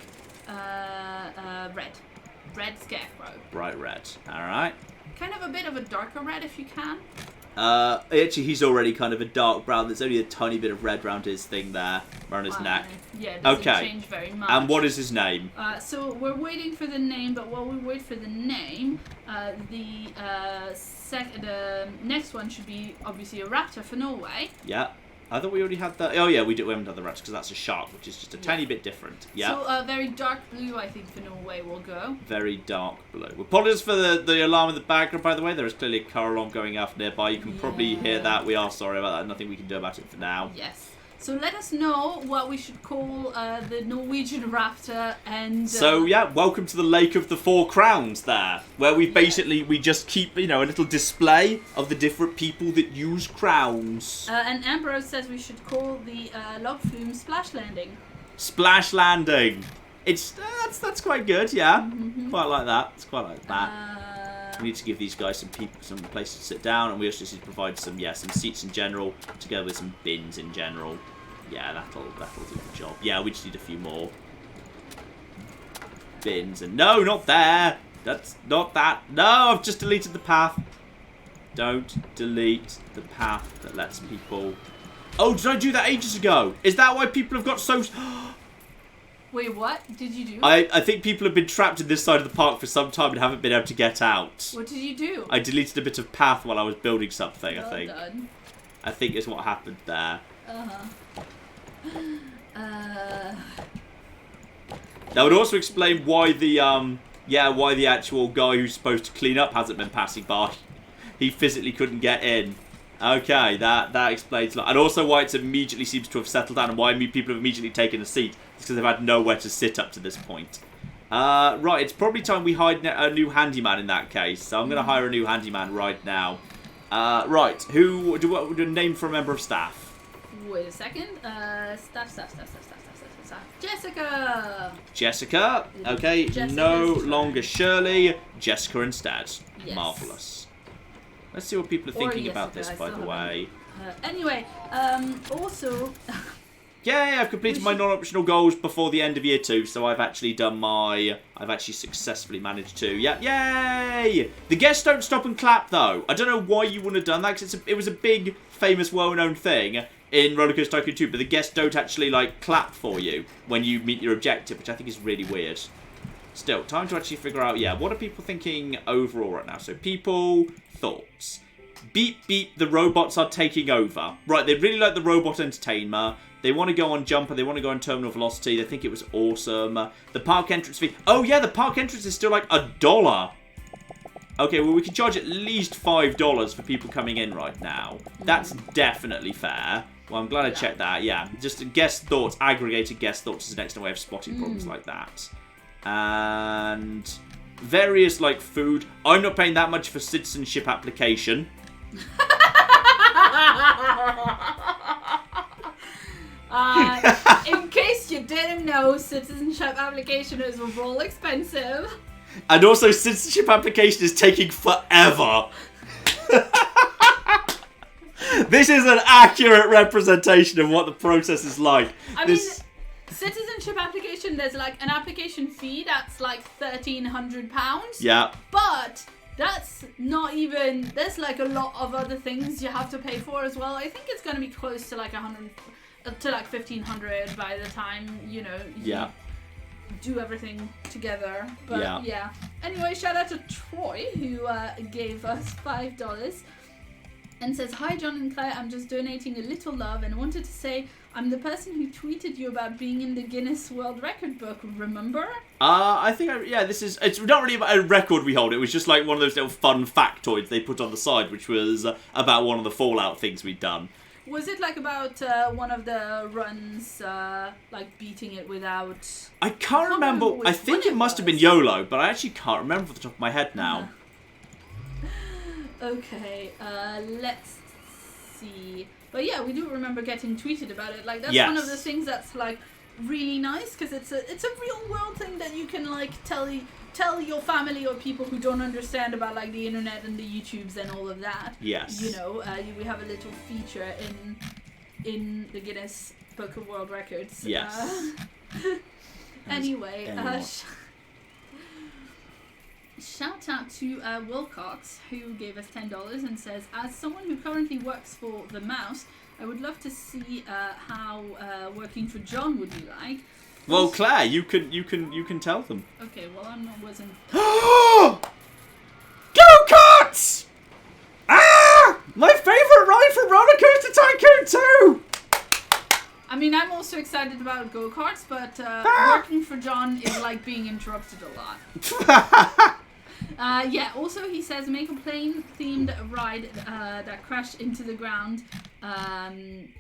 red. Red scarecrow. Bright red. Alright. Kind of a bit of a darker red if you can. Actually, he's already kind of a dark brown. There's only a tiny bit of red around his thing there, around his neck. Yeah, it doesn't change very much. And what is his name? So we're waiting for the name, but while we wait for the name, the next one should be obviously a raptor for Norway. Yeah. I thought we already had that. Oh, yeah, we haven't done the raptor because that's a shark, which is just a tiny bit different. Yeah. So very dark blue, I think, for Norway will go. Very dark blue. Apologies for the alarm in the background, by the way. There is clearly a car alarm going off nearby. You can probably hear that. We are sorry about that. Nothing we can do about it for now. Yes. So let us know what we should call the Norwegian raptor and... So, yeah, welcome to the Lake of the Four Crowns there, where we just keep, a little display of the different people that use crowns. And Ambrose says we should call the log flume Splash Landing. Splash Landing. It's, that's quite good, yeah. Quite like that. It's quite like that. We need to give these guys some places to sit down, and we also need to provide some seats in general, together with some bins in general. Yeah, that'll do the job. Yeah, we just need a few more bins. And no, not there. That's not that. No, I've just deleted the path. Don't delete the path that lets people... Oh, did I do that ages ago? Is that why people have got so... Wait, what did you do? I think people have been trapped in this side of the park for some time and haven't been able to get out. What did you do? I deleted a bit of path while I was building something, well I think. Done. I think is what happened there. That would also explain why the actual guy who's supposed to clean up hasn't been passing by. He physically couldn't get in. Okay, that explains a lot. And also why it immediately seems to have settled down and why people have immediately taken a seat. It's because they've had nowhere to sit up to this point. Right, it's probably time we hire a new handyman in that case. So I'm going to hire a new handyman right now. Right, who do a name for a member of staff? Wait a second. Staff. Jessica. Jessica. Okay, no longer Shirley. Jessica instead. Yes. Marvelous. Let's see what people are thinking about this, by the way. Anyway, also... Yay, I've completed my non-optional goals before the end of year 2, so I've actually successfully managed to. Yeah, yay! The guests don't stop and clap, though. I don't know why you wouldn't have done that, because it was a big, famous, well-known thing in Roller Coaster Tycoon 2, but the guests don't actually, clap for you when you meet your objective, which I think is really weird. Still, time to actually figure out, what are people thinking overall right now? So, people, thoughts. Beep, beep, the robots are taking over. Right, they really like the robot entertainer. They want to go on Jumper. They want to go on Terminal Velocity. They think it was awesome. The park entrance fee. Oh, yeah, the park entrance is still $1. Okay, well, we can charge at least $5 for people coming in right now. That's definitely fair. Well, I'm glad I checked that. Yeah, just guest thoughts, aggregated guest thoughts is an excellent way of spotting problems like that. And various, food. I'm not paying that much for citizenship application. In case you didn't know, citizenship application is real expensive. And also, citizenship application is taking forever. This is an accurate representation of what the process is like. I mean, citizenship application, there's an application fee that's £1,300. Yeah. But that's not even, there's a lot of other things you have to pay for as well. I think it's going to be close to 100 to $1,500 by the time, you do everything together. But yeah. Anyway, shout out to Troy who gave us $5. and says, "Hi John and Claire, I'm just donating a little love and wanted to say I'm the person who tweeted you about being in the Guinness World Record book, remember?" I think, it's not really about a record we hold. It was just like one of those little fun factoids they put on the side, which was about one of the Fallout things we'd done. Was it like about one of the runs, like beating it without... I can't remember. I think it must have been YOLO, but I actually can't remember off the top of my head now. Okay, let's see. But yeah, we do remember getting tweeted about it. Like, that's Yes. one of the things that's like really nice, because it's a real world thing that you can like tell your family or people who don't understand about like the internet and the YouTubes and all of that. Yes. You know, we have a little feature in the Guinness Book of World Records. Yes. Anyway, shout out to Wilcox, who gave us $10 and says, "As someone who currently works for the Mouse, I would love to see how working for John would be like." Well, Claire, you can tell them. Okay, well wasn't. Go-karts! Ah! My favourite ride from Roller Coaster Tycoon 2! I mean, I'm also excited about go-karts, but working for John is like being interrupted a lot. Yeah, also he says, "Make a plane-themed ride that crashed into the ground, and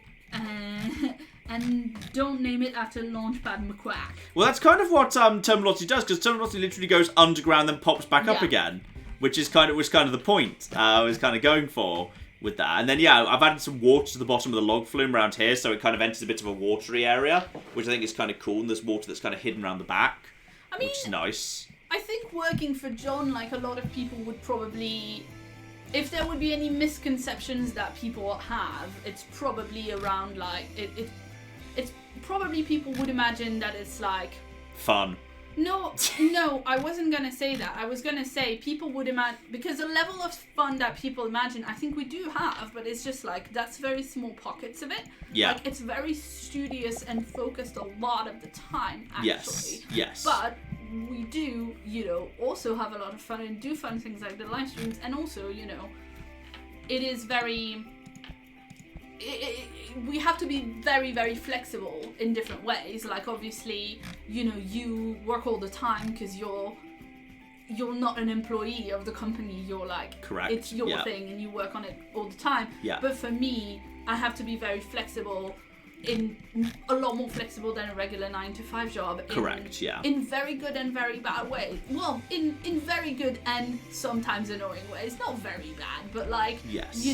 don't name it after Launchpad McQuack." Well, that's kind of what Terminology does, because Terminology literally goes underground then pops back up again, which was kind of the point I was kind of going for with that. And then, yeah, I've added some water to the bottom of the log flume around here, so it kind of enters a bit of a watery area, which I think is kind of cool, and there's water that's kind of hidden around the back, which is nice. I think working for John, like a lot of people would probably, if there would be any misconceptions that people have, it's probably around like it's probably people would imagine that it's like fun. No, I wasn't gonna say that. I was gonna say people would imagine, because the level of fun that people imagine, I think we do have, but it's just like that's very small pockets of it. Yeah. Like it's very studious and focused a lot of the time, actually. Yes. But we do, also have a lot of fun and do fun things like the live streams, and also, it is very... we have to be very, very flexible in different ways. Like, obviously, you work all the time because you're not an employee of the company. You're like... Correct. It's your thing and you work on it all the time. Yeah. But for me, I have to be very flexible, a lot more flexible than a regular 9-to-5 job. Correct, yeah. In very good and very bad ways. Well, in very good and sometimes annoying ways. Not very bad, but like, yes.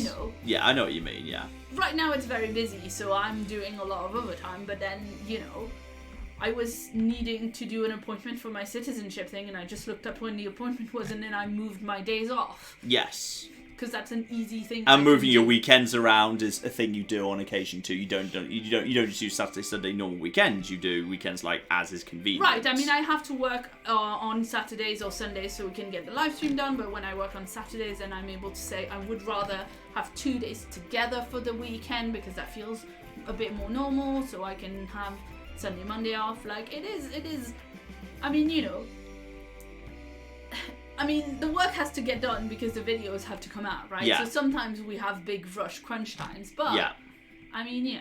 Yeah, I know what you mean, yeah. Right now it's very busy, so I'm doing a lot of overtime, but then, I was needing to do an appointment for my citizenship thing, and I just looked up when the appointment was, and then I moved my days off. Yes. Because that's an easy thing. And moving your weekends around is a thing you do on occasion too. You don't just do Saturday, Sunday, normal weekends. You do weekends like as is convenient. Right. I mean, I have to work on Saturdays or Sundays so we can get the live stream done. But when I work on Saturdays, then I'm able to say I would rather have 2 days together for the weekend because that feels a bit more normal. So I can have Sunday, Monday off. Like it is. I mean, the work has to get done because the videos have to come out, right? Yeah. So sometimes we have big rush crunch times, but yeah. I mean,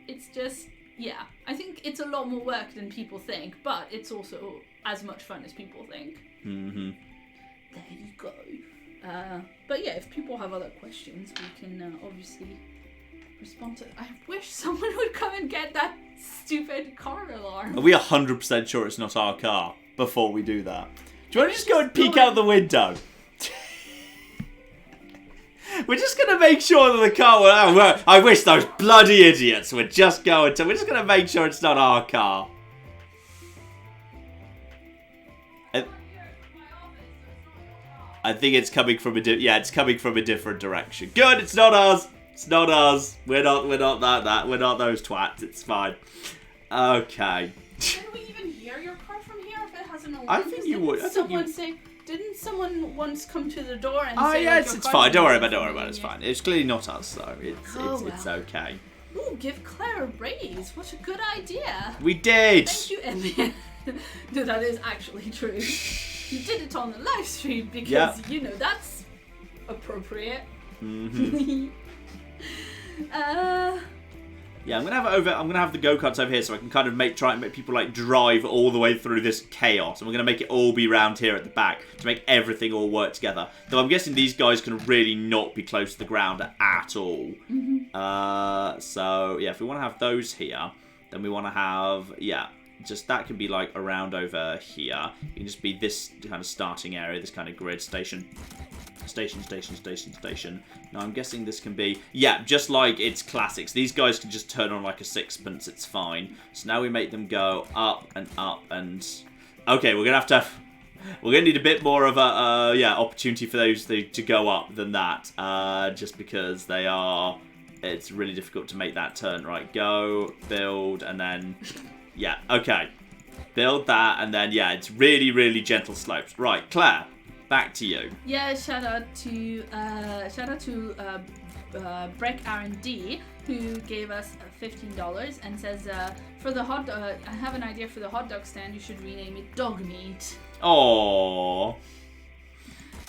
it's just, I think it's a lot more work than people think, but it's also as much fun as people think. Mm-hmm. There you go. But yeah, if people have other questions, we can obviously respond to. I wish someone would come and get that stupid car alarm. Are we 100% sure it's not our car before we do that? Do you want to just go and peek out the window? We're just going to make sure that the car... Well, I wish those bloody idiots would just go and... We're just going to make sure it's not our car. I think it's coming from it's coming from a different direction. Good, it's not us. It's not us. We're not that. We're not those twats. It's fine. Okay. Can we even hear your car from here if it has an alarm? I think you would. Didn't someone once come to the door and say... Oh yeah, like, it's fine. Don't worry about it. It's fine. It's clearly not us, though. It's okay. Ooh, give Claire a raise. What a good idea. We did. Thank you, Emmy. No, that is actually true. You did it on the live stream because, that's appropriate. Mm-hmm. Yeah, I'm gonna have the go-karts over here so I can kind of try and make people like drive all the way through this chaos. And we're gonna make it all be round here at the back to make everything all work together. Though I'm guessing these guys can really not be close to the ground at all. So yeah, if we want to have those here, then we want to have just that can be like around over here. It can just be this kind of starting area, this kind of grid station. Station. Now I'm guessing this can be, just like it's classics. These guys can just turn on like a sixpence, it's fine. So now we make them go up and up and... Okay, we're gonna need a bit more of a, opportunity for those to go up than that. Just because it's really difficult to make that turn. Right, go, build, and then... Yeah, okay. Build that, and then, it's really, really gentle slopes. Right, Claire. Back to you. Yeah, shout out to Breck R&D who gave us $15 and says for the I have an idea for the hot dog stand. You should rename it Dog Meat. Oh.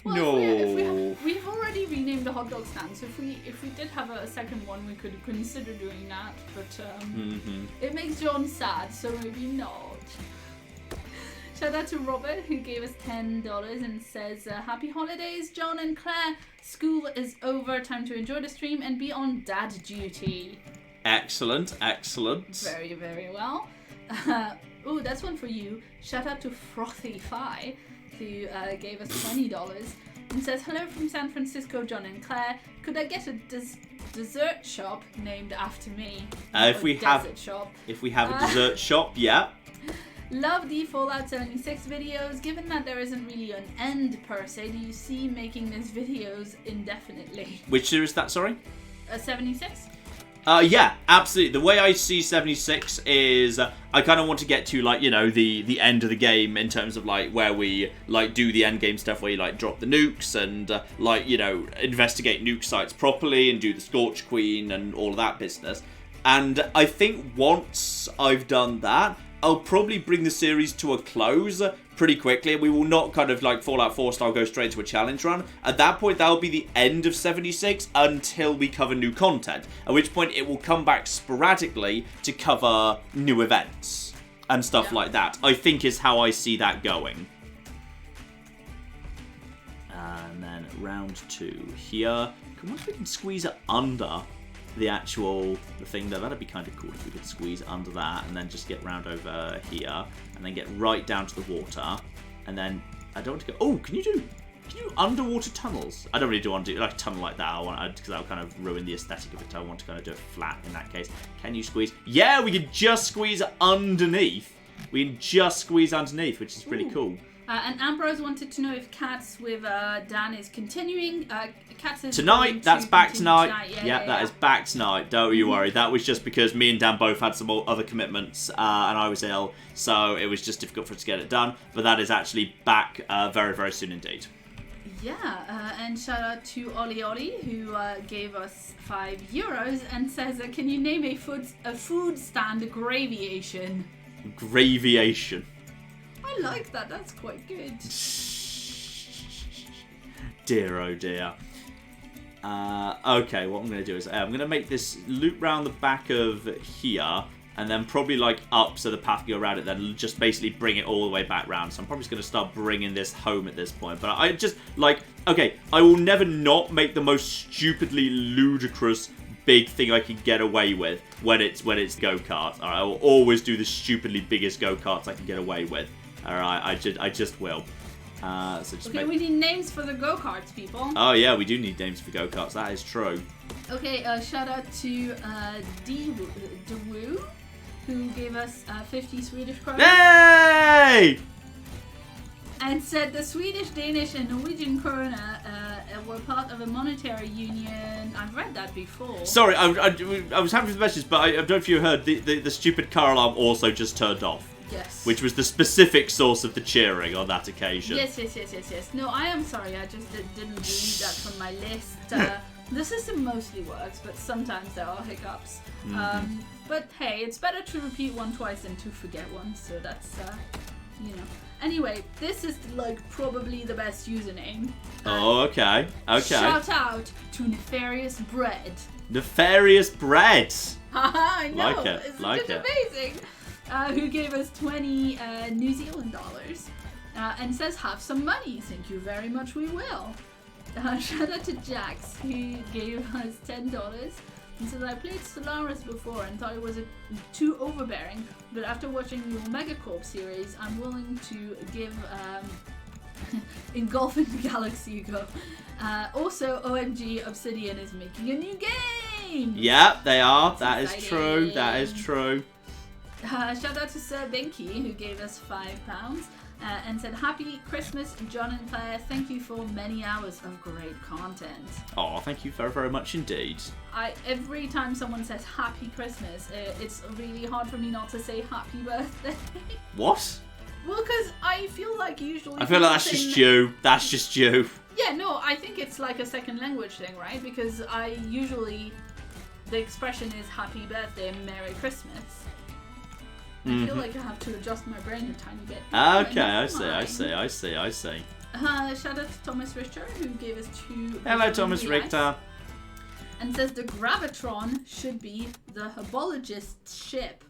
Well, no. We've already renamed the hot dog stand, so if we did have a second one, we could consider doing that. But it makes John sad, so maybe not. Shout out to Robert who gave us $10 and says, happy holidays, John and Claire. School is over. Time to enjoy the stream and be on dad duty. Excellent. Very, very well. Oh, that's one for you. Shout out to Frothy Fi who gave us $20 and says, hello from San Francisco, John and Claire. Could I get a dessert shop named after me? If we have a dessert shop, yeah. Love the Fallout 76 videos. Given that there isn't really an end per se, do you see making these videos indefinitely? Which series is that, sorry? 76? Yeah, absolutely. The way I see 76 is I kind of want to get to, like, the end of the game in terms of, like, where we, like, do the end game stuff where you, like, drop the nukes and, investigate nuke sites properly and do the Scorch Queen and all of that business. And I think once I've done that, I'll probably bring the series to a close pretty quickly. We will not kind of like Fallout 4 style go straight to a challenge run. At that point, that'll be the end of 76 until we cover new content. At which point, it will come back sporadically to cover new events and stuff like that. I think is how I see that going. And then round 2 here. Once we can squeeze it under the thing there, that'd be kind of cool if we could squeeze under that and then just get round over here and then get right down to the water and then I don't want to go. Oh, can you do underwater tunnels? I don't really want to do like a tunnel like that. Because that'll kind of ruin the aesthetic of it. I want to kind of do it flat in that case. Can you squeeze? Yeah, we can just squeeze underneath. Which is pretty cool. And Ambrose wanted to know if Cats with Dan is continuing. Cats is tonight. That's back tonight. Yeah, that is back tonight. Don't you worry. That was just because me and Dan both had some other commitments, and I was ill, so it was just difficult for us to get it done. But that is actually back very, very soon indeed. Yeah, and shout out to Oli who gave us €5 and says, "Can you name a food stand Graviation?" Graviation. I like that. That's quite good. Dear, oh dear. Okay, what I'm going to do is I'm going to make this loop round the back of here and then probably like up so the path can go around it, then just basically bring it all the way back round. So I'm probably just going to start bringing this home at this point. But I just like, okay, I will never not make the most stupidly ludicrous big thing I can get away with when it's go-karts. All right, I will always do the stupidly biggest go-karts I can get away with. All right, I just will. So just we need names for the go-karts, people. Oh yeah, we do need names for go-karts. That is true. Okay, shout out to Dewoo, who gave us 50 Swedish krona. Hey! And said the Swedish, Danish, and Norwegian krona were part of a monetary union. I've read that before. Sorry, I was happy with the message, but I don't know if you heard, the stupid car alarm also just turned off. Yes. Which was the specific source of the cheering on that occasion. Yes. No, I am sorry. I just didn't delete that from my list. The system mostly works, but sometimes there are hiccups. But hey, it's better to repeat one twice than to forget one. So that's, Anyway, this is like probably the best username. Oh, okay. Okay. Shout out to Nefarious Bread. Nefarious Bread. I know. Like it, Isn't like it amazing? Who gave us 20 New Zealand dollars and says, have some money. Thank you very much, we will. Shout out to Jax, who gave us $10 and says, I played Solaris before and thought it was too overbearing, but after watching your Megacorp series, I'm willing to give Engulfing the Galaxy a go. Also, OMG, Obsidian is making a new game! Yeah, they are. That's That is true. That is exciting. true. Shout out to Sir Binky, who gave us £5 and said, Happy Christmas, John and Claire. Thank you for many hours of great content. Oh, thank you very, very much indeed. Every time someone says Happy Christmas, it's really hard for me not to say Happy Birthday. What? Well, because I feel like usually... I feel like that's just you. That's just you. Yeah, no, I think it's like a second language thing, right? Because the expression is Happy Birthday and Merry Christmas. I feel like I have to adjust my brain a tiny bit. Okay, I see. Shout out to Thomas Richter, who gave us 2... Hello, Thomas Richter. And says the Gravitron should be the Herbologist ship.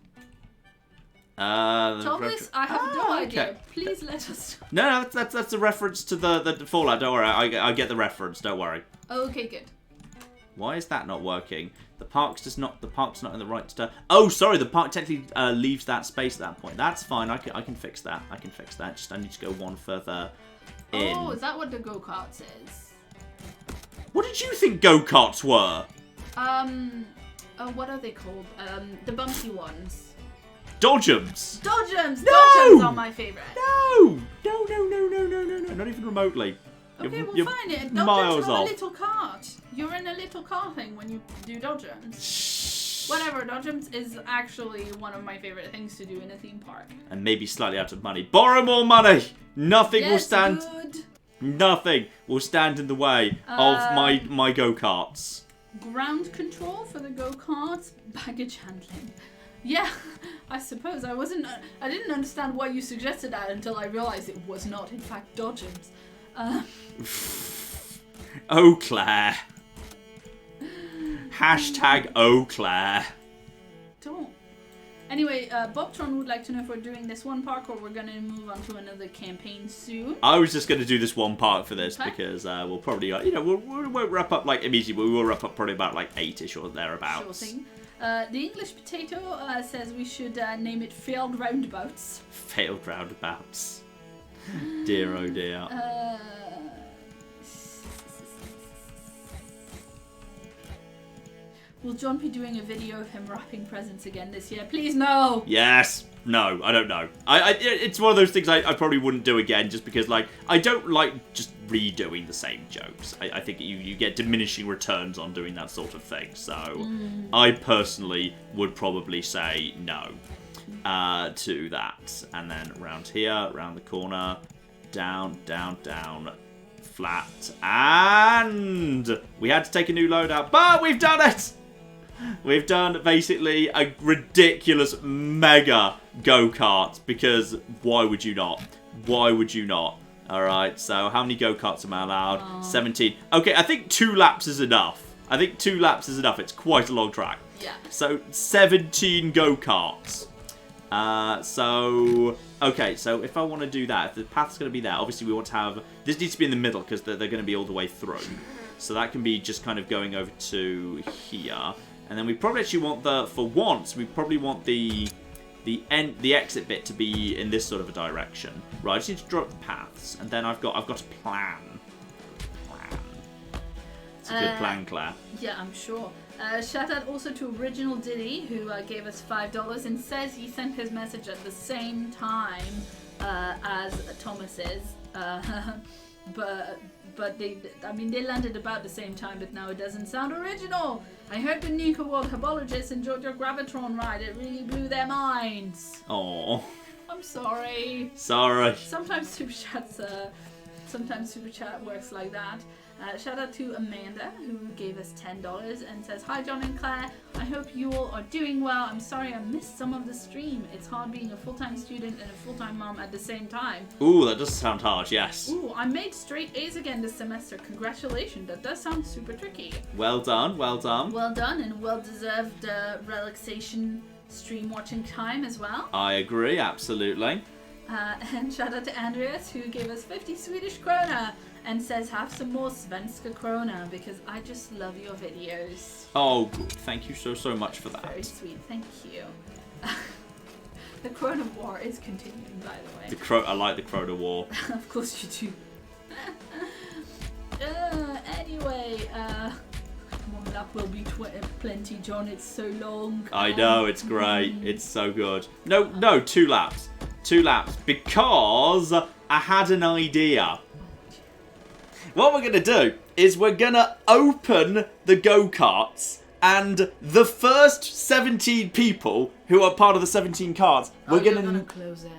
Thomas, I have no idea. okay. Please let us... No, that's a reference to the Fallout. Don't worry, I get the reference. Don't worry. Okay, good. Why is that not working? The park's not in the right state. Oh, sorry, the park technically leaves that space at that point. That's fine. I can fix that. Just I need to go one further in. Oh, is that what the go-kart says? What did you think go-karts were? What are they called? The bumpy ones. Dodgems. Dodgems! No! Dodgems are my favourite. No, not even remotely. Okay, You're- well you're fine. Dodgems miles have off. a little cart. You're in a little car thing when you do Dodgems. Whatever, Dodgems is actually one of my favourite things to do in a theme park. And maybe slightly out of money. Borrow more money. Nothing will Yes, stand. good. Nothing will stand in the way of my go-karts. Ground control for the go-karts. Baggage handling. Yeah, I suppose I didn't understand why you suggested that until I realised it was not, in fact, Dodgems. Oh, Claire. Hashtag Oh, Claire. Don't. Anyway, Bobtron would like to know if we're doing this one park or we're going to move on to another campaign soon. I was just going to do this one part for this Okay. because we'll probably, we won't wrap up like immediately, but we will wrap up probably about like 8ish or thereabouts. Sure thing. The English Potato says we should name it Failed Roundabouts. Failed roundabouts. Dear, oh dear. Will John be doing a video of him wrapping presents again this year? Please, no! Yes. No, I don't know. It's one of those things I probably wouldn't do again just because, like, I don't like just redoing the same jokes. I think you get diminishing returns on doing that sort of thing. So I personally would probably say no to that. And then around here, around the corner, down, down, down, flat. And we had to take a new load out, but we've done it! We've done basically a ridiculous mega go-kart because why would you not? Why would you not? Alright, so how many go-karts am I allowed? 17. Okay, I think 2 laps is enough. It's quite a long track. Yeah. So 17 go-karts. Okay, so if I want to do that, if the path's going to be there, obviously we want to have... This needs to be in the middle because they're going to be all the way through. So that can be just kind of going over to here. And then we probably actually want for once, we probably want the exit bit to be in this sort of a direction. Right, I just need to draw up the paths. And then I've got a plan. It's a good plan, Claire. Yeah, I'm sure. Shout out also to Original Diddy, who gave us $5 and says he sent his message at the same time as Thomas's. But they landed about the same time, but now it doesn't sound original. I heard the Nuka World Herbologists enjoyed your Gravitron ride. It really blew their minds. Oh, I'm sorry. sorry. Sometimes Super Chat works like that. Shout out to Amanda, who gave us $10 and says, "Hi John and Claire, I hope you all are doing well. I'm sorry I missed some of the stream. It's hard being a full-time student and a full-time mom at the same time." Ooh, that does sound hard, yes. Ooh, I made straight A's again this semester. Congratulations, that does sound super tricky. Well done, well done. Well done, and well-deserved relaxation stream watching time as well. I agree, absolutely. And shout out to Andreas, who gave us 50 Swedish krona and says, "Have some more Svenska krona because I just love your videos." Oh, good. Thank you so much for that. Very sweet, thank you. The Krona War is continuing, by the way. I like the Krona War. Of course you do. Anyway, more luck will be plenty, John. It's so long. I know, it's great. It's so good. No, 2 laps. 2 laps. Because I had an idea. What we're going to do is we're going to open the go-karts, and the first 17 people who are part of the 17 carts, we're going to close it.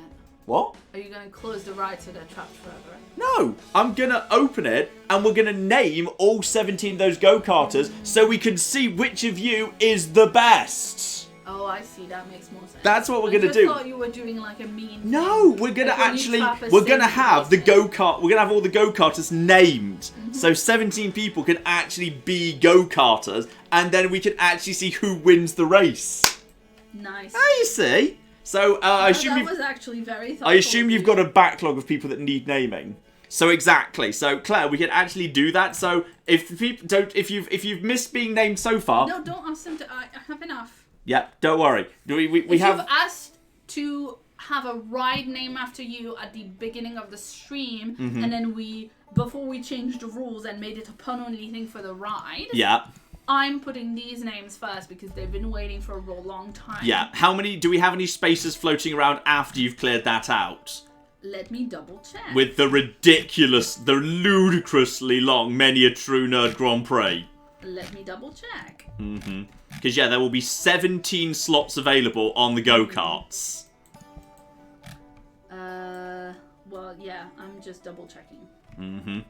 What? Are you going to close the ride so they're trapped forever? No, I'm going to open it, and we're going to name all 17 of those go-karters so we can see which of you is the best. Oh, I see. That makes more sense. That's what we're going to do. I thought you were doing like a mean No, thing. we're going to Like actually, when you we're going to trap a have the safety go-kart, we're going to have all the go-karters named. So 17 people can actually be go-karters, and then we can actually see who wins the race. Nice. Oh, you see? So I assume that was actually very thoughtful. I assume you've got a backlog of people that need naming. So exactly. So Claire, we can actually do that. So if people don't, if you've missed being named so far, No, don't ask them to. I have enough. yeah, don't worry. We If have. you've asked to have a ride name after you at the beginning of the stream, and then before we changed the rules and made it a pun-only thing for the ride, Yeah. I'm putting these names first because they've been waiting for a real long time. Yeah. How many? Do we have any spaces floating around after you've cleared that out? Let me double check. With the ludicrously long Many a True Nerd Grand Prix. Let me double check. Because, yeah, there will be 17 slots available on the go-karts. Well, yeah, I'm just double checking. And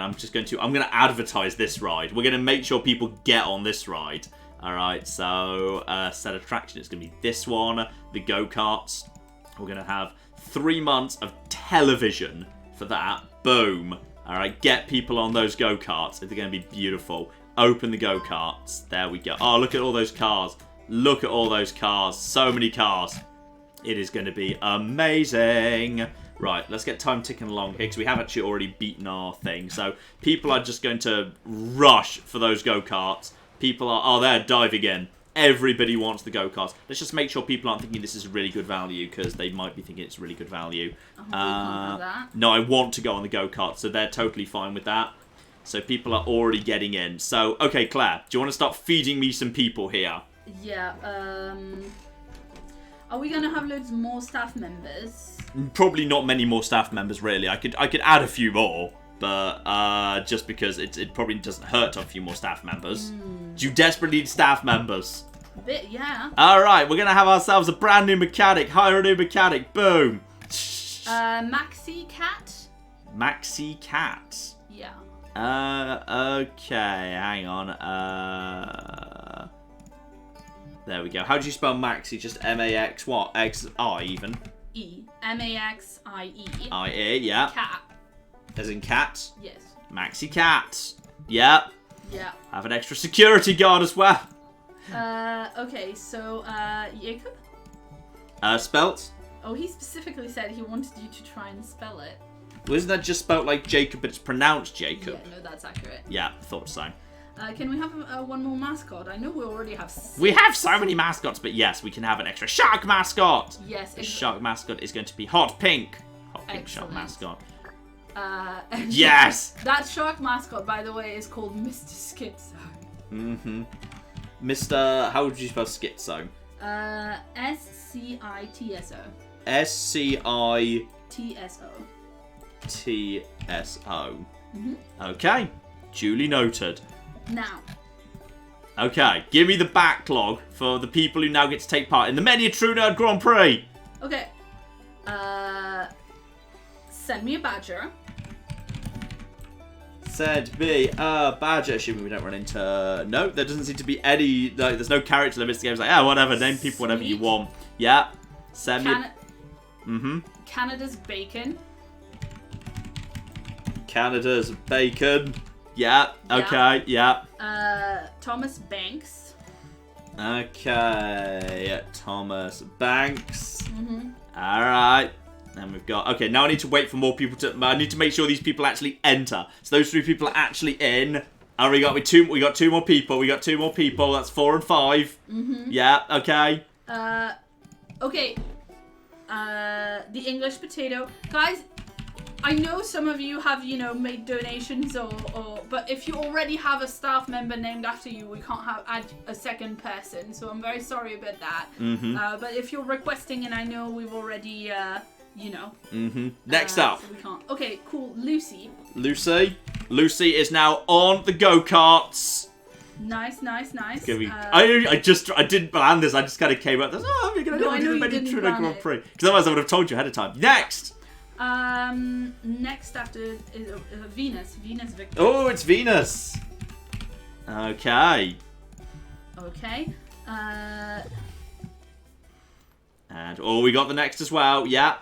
I'm going to advertise this ride. We're going to make sure people get on this ride. Alright, so, set attraction, it's going to be this one. The go-karts. We're going to have 3 months of television for that. Boom. Alright, get people on those go-karts. They're going to be beautiful. Open the go-karts. There we go. Oh, look at all those cars. Look at all those cars. So many cars. It is going to be amazing. Right, let's get time ticking along here because we have actually already beaten our thing. So people are just going to rush for those go-karts. People are, oh, they're diving in. Everybody wants the go-karts. Let's just make sure people aren't thinking this is really good value because they might be thinking it's really good value. No, I want to go on the go-kart, so they're totally fine with that. So people are already getting in. So, okay, Claire, do you want to start feeding me some people here? Yeah, are we gonna have loads more staff members? Probably not many more staff members, really. I could add a few more, but just because it probably doesn't hurt to have a few more staff members. Do you desperately need staff members? A bit, yeah. Alright, we're going to have ourselves a brand new mechanic. Hire a new mechanic. Boom. Maxi Cat? Maxi Cat. Yeah. Okay, hang on. There we go. How do you spell Maxi? Just M-A-X what? X-I even? E. M-A-X-I-E. I-E, yeah. Cat. As in cat? Yes. Maxi Cat. Yep. Yeah. Have an extra security guard as well. Okay, so, Jacob? Spelt? Oh, he specifically said he wanted you to try and spell it. Well, isn't that just spelt like Jacob, but it's pronounced Jacob? Yeah, no, that's accurate. Yeah, thought so. Can we have one more mascot? I know we already have 6. We have so many mascots, but yes, we can have an extra shark mascot. Yes. The shark mascot is going to be Hot Pink. Hot Pink shark mascot. Yes! That shark mascot, by the way, is called Mr. Schizo. Mr. How would you spell Schizo? S-C-I-T-S-O. S-C-I... T-S-O. T-S-O. Okay. Duly noted. Now. Okay, give me the backlog for the people who now get to take part in the Many a True Nerd Grand Prix. Okay. Send me a badger. said to be a badger. Assuming we don't run into... No, there doesn't seem to be any... Like, there's no character limits. The game's like, whatever. Name people whatever you want. Yeah. Canada's bacon. Canada's bacon. Yeah. Okay. Yeah. Thomas Banks. Okay. Thomas Banks. All right. And we've got... Okay, now I need to wait for more people to... I need to make sure these people actually enter. So those 3 people are actually in. And we got 2 more people. We got 2 more people. That's 4 and 5. Yeah, okay. Okay. The English potato. Guys, I know some of you have, made donations but if you already have a staff member named after you, we can't add a second person. So I'm very sorry about that. But if you're requesting, and I know we've already... Next up. So we can't. Okay, cool. Lucy is now on the go-karts. Nice. I didn't plan this. I just kind of came up. We're going to do the Mediterranean Grand Prix. Because otherwise I would have told you ahead of time. Next. Next after is Venus. Venus Victor. Oh, it's Venus. Okay. And we got the next as well. Yeah.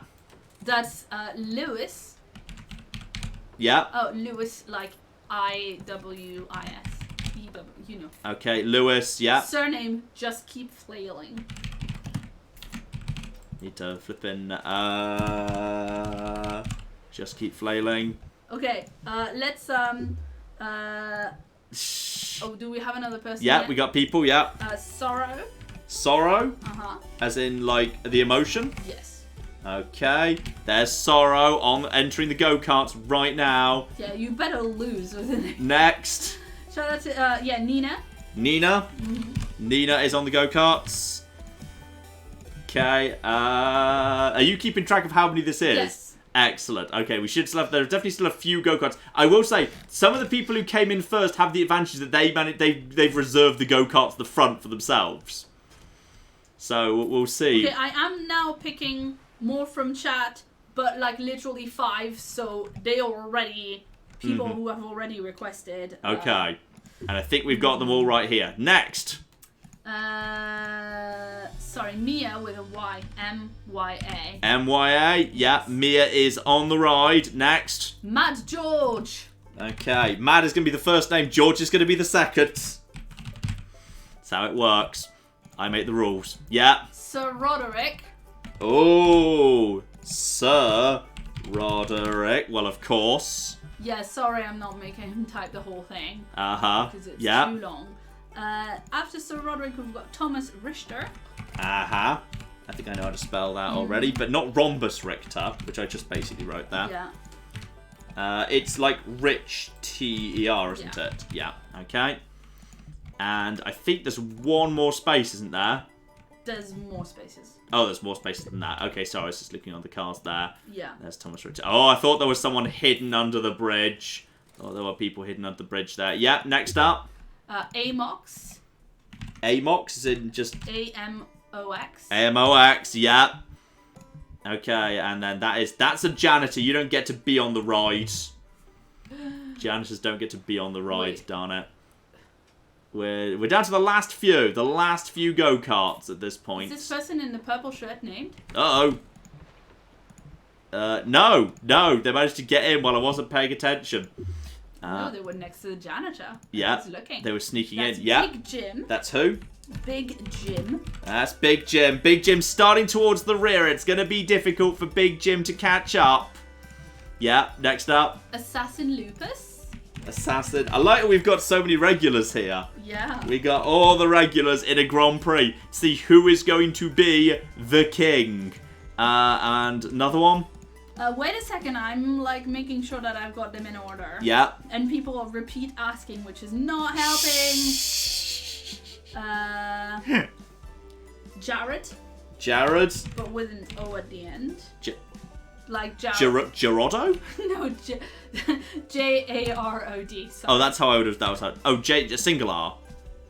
That's Lewis. Yeah. Oh, Lewis, like I-W-I-S. E-W, Okay, Lewis, yeah. Surname, just keep flailing. Need to flip in, just keep flailing. Okay, let's, do we have another person Yeah, yet? we got people, yeah. Sorrow. Sorrow? As in, like, the emotion? Yes. Okay, there's Sorrow entering the go-karts right now. Yeah, you better lose with it. Next. Shout out to, Nina. Nina? Nina is on the go-karts. Okay, are you keeping track of how many this is? Yes. Excellent. Okay, we should still have... There's definitely still a few go-karts. I will say, some of the people who came in first have the advantage that they've reserved the go-karts at the front for themselves. So, we'll see. Okay, I am now picking more from chat, but like literally 5, so they are already... People who have already requested. Okay. And I think we've got them all right here. Next. Sorry, Mia with a Y. M-Y-A. M-Y-A. Yeah, Mia is on the ride. Next. Mad George. Okay, Mad is going to be the first name. George is going to be the second. That's how it works. I make the rules. Yeah. Sir Roderick. Oh, Sir Roderick. Well, of course. Yeah, sorry I'm not making him type the whole thing. Because it's too long. After Sir Roderick, we've got Thomas Richter. I think I know how to spell that already, but not Rhombus Richter, which I just basically wrote there. Yeah. It's like Rich T-E-R, isn't it? Yeah. Okay. And I think there's one more space, isn't there? There's more spaces. Oh, there's more spaces than that. Okay, sorry, I was just looking on the cars there. Yeah. There's Thomas Richter. Oh, I thought there was someone hidden under the bridge. Oh, there were people hidden under the bridge there. Yeah, next up. Amox. Amox is in just... A-M-O-X. A-M-O-X, yeah. Okay, and then that's a janitor. You don't get to be on the ride. Janitors don't get to be on the ride, darn it. We're down to the last few go-karts at this point. Is this person in the purple shirt named? Uh-oh. No, they managed to get in while I wasn't paying attention. No, they were next to the janitor. Yeah, I was looking. they were sneaking That's in. Yeah, Big Jim. That's who? Big Jim. That's Big Jim. Big Jim's starting towards the rear. It's going to be difficult for Big Jim to catch up. Yeah, next up. Assassin Lupus. Assassin. I like that we've got so many regulars here. Yeah. We got all the regulars in a Grand Prix. See who is going to be the king. And another one. Wait a second. I'm like making sure that I've got them in order. Yeah. And people repeat asking, which is not helping. Jared. Jared. But with an O at the end. Like Jared. Gerardo? No, J-A-R-O-D. Oh, that's how I would have. That was how. Oh, single R.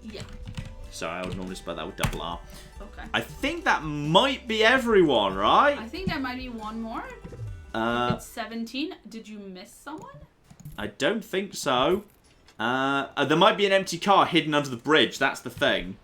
Yeah. Sorry, I would normally spell that with double R. Okay. I think that might be everyone, right? I think there might be one more. It's 17. Did you miss someone? I don't think so. There might be an empty car hidden under the bridge. That's the thing.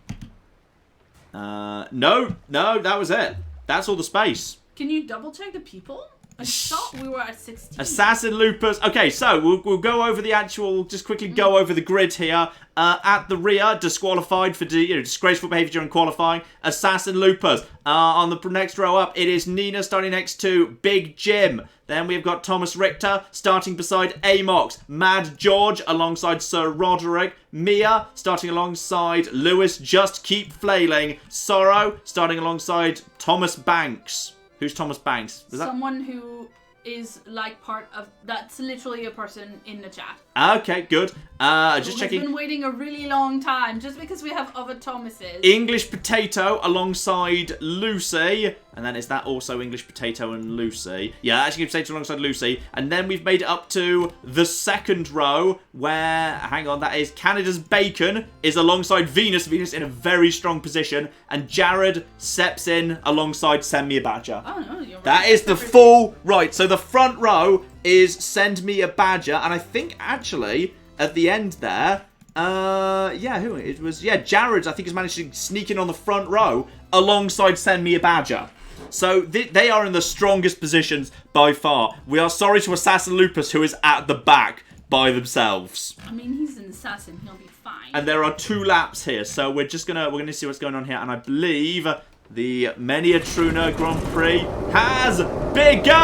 No, that was it. That's all the space. Can you double check the people? I thought we were at 16. Assassin Loopers. Okay, so we'll go over the actual, just quickly go over the grid here. At the rear, disqualified for disgraceful behaviour during qualifying. Assassin Loopers. On the next row up, it is Nina starting next to Big Jim. Then we've got Thomas Richter starting beside Amox. Mad George alongside Sir Roderick. Mia starting alongside Lewis. Just Keep Flailing. Sorrow starting alongside Thomas Banks. Who's Thomas Banks? Someone who is like part of... That's literally a person in the chat. Okay, good. Just checking. We've been waiting a really long time just because we have other Thomases. English Potato alongside Lucy. And then is that also English Potato and Lucy? Yeah, actually English Potato alongside Lucy. And then we've made it up to the second row where, hang on, that is Canada's Bacon is alongside Venus. Venus in a very strong position. And Jared steps in alongside Send Me a Badger. Oh, no, you're right. That is the full... Right, so the front row is Send Me a Badger. And I think, actually, at the end there... yeah, who it was? Yeah, Jared, I think, has managed to sneak in on the front row alongside Send Me a Badger. So they are in the strongest positions by far. We are sorry to Assassin Lupus, who is at the back by themselves. I mean, he's an assassin. He'll be fine. And there are 2 laps here, so we're gonna see what's going on here. And I believe the Many a True Nerd Grand Prix has begun.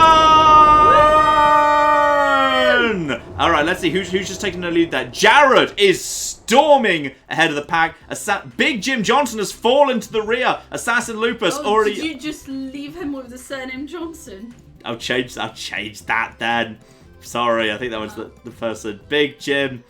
All right, let's see who's just taking the lead there. Jared is storming ahead of the pack. Big Jim Johnson has fallen to the rear. Assassin Lupus already... Did you just leave him with the surname Johnson? I'll change that then. Sorry, I think that was the first one. Big Jim,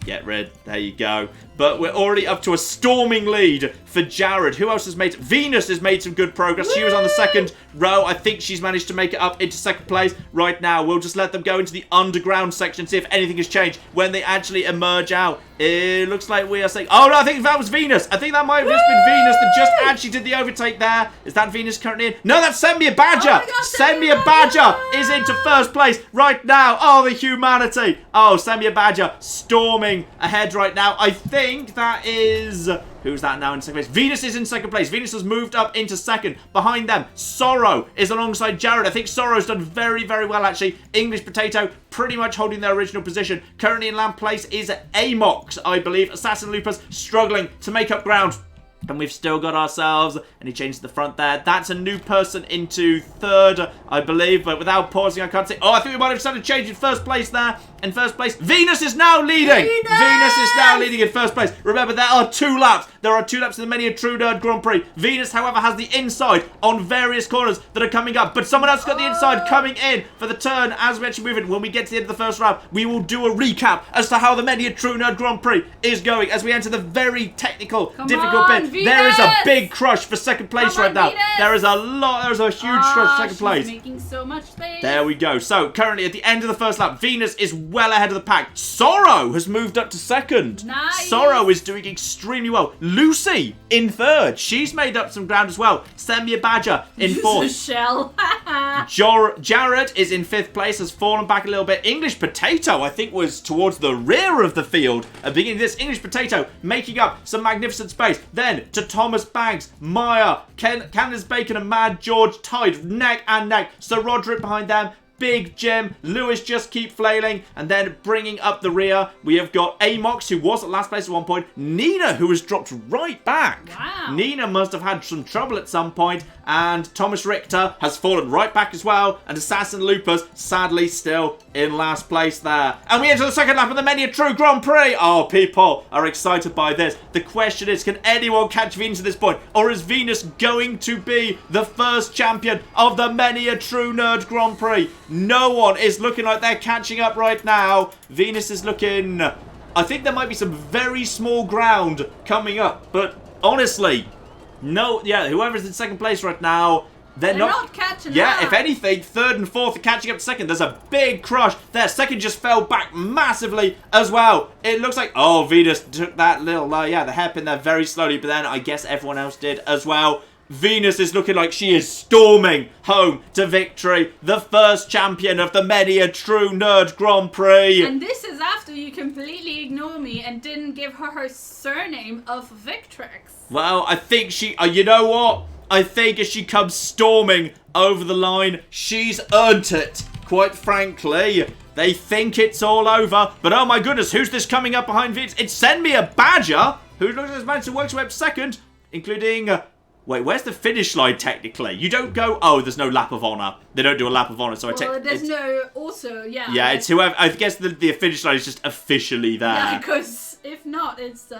get rid. There you go. But we're already up to a storming lead for Jared. Who else has made... Venus has made some good progress. Woo! She was on the second row. I think she's managed to make it up into second place right now. We'll just let them go into the underground section, see if anything has changed when they actually emerge out. It looks like we are saying... Oh, no, I think that was Venus. I think that might have just been Venus that just actually did the overtake there. Is that Venus currently in? No, that's Send Me a Badger. Oh God, Send Me a Badger is into first place right now. Oh, the humanity. Oh, Send Me a Badger storming ahead right now. I think that is... Who's that now in second place? Venus is in second place. Venus has moved up into second. Behind them, Sorrow is alongside Jared. I think Sorrow's done very, very well, actually. English Potato pretty much holding their original position. Currently in lamp place is Amox, I believe. Assassin Lupus struggling to make up ground. And we've still got ourselves, and he changed the front there. That's a new person into third, I believe, but without pausing, I can't say. Oh, I think we might have started changing first place there. In first place, Venus is now leading. Venus is now leading in first place. Remember, there are 2 laps. There are 2 laps in the Many a True Nerd Grand Prix. Venus, however, has the inside on various corners that are coming up, but someone else has got the inside coming in for the turn as we actually move it. When we get to the end of the first lap, we will do a recap as to how the Many a True Nerd Grand Prix is going as we enter the very technical, difficult bit. Venus! There is a big crush for second place right now. Venus! There is a huge crush for second place. She's making so much space. There we go. So, currently at the end of the first lap, Venus is well ahead of the pack. Sorrow has moved up to second. Nice. Sorrow is doing extremely well. Lucy in third. She's made up some ground as well. Send Me a Badger in fourth. Shell. Jared is in 5th place, has fallen back a little bit. English Potato, I think, was towards the rear of the field at the beginning of this. English Potato making up some magnificent space. Then to Thomas Banks, Maya, Candace Bacon and Mad George tied neck and neck. Sir Roderick behind them. Big Jim, Lewis Just Keep Flailing, and then bringing up the rear, we have got Amox, who was at last place at one point, Nina, who has dropped right back. Wow. Nina must have had some trouble at some point, and Thomas Richter has fallen right back as well, and Assassin Lupus, sadly, still in last place there. And we enter the second lap of the Many a True Grand Prix. Oh, people are excited by this. The question is, can anyone catch Venus at this point, or is Venus going to be the first champion of the Many a True Nerd Grand Prix? No one is looking like they're catching up right now. Venus is looking... I think there might be some very small ground coming up. But honestly, no... Yeah, whoever's in second place right now, they're not catching up. Yeah, if anything, third and fourth are catching up to second. There's a big crush there. Second just fell back massively as well. It looks like... Oh, Venus took that little... yeah, the hairpin there very slowly. But then I guess everyone else did as well. Venus is looking like she is storming home to victory. The first champion of the many a true nerd Grand Prix. And this is after you completely ignored me and didn't give her surname of Victrix. Well, I think she... you know what? I think as she comes storming over the line, she's earned it. Quite frankly, they think it's all over. But oh my goodness, who's this coming up behind Venus? It's Send Me a Badger, who looks like he's managed to work his way up second, including... wait, where's the finish line technically? You don't go... Oh, there's no lap of honour. They don't do a lap of honour, so I take... Well, there's no... Also, yeah. Yeah, it's whoever... I guess the finish line is just officially there. Yeah, because if not, it's...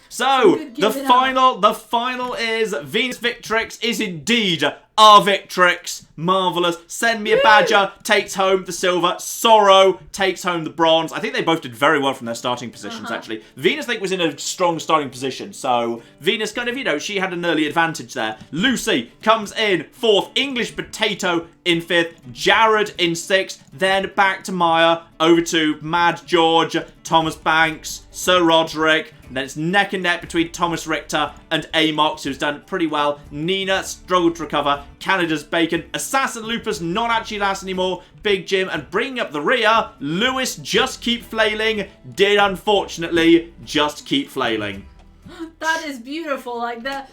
So, the final is Venus Victrix is indeed our Victrix. Marvellous. Send Me a Badger takes home the silver. Sorrow takes home the bronze. I think they both did very well from their starting positions, actually. Venus, I think, was in a strong starting position. So, Venus kind of, you know, she had an early advantage there. Lucy comes in 4th. English Potato in 5th. Jared in 6th. Then back to Maya. Over to Mad George, Thomas Banks, Sir Roderick. And then it's neck and neck between Thomas Richter and Amox, who's done pretty well. Nina struggled to recover. Canada's Bacon. Assassin Lupus not actually last anymore. Big Jim. And bringing up the rear, Lewis Just Keep Flailing did unfortunately just keep flailing. That is beautiful. Like the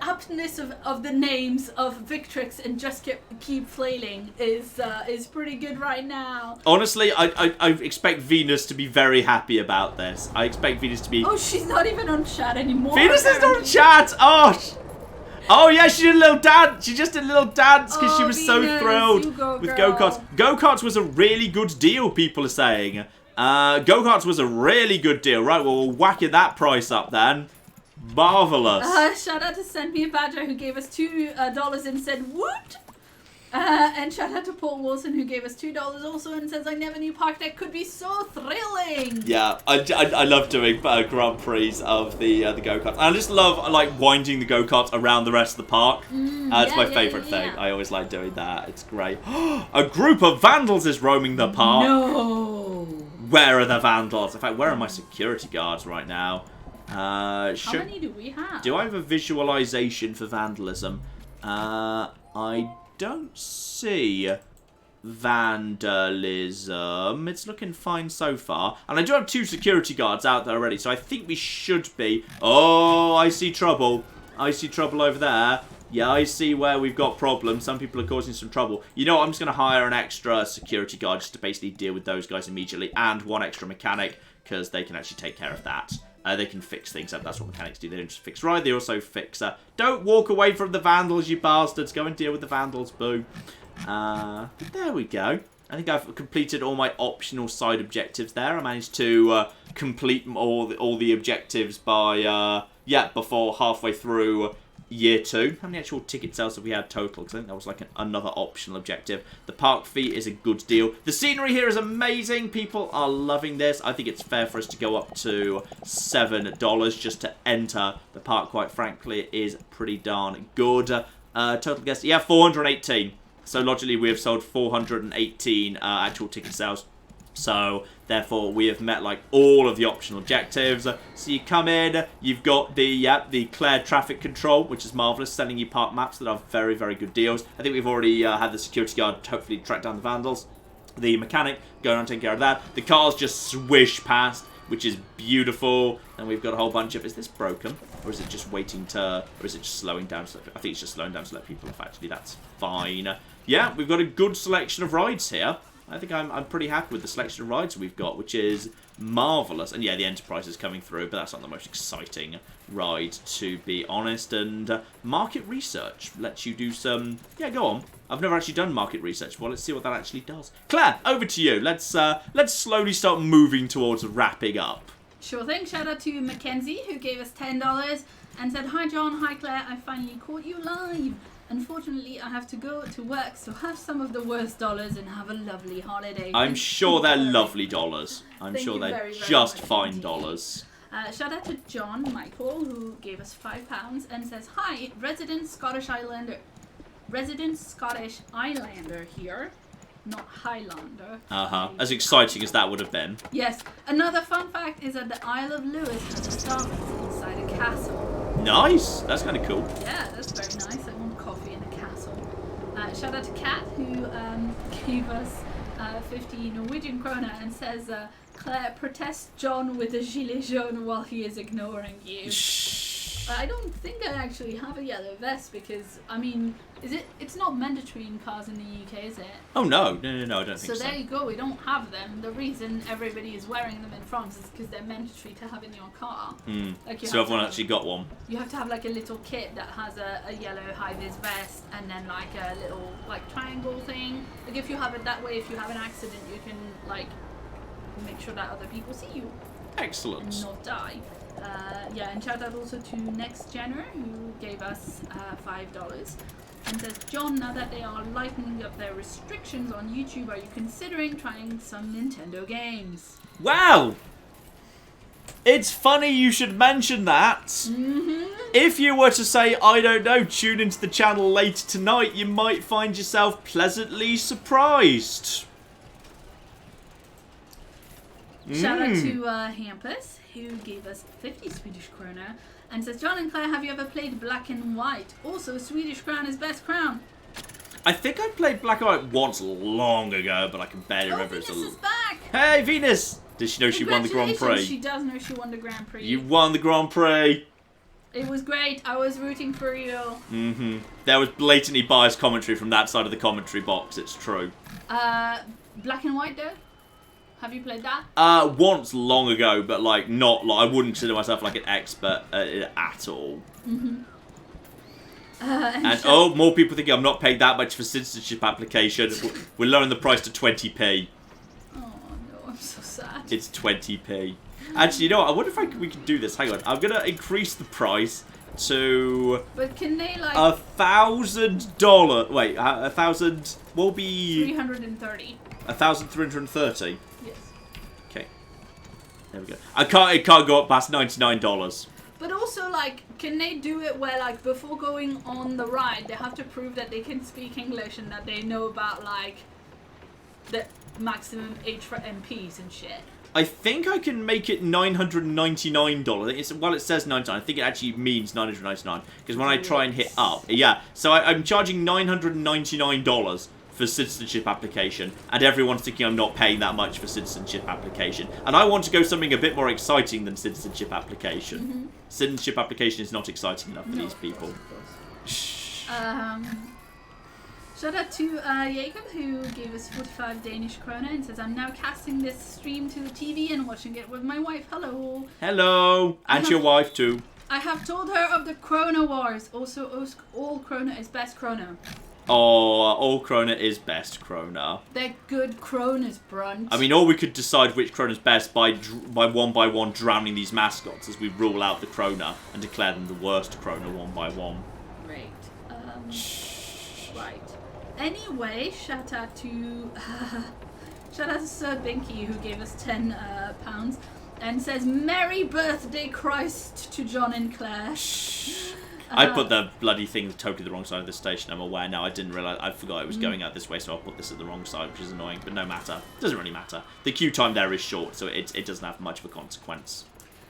aptness of the names of Victrix and Just Keep Flailing is pretty good right now. Honestly, I expect Venus to be very happy about this. I expect Venus to be... Oh, she's not even on chat anymore. Venus is not on chat! Oh yeah, she did a little dance. She just did a little dance because she was so thrilled with go-karts. Go-karts was a really good deal, people are saying. Go-karts was a really good deal. Right, well, we'll whack that price up then. Marvellous. Shout out to Send Me a Badger, who gave us $2 and said, woot! And shout out to Paul Wilson, who gave us $2 also and says, I never knew Parkitect could be so thrilling. Yeah, I love doing Grand Prix of the go-karts. I just love like winding the go-karts around the rest of the park. It's my favourite thing. I always like doing that. It's great. A group of vandals is roaming the park. No. Where are the vandals? In fact, where are my security guards right now? How many do we have? Do I have a visualization for vandalism? I don't see vandalism. It's looking fine so far. And I do have 2 security guards out there already, so I think we should be... Oh, I see trouble. I see trouble over there. Yeah, I see where we've got problems. Some people are causing some trouble. You know what? I'm just going to hire an extra security guard just to basically deal with those guys immediately. And 1 extra mechanic, because they can actually take care of that. They can fix things up. That's what mechanics do. They don't just fix right. They also fix... don't walk away from the vandals, you bastards. Go and deal with the vandals, boo. There we go. I think I've completed all my optional side objectives there. I managed to complete all the objectives by... before halfway through... Year 2. How many actual ticket sales have we had total? Because I think that was like another optional objective. The park fee is a good deal. The scenery here is amazing. People are loving this. I think it's fair for us to go up to $7 just to enter the park. Quite frankly, it is pretty darn good. Total guess, yeah, 418. So logically, we have sold 418 actual ticket sales. So, therefore, we have met, like, all of the optional objectives. So you come in, you've got the Claire traffic control, which is marvellous, selling you park maps that are very, very good deals. I think we've already had the security guard hopefully track down the vandals. The mechanic going on taking care of that. The cars just swish past, which is beautiful. And we've got a whole bunch of... Is this broken? Or is it just waiting to... Or is it just slowing down? I think it's just slowing down to let people off, actually. That's fine. Yeah, we've got a good selection of rides here. I think I'm pretty happy with the selection of rides we've got, which is marvellous. And yeah, the Enterprise is coming through, but that's not the most exciting ride, to be honest. And market research lets you do some... Yeah, go on. I've never actually done market research. Well, let's see what that actually does. Claire, over to you. Let's slowly start moving towards wrapping up. Sure thing. Shout out to Mackenzie, who gave us $10 and said, Hi John, hi Claire, I finally caught you live. Unfortunately, I have to go to work, so have some of the worst dollars and have a lovely holiday. I'm sure they're lovely dollars. I'm sure they're very, very just much fine indeed. dollars. Shout out to John Michael, who gave us £5 and says, Hi, resident Scottish Islander here. Not Highlander. As exciting as that would have been. Yes. Another fun fact is that the Isle of Lewis has a Starbucks inside a castle. Nice. That's kind of cool. Yeah, that's very nice. I want coffee in a castle. Shout out to Kat, who gave us 50 Norwegian krona and says, Claire, protest John with a gilet jaune while he is ignoring you. I don't think I actually have a yellow vest because, I mean, it's not mandatory in cars in the UK, is it? Oh, no, I don't think so. So there you go, we don't have them. The reason everybody is wearing them in France is because they're mandatory to have in your car. Like so everyone actually got one? You have to have like a little kit that has a yellow high-vis vest and then like a little like triangle thing. Like if you have it that way, if you have an accident, you can like make sure that other people see you. Excellent. And not die. Yeah, and shout out also to Next Jenner, who gave us $5 and says, John, now that they are lightening up their restrictions on YouTube, are you considering trying some Nintendo games? Wow! It's funny you should mention that. If you were to say, I don't know, tune into the channel later tonight, you might find yourself pleasantly surprised. Shout out to Hampus, who gave us 50 Swedish krona and says, John and Claire, have you ever played Black and White? Also, Swedish crown is best crown. I think I played Black and White once long ago, but I can barely remember. Venus is back! Hey, Venus! Did she know she won the Grand Prix? She does know she won the Grand Prix. You won the Grand Prix. It was great. I was rooting for you. There was blatantly biased commentary from that side of the commentary box, it's true. Black and White, though? Have you played that? Once long ago, but like not like I wouldn't consider myself like an expert at all. And more people think I'm not paid that much for citizenship application. We're lowering the price to 20p. Oh no, I'm so sad. It's 20p. Actually, you know what? I wonder if we can do this. Hang on, I'm gonna increase the price to. But can they like $1,000? Wait, 1,000 will be 330. 1,330. Yes. Okay. There we go. It can't go up past $99. But also, like, can they do it where, like, before going on the ride, they have to prove that they can speak English and that they know about, like, the maximum age for MPs and shit? I think I can make it $999. Well, it says 99. I think it actually means $999 because when I try and hit up, yeah. So I'm charging $999 for citizenship application, and everyone's thinking I'm not paying that much for citizenship application. And I want to go something a bit more exciting than citizenship application. Citizenship application is not exciting enough for these people. Shout out to Jacob, who gave us 45 Danish krona and says, I'm now casting this stream to the TV and watching it with my wife. Hello. Hello. And your wife too. I have told her of the Krona Wars. Also, all Krona is best Krona. Oh, all Krona is best Krona. They're good Kronas, brunt. I mean, or we could decide which Krona's best by one drowning these mascots as we rule out the Krona and declare them the worst Krona one by one. Great. Right. Anyway, shout out to Sir Binky, who gave us £10 and says, Merry birthday, Christ, to John and Claire. I put the bloody thing totally the wrong side of the station, I'm aware now. I didn't realise, I forgot it was going out this way, so I'll put this at the wrong side, which is annoying, but no matter. Doesn't really matter. The queue time there is short, so it doesn't have much of a consequence.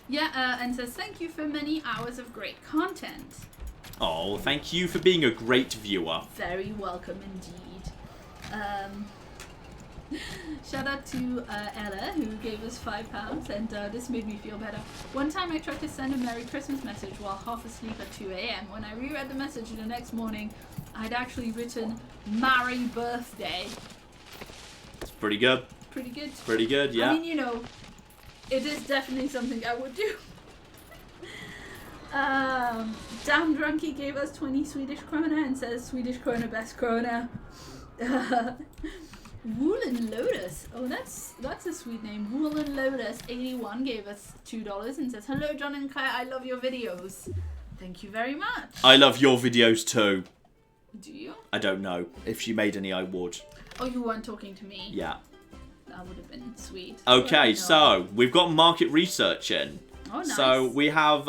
Yeah, and says, thank you for many hours of great content. Oh, thank you for being a great viewer. Very welcome indeed. Shout out to Ella, who gave us £5, and this made me feel better. One time I tried to send a Merry Christmas message while half asleep at 2 a.m. When I reread the message the next morning, I'd actually written, Merry Birthday. It's pretty good. Pretty good. Pretty good, yeah. I mean, you know, it is definitely something I would do. Damn Drunky gave us 20 Swedish krona and says, Swedish krona, best krona. Woolen Lotus. Oh, that's a sweet name. Woolen Lotus 81 gave us $2 and says, hello, John and Claire. I love your videos. Thank you very much. I love your videos too. Do you? I don't know. If she made any, I would. Oh, you weren't talking to me? Yeah. That would have been sweet. Okay, so we've got market research in. Oh, nice. So we have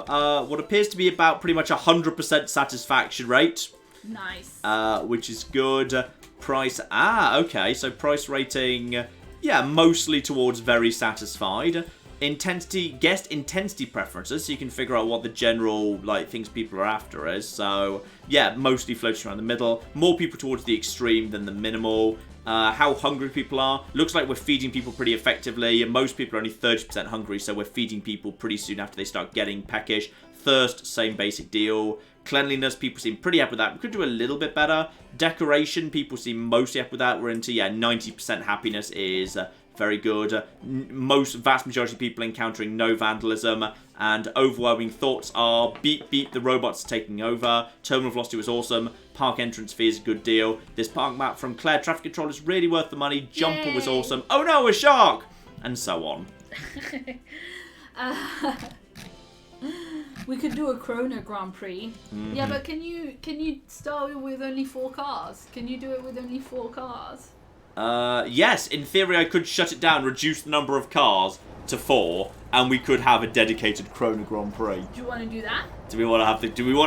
what appears to be about pretty much 100% satisfaction rate. Nice. Which is good. Price, okay, so price rating, yeah, mostly towards very satisfied. guest intensity preferences, so you can figure out what the general like things people are after is. So yeah, mostly floating around the middle. More people towards the extreme than the minimal. How hungry people are. Looks like we're feeding people pretty effectively. Most people are only 30% hungry, so we're feeding people pretty soon after they start getting peckish. Thirst, same basic deal. Cleanliness, people seem pretty happy with that. We could do a little bit better. Decoration, people seem mostly happy with that. We're into, 90% happiness is very good. Vast majority of people encountering no vandalism. And overwhelming thoughts are beep beep, the robots are taking over. Terminal velocity was awesome. Park entrance fee is a good deal. This park map from Claire Traffic Control is really worth the money. Jumper was awesome. Oh no, a shark! And so on. We could do a Krona Grand Prix. Mm-hmm. Yeah, but can you start with only 4 cars? Can you do it with only 4 cars? Yes, in theory I could shut it down, reduce the number of cars to 4, and we could have a dedicated Krona Grand Prix. Do you want to do that? Do we want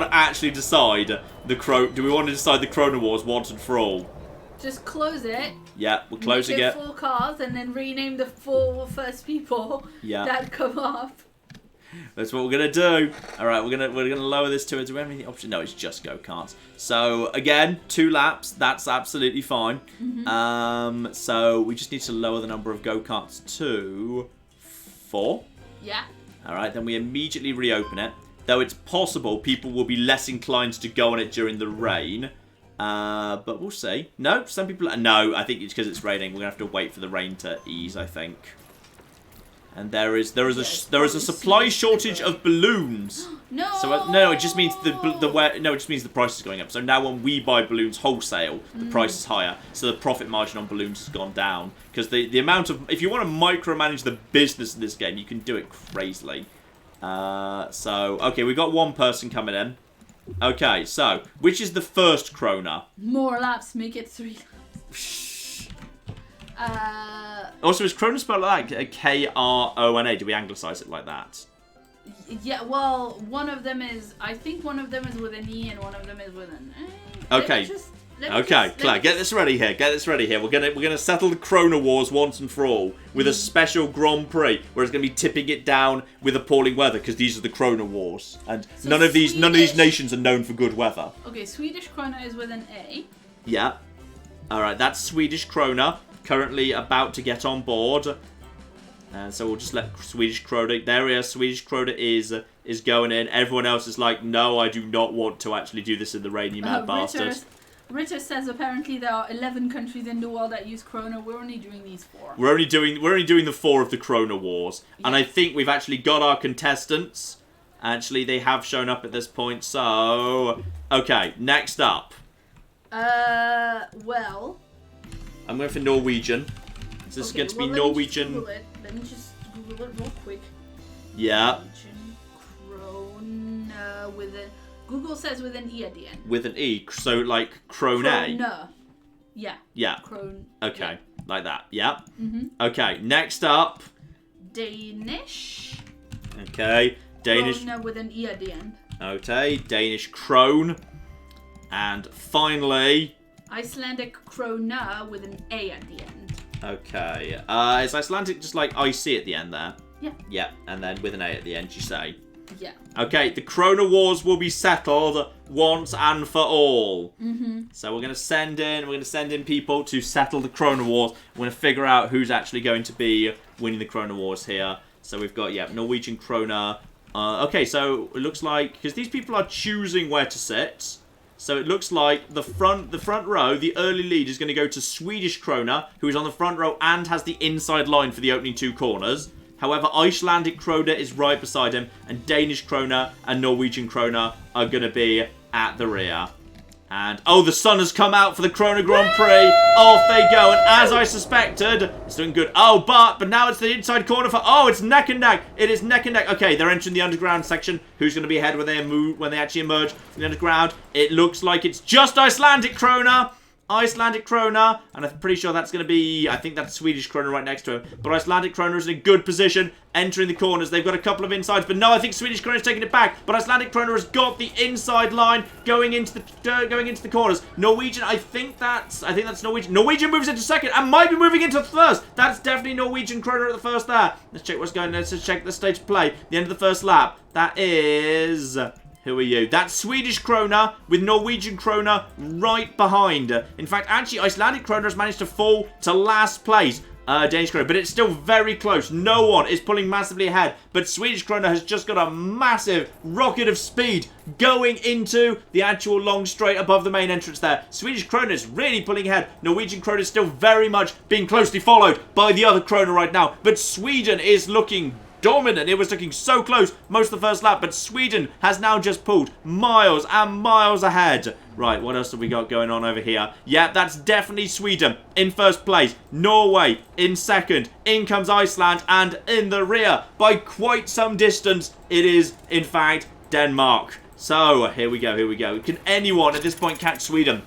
to actually decide the Krona Wars once and for all? Just close it. Yeah, we're closing it. 4 cars and then rename the 4 first people that come up. That's what we're gonna do. All right, we're gonna lower this to it. Do we have any option? No, it's just go-karts. So again, 2 laps. That's absolutely fine. Mm-hmm. So we just need to lower the number of go-karts to 4. Yeah. All right, then we immediately reopen it. Though it's possible people will be less inclined to go on it during the rain. But we'll see. No, some people. No, I think it's because it's raining. We're gonna have to wait for the rain to ease, I think. And there is a supply shortage of balloons. No. So no, it just means it just means the price is going up. So now when we buy balloons wholesale, the price is higher. So the profit margin on balloons has gone down because the amount of if you want to micromanage the business in this game, you can do it crazily. So okay, we've got 1 person coming in. Okay, so which is the first Krona? More laps, make it 3 laps. Also, is Krona spelled like Krona? Do we anglicise it like that? Yeah, well, I think one of them is with an E and one of them is with an A. Okay. Claire, get this ready here. We're gonna settle the Krona Wars once and for all with a special Grand Prix where it's gonna be tipping it down with appalling weather because these are the Krona Wars and so none of these nations are known for good weather. Okay, Swedish Krona is with an A. Yeah. All right, that's Swedish Krona. Currently about to get on board. So we'll just let Swedish Krona... There we are, Swedish Krona is going in. Everyone else is like, no, I do not want to actually do this in the rain, you mad bastard. Ritter says apparently there are 11 countries in the world that use Krona. We're only doing these 4. We're only doing the 4 of the Krona Wars. Yes. And I think we've actually got our contestants. Actually, they have shown up at this point, so... Okay, next up. Well... I'm going for Norwegian. So this is going to be Norwegian. Let me just Google it real quick. Yeah. Norwegian Krona with a... Google says with an E at the end. With an E. So like Krone. Krona. Yeah. Yeah. Krone. Okay. Yeah. Like that. Yeah. Mm-hmm. Okay. Next up. Danish. Okay. Danish. Krona with an E at the end. Okay. Danish Krone. And finally... Icelandic Krona with an A at the end. Okay. Is Icelandic just like IC at the end there? Yeah. Yeah, and then with an A at the end, you say? Yeah. Okay, the Krona Wars will be settled once and for all. Mm-hmm. So we're going to send in people to settle the Krona Wars. We're going to figure out who's actually going to be winning the Krona Wars here. So we've got, Norwegian Krona. Okay, so it looks like, because these people are choosing where to sit. So it looks like the front row, the early lead is going to go to Swedish Krona, who is on the front row and has the inside line for the opening 2 corners. However, Icelandic Krona is right beside him, and Danish Krona and Norwegian Krona are going to be at the rear. And, oh, the sun has come out for the Krona Grand Prix. Off they go. And as I suspected, it's doing good. Oh, but now it's the inside corner for... Oh, it's neck and neck. It is neck and neck. Okay, they're entering the underground section. Who's going to be ahead when they actually emerge from the underground? It looks like it's just Icelandic Krona. Icelandic Krona, and I'm pretty sure that's going to be, I think that's Swedish Krona right next to him. But Icelandic Krona is in a good position, entering the corners. They've got a couple of insides, but no, I think Swedish Krona is taking it back. But Icelandic Krona has got the inside line going into the corners. Norwegian, I think that's Norwegian. Norwegian moves into second and might be moving into first. That's definitely Norwegian Krona at the first there. Let's check what's going on. Let's check the state of play. The end of the first lap. That is... Who are you? That's Swedish Krona with Norwegian Krona right behind. In fact, actually, Icelandic Krona has managed to fall to last place. Danish Krona, but it's still very close. No one is pulling massively ahead, but Swedish Krona has just got a massive rocket of speed going into the actual long straight above the main entrance there. Swedish Krona is really pulling ahead. Norwegian Krona is still very much being closely followed by the other Krona right now, but Sweden is looking dominant. It was looking so close most of the first lap, but Sweden has now just pulled miles and miles ahead. Right, what else have we got going on over here? Yeah, that's definitely Sweden in first place. Norway in second. In comes Iceland, and in the rear, by quite some distance, it is, in fact, Denmark. So, here we go, here we go. Can anyone at this point catch Sweden?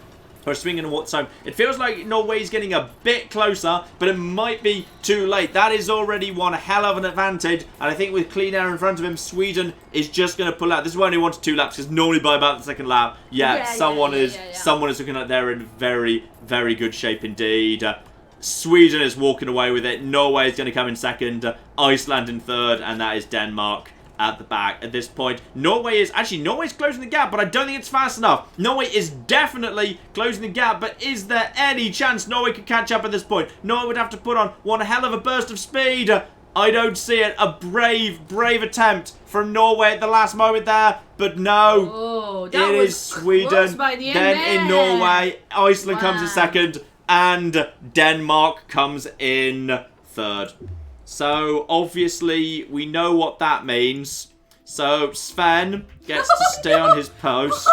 Or swinging towards home. It feels like Norway's getting a bit closer, but it might be too late. That is already one hell of an advantage, and I think with clean air in front of him, Sweden is just going to pull out. This is only 1 to 2 laps, because normally by about the second lap, someone is looking like they're in very, very good shape indeed. Sweden is walking away with it. Norway is going to come in second. Iceland in third, and that is Denmark at the back at this point. Norway's closing the gap, but I don't think it's fast enough. Norway is definitely closing the gap, but is there any chance Norway could catch up at this point? Norway would have to put on one hell of a burst of speed. I don't see it. A brave attempt from Norway at the last moment there, but no. Oh, it is Sweden. Then in Norway, Iceland comes in second, and Denmark comes in third. So, obviously, we know what that means. So, Sven gets to stay on his post.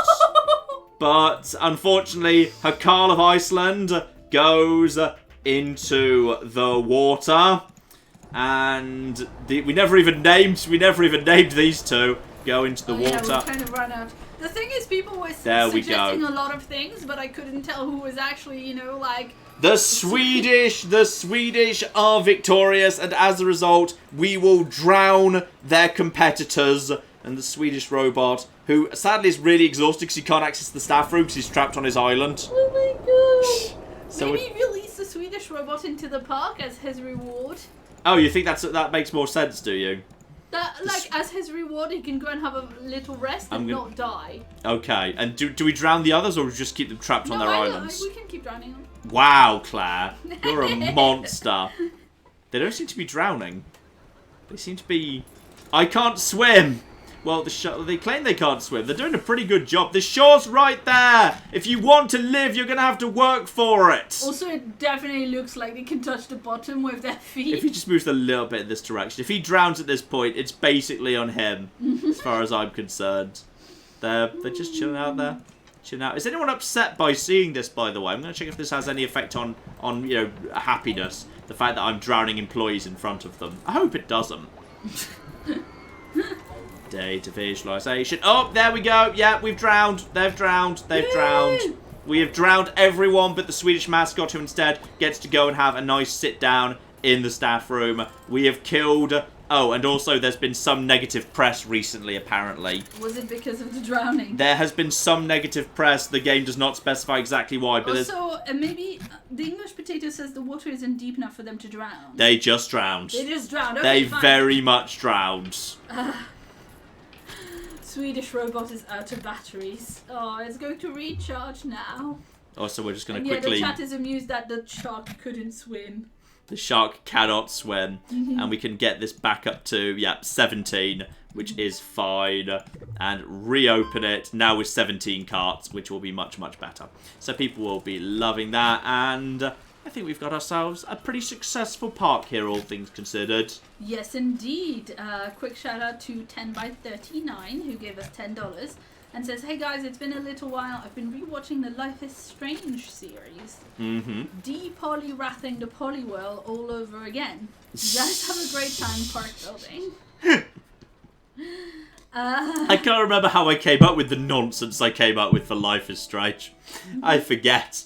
But, unfortunately, Hakal of Iceland goes into the water. And we never even named these two go into the water. Yeah, we kind of run out. The thing is, people were suggesting a lot of things, but I couldn't tell who was actually, like... The Swedish are victorious, and as a result, we will drown their competitors. And the Swedish robot, who sadly is really exhausted because he can't access the staff room because he's trapped on his island. Oh my god! So maybe release the Swedish robot into the park as his reward. Oh, you think that makes more sense, do you? As his reward, he can go and have a little rest and not die. Okay, and do we drown the others, or we just keep them trapped on their islands? We can keep drowning them. Wow, Claire. You're a monster. They don't seem to be drowning. They seem to be... I can't swim! Well, they claim they can't swim. They're doing a pretty good job. The shore's right there! If you want to live, you're going to have to work for it! Also, it definitely looks like they can touch the bottom with their feet. If he just moves a little bit in this direction. If he drowns at this point, it's basically on him, as far as I'm concerned. They're just chilling out there. Chilling out. Is anyone upset by seeing this, by the way? I'm going to check if this has any effect on happiness. The fact that I'm drowning employees in front of them. I hope it doesn't. Data visualization. Oh, there we go. Yeah, we've drowned. They've drowned. They've drowned. We have drowned everyone but the Swedish mascot, who instead gets to go and have a nice sit down in the staff room. We have killed... Oh, and also there's been some negative press recently, apparently. Was it because of the drowning? There has been some negative press. The game does not specify exactly why, but also, maybe the English potato says the water isn't deep enough for them to drown. They just drowned. They just drowned. Okay, they very much drowned. Swedish robot is out of batteries. Oh, it's going to recharge now. Oh, so we're just going to quickly... Yeah, the chat is amused that the shark couldn't swim. The shark cannot swim. And we can get this back up to, 17, which is fine. And reopen it now with 17 carts, which will be much, much better. So people will be loving that. And I think we've got ourselves a pretty successful park here, all things considered. Yes, indeed. Quick shout out to 10by39, who gave us $10. And says, hey guys, it's been a little while. I've been rewatching the Life is Strange series. De-polyrathing the Poliwhirl all over again. You guys have a great time park building. I can't remember how I came up with the nonsense I came up with for Life is Strange. I forget.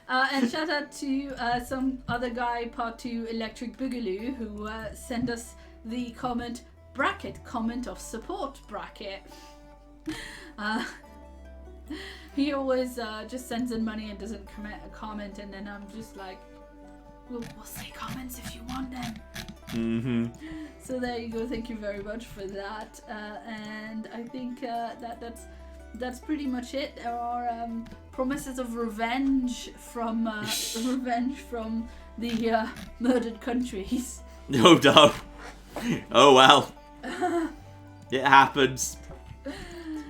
And shout out to some other guy, Part 2 Electric Boogaloo, who sent us the comment of support bracket. He always just sends in money and doesn't comment, and then I'm just like, we'll say comments if you want them. Mm-hmm. So there you go. Thank you very much for that. And I think that's pretty much it. There are promises of revenge from the murdered countries. Oh no. Oh well. It happens.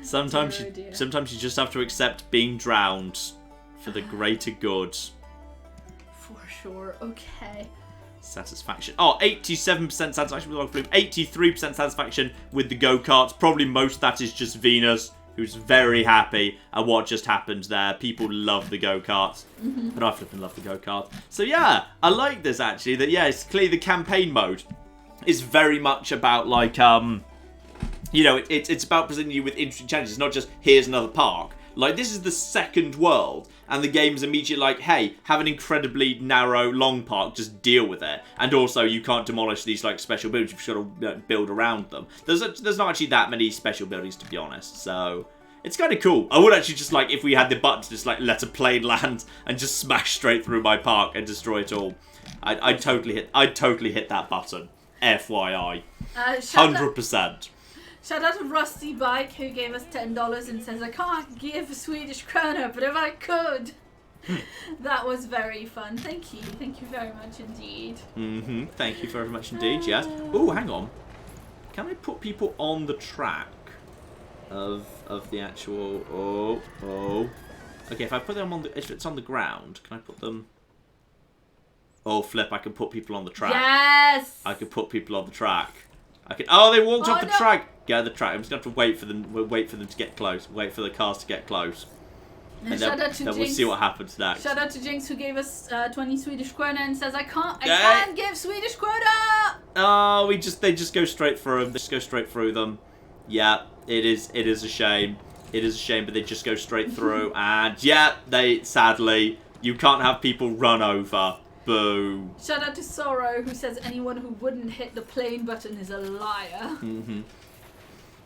Sometimes you just have to accept being drowned for the greater good. For sure. Okay. Satisfaction. Oh, 87% satisfaction with Log Flume, 83% satisfaction with the go-karts. Probably most of that is just Venus, who's very happy at what just happened there. People love the go-karts. But I flipping love the go-karts. So yeah, I like this actually. That yeah, it's clearly the campaign mode is very much about like you know, it's about presenting you with interesting challenges. It's not just here's another park. Like, this is the second world, and the game's immediately like, hey, have an incredibly narrow, long park, just deal with it. And also, you can't demolish these, like, special buildings, you've got to build around them. There's not actually that many special buildings, to be honest, so it's kind of cool. I would actually just, like, if we had the button to just, like, let a plane land and just smash straight through my park and destroy it all, I'd totally hit that button. FYI. 100%. Shout out to Rusty Bike, who gave us $10 and says, I can't give a Swedish krona, but if I could. That was very fun. Thank you. Thank you very much indeed. Thank you very much indeed, yes. Oh, hang on. Can I put people on the track of the actual... Oh. Okay, if I put them on the... If it's on the ground, can I put them... Oh, flip, I can put people on the track. Yes! I can put people on the track. Oh, they walked off the no. track. Get the track. I'm just going to have to wait for them to get close. Wait for the cars to get close. And shout out to then Jinx. We'll see what happens next. Shout out to Jinx, who gave us 20 Swedish krona and says, I can't give Swedish krona! Oh, they just go straight through them. They just go straight through them. Yeah, it is a shame. It is a shame, but they just go straight through. And yeah, sadly, you can't have people run over. Boo. Shout out to Sorrow, who says anyone who wouldn't hit the plane button is a liar.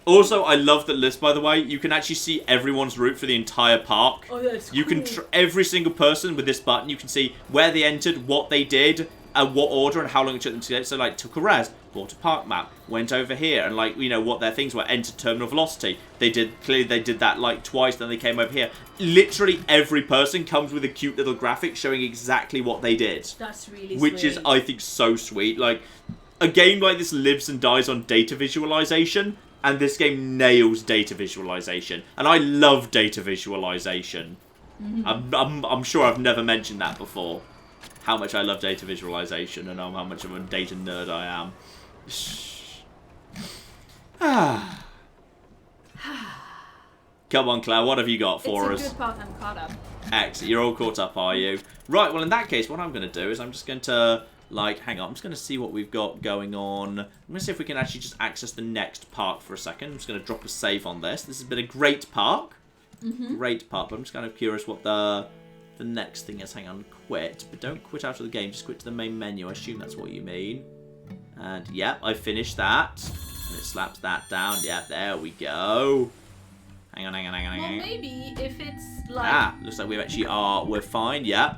Also, I love that list, by the way. You can actually see everyone's route for the entire park. Oh, that's You cool. can every single person with this button, you can see where they entered, what they did, and what order, and how long it took them to get. So, like, took a res, bought a park map, went over here, and, like, you know, what their things were. Entered terminal velocity. Clearly they did that, like, twice, then they came over here. Literally every person comes with a cute little graphic showing exactly what they did. That's really Which sweet. is, I think, so sweet. Like, a game like this lives and dies on data visualization, and this game nails data visualization. And I love data visualization. I'm sure I've never mentioned that before. How much I love data visualization and how much of a data nerd I am. Come on, Claire, what have you got for us? It's a good part. I'm caught up. Excellent, you're all caught up, are you? Right, well, in that case, what I'm going to do is I'm just going to, like, hang on, I'm just going to see what we've got going on. I'm going to see if we can actually just access the next park for a second. I'm just going to drop a save on this. This has been a great park. Great park, but I'm just kind of curious what the next thing is. Hang on, quit. But don't quit out of the game, just quit to the main menu. I assume that's what you mean. And, yep, I finished that. And it slaps that down. Yep, there we go. Hang on. Well, maybe if it's like... Looks like we're fine, yeah.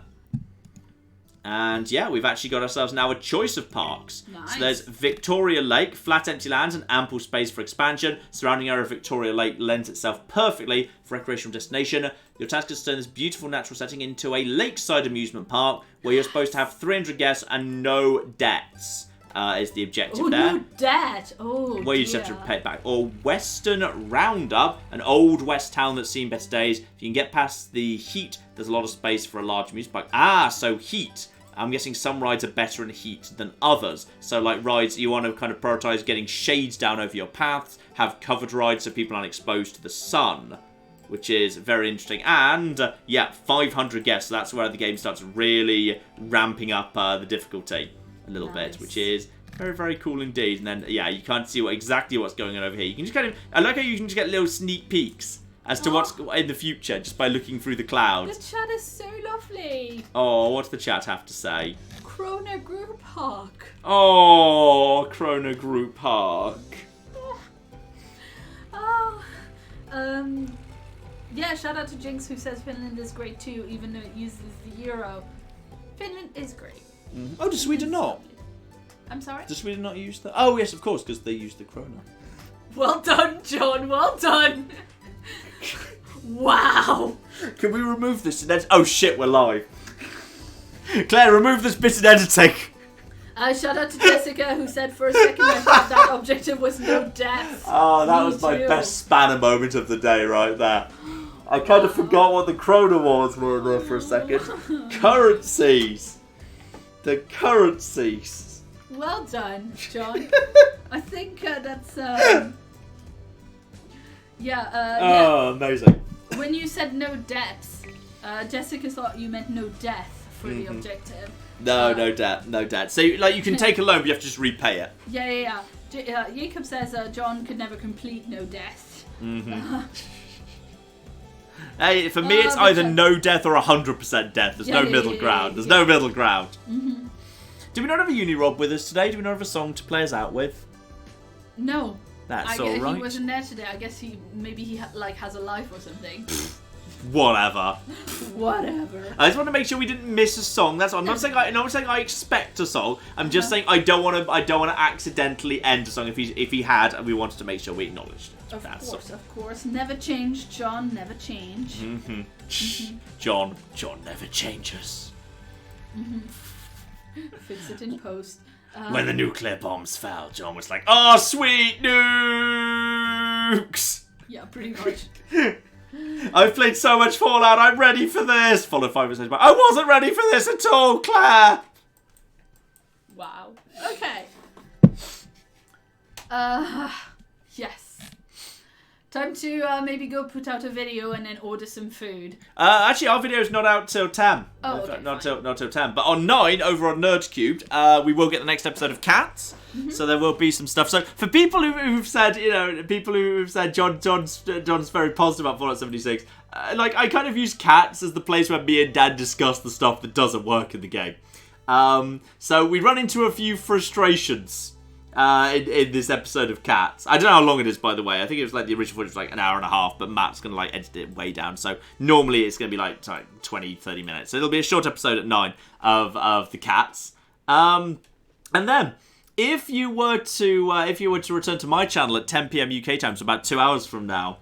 And yeah, we've actually got ourselves now a choice of parks. Nice. So there's Victoria Lake, flat empty lands and ample space for expansion. Surrounding area of Victoria Lake lends itself perfectly for recreational destination. Your task is to turn this beautiful natural setting into a lakeside amusement park where you're supposed to have 300 guests and no debts. Is the objective there. No debt. Oh, Well, you just have to pay it back. Or Western Roundup, an old west town that's seen better days. If you can get past the heat, there's a lot of space for a large amusement park. So heat. I'm guessing some rides are better in heat than others. So, like, rides, you want to kind of prioritize getting shades down over your paths, have covered rides so people aren't exposed to the sun, which is very interesting. And, yeah, 500 guests. So that's where the game starts really ramping up the difficulty a little bit, which is very, very cool indeed. And then, yeah, you can't see exactly what's going on over here. You can just kind of... I like how you can just get little sneak peeks as to what's in the future just by looking through the clouds. The chat is so lovely. Oh, what's the chat have to say? Krona Group Park. Oh, Krona Group Park. Oh, yeah, shout out to Jinx who says Finland is great too, even though it uses the euro. Finland is great. Oh, does Sweden not? I'm sorry? Does Sweden not use the... Oh, yes, of course, because they use the krona. Well done, John, well done. Wow. Can we remove this in editing? Oh, shit, we're live. Claire, remove this bit in editing. Shout out to Jessica who said for a second I thought that objective was no death. Oh, that was my best spanner moment of the day right there. I kind of forgot what the krona wars were there for a second. Currencies. The currencies. Well done, John. I think that's Oh, amazing. When you said no deaths, Jessica thought you meant no death for the objective. No, no debt, no debt. So, like, you can take a loan, but you have to just repay it. Yeah. Jacob says John could never complete no death. Hey, for me, it's either no death or 100% death. There's no middle ground. There's no middle ground. Do we not have a Uni-Rob with us today? Do we not have a song to play us out with? No. That's all right. He wasn't there today. I guess he has a life or something. Whatever. Whatever. I just want to make sure we didn't miss a song. That's all. I'm not saying I expect a song. I'm just saying I don't want to accidentally end a song if he had, and we wanted to make sure we acknowledged it. Of course. Never change, John. Never change. John never changes. Fix it in post. When the nuclear bombs fell, John was like, Oh, sweet nukes! Yeah, pretty much. I've played so much Fallout, I'm ready for this! Followed 5 minutes back. I wasn't ready for this at all, Claire! Wow. Okay. Yes. Time to maybe go put out a video and then order some food. Actually, our video's not out till 10. Oh, okay, not till 10. But on 9, over on Nerd Cubed, we will get the next episode of Cats. So there will be some stuff. So for people who've said, John's very positive about Fallout 76, I kind of use Cats as the place where me and Dan discuss the stuff that doesn't work in the game. So we run into a few frustrations. In this episode of Cats. I don't know how long it is, by the way. I think it was like the original footage was like an hour and a half, but Matt's going to like edit it way down. So normally it's going to be like 20, 30 minutes. So it'll be a short episode at 9 of the Cats. And then if you were to return to my channel at 10 PM UK time, so about 2 hours from now,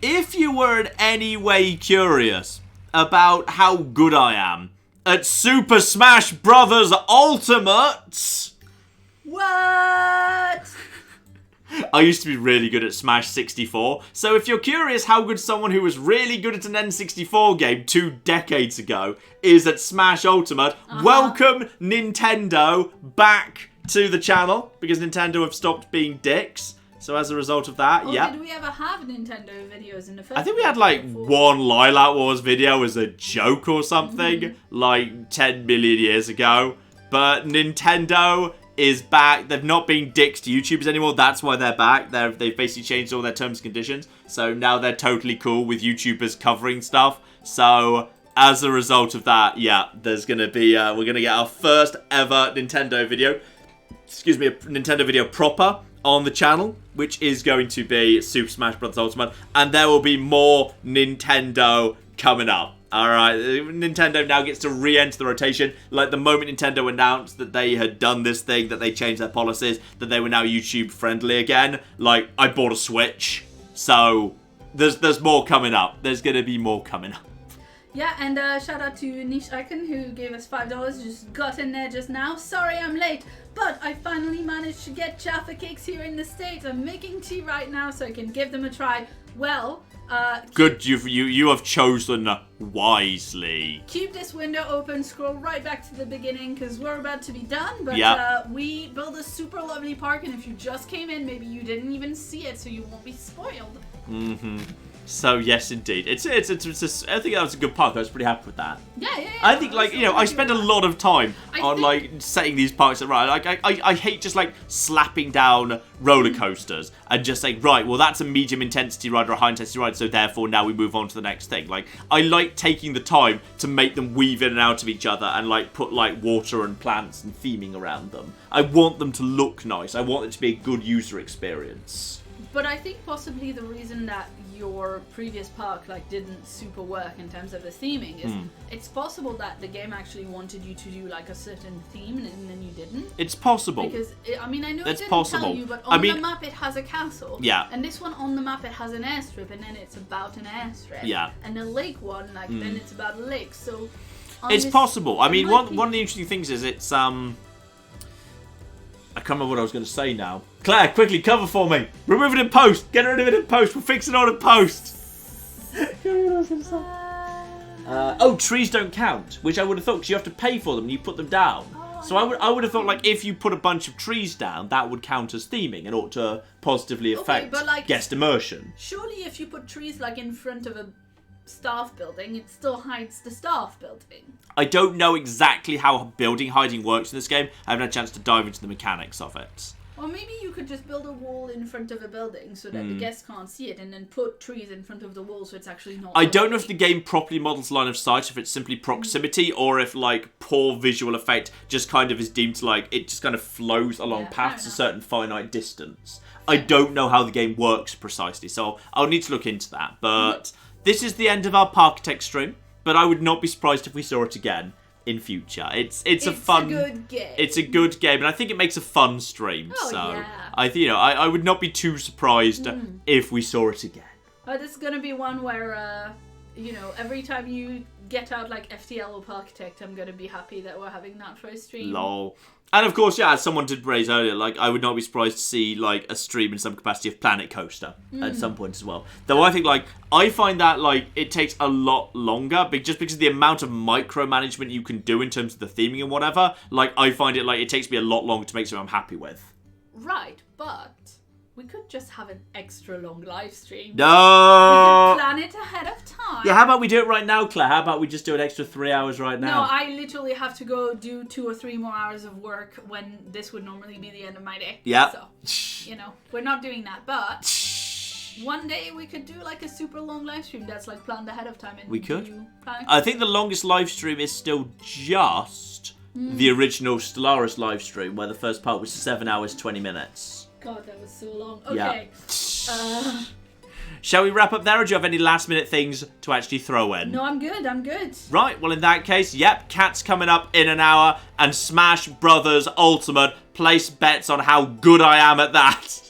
if you were in any way curious about how good I am at Super Smash Bros. Ultimate... What? I used to be really good at Smash 64, so if you're curious how good someone who was really good at an N64 game 2 decades ago is at Smash Ultimate, welcome Nintendo back to the channel, because Nintendo have stopped being dicks. So as a result of that, did we ever have Nintendo videos in the first? I think we had like one Lilac Wars video as a joke or something, like 10 million years ago, but Nintendo is back. They've not been dicks to YouTubers anymore. That's why they're back. They've basically changed all their terms and conditions. So now they're totally cool with YouTubers covering stuff. So as a result of that, there's going to be... we're going to get our first ever Nintendo video. Excuse me, a Nintendo video proper on the channel, which is going to be Super Smash Bros. Ultimate. And there will be more Nintendo coming up. Alright, Nintendo now gets to re-enter the rotation. Like the moment Nintendo announced that they had done this thing, that they changed their policies, that they were now YouTube friendly again, like, I bought a Switch. So, there's more coming up. There's gonna be more coming up. Yeah, and shout out to Niche Icon who gave us $5, just got in there just now. Sorry I'm late, but I finally managed to get Jaffa Cakes here in the States. I'm making tea right now so I can give them a try. Well, good, you have chosen wisely. Keep this window open, scroll right back to the beginning because we're about to be done, but we built a super lovely park, and if you just came in, maybe you didn't even see it, so you won't be spoiled. So yes, indeed, I think that was a good park. I was pretty happy with that. Yeah. I think, like, you know, I spend a lot of time on like setting these parks up right. Like, I hate just like slapping down roller coasters and just saying, right, well, that's a medium intensity ride or a high intensity ride, so therefore now we move on to the next thing. Like, I like taking the time to make them weave in and out of each other and like put like water and plants and theming around them. I want them to look nice. I want it to be a good user experience. But I think possibly the reason that your previous park like didn't super work in terms of the theming is it's possible that the game actually wanted you to do like a certain theme and then you didn't. It's possible. Because I mean, I know That's it didn't possible. tell you, but on the map it has a castle. Yeah. And this one on the map it has an airstrip, and then it's about an airstrip. Yeah. And the lake one, like then it's about a lake. So it's possible. I mean, one of the interesting things is it's I can't remember what I was going to say now. Claire, quickly, cover for me. Remove it in post. Get rid of it in post. We'll fix it all in post. Trees don't count, which I would have thought because you have to pay for them and you put them down. So I would have thought like if you put a bunch of trees down, that would count as theming and ought to positively affect guest immersion. Surely if you put trees like in front of a staff building, it still hides the staff building. I don't know exactly how building hiding works in this game. I haven't had a chance to dive into the mechanics of it. Or maybe you could just build a wall in front of a building so that the guests can't see it, and then put trees in front of the wall so it's actually not. I don't know if the game properly models line of sight, if it's simply proximity, or if like poor visual effect just kind of is deemed to like it just kind of flows along past a certain finite distance. I don't know how the game works precisely, so I'll need to look into that. But this is the end of our Parkitect stream, but I would not be surprised if we saw it again in future. It's a good game. It's a good game, and I think it makes a fun stream. I would not be too surprised if we saw it again. This is gonna be one where every time you get out like FTL or Parkitect, I'm gonna be happy that we're having that for a stream. Lol. And of course, as someone did raise earlier, like I would not be surprised to see like a stream in some capacity of Planet Coaster at some point as well. Though I think I find that it takes a lot longer, just because of the amount of micromanagement you can do in terms of the theming and whatever. I find it takes me a lot longer to make something I'm happy with. Right, but we could just have an extra long live stream. No! We could plan it ahead of time. Yeah, how about we do it right now, Claire? How about we just do an extra 3 hours right now? No, I literally have to go do 2 or 3 more hours of work when this would normally be the end of my day. Yeah. So, we're not doing that. But one day we could do a super long live stream that's planned ahead of time. And we could. I think the longest live stream is still just the original Stellaris live stream, where the first part was 7 hours, 20 minutes. God, that was so long. Okay. Yeah. Shall we wrap up there, or do you have any last minute things to actually throw in? No, I'm good. Right, well in that case, Cat's coming up in an hour, and Smash Brothers Ultimate. Place bets on how good I am at that.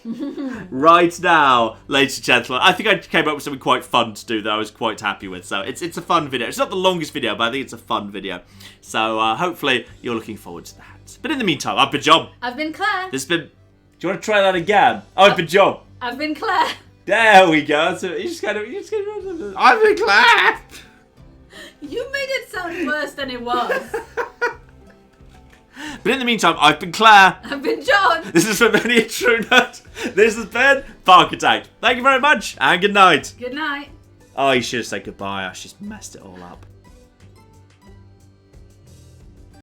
Right now, ladies and gentlemen. I think I came up with something quite fun to do that I was quite happy with. So it's a fun video. It's not the longest video, but I think it's a fun video. So hopefully you're looking forward to that. But in the meantime, I've been John. I've been Claire. This has been... Do you want to try that again? I've been John. I've been Claire. There we go. So you just kind of... I've been Claire. You made it sound worse than it was. But in the meantime, I've been Claire. I've been John. This is from Many a True Nut. This has been Parkitect. Thank you very much, and good night. Good night. Oh, you should have said goodbye. I just messed it all up.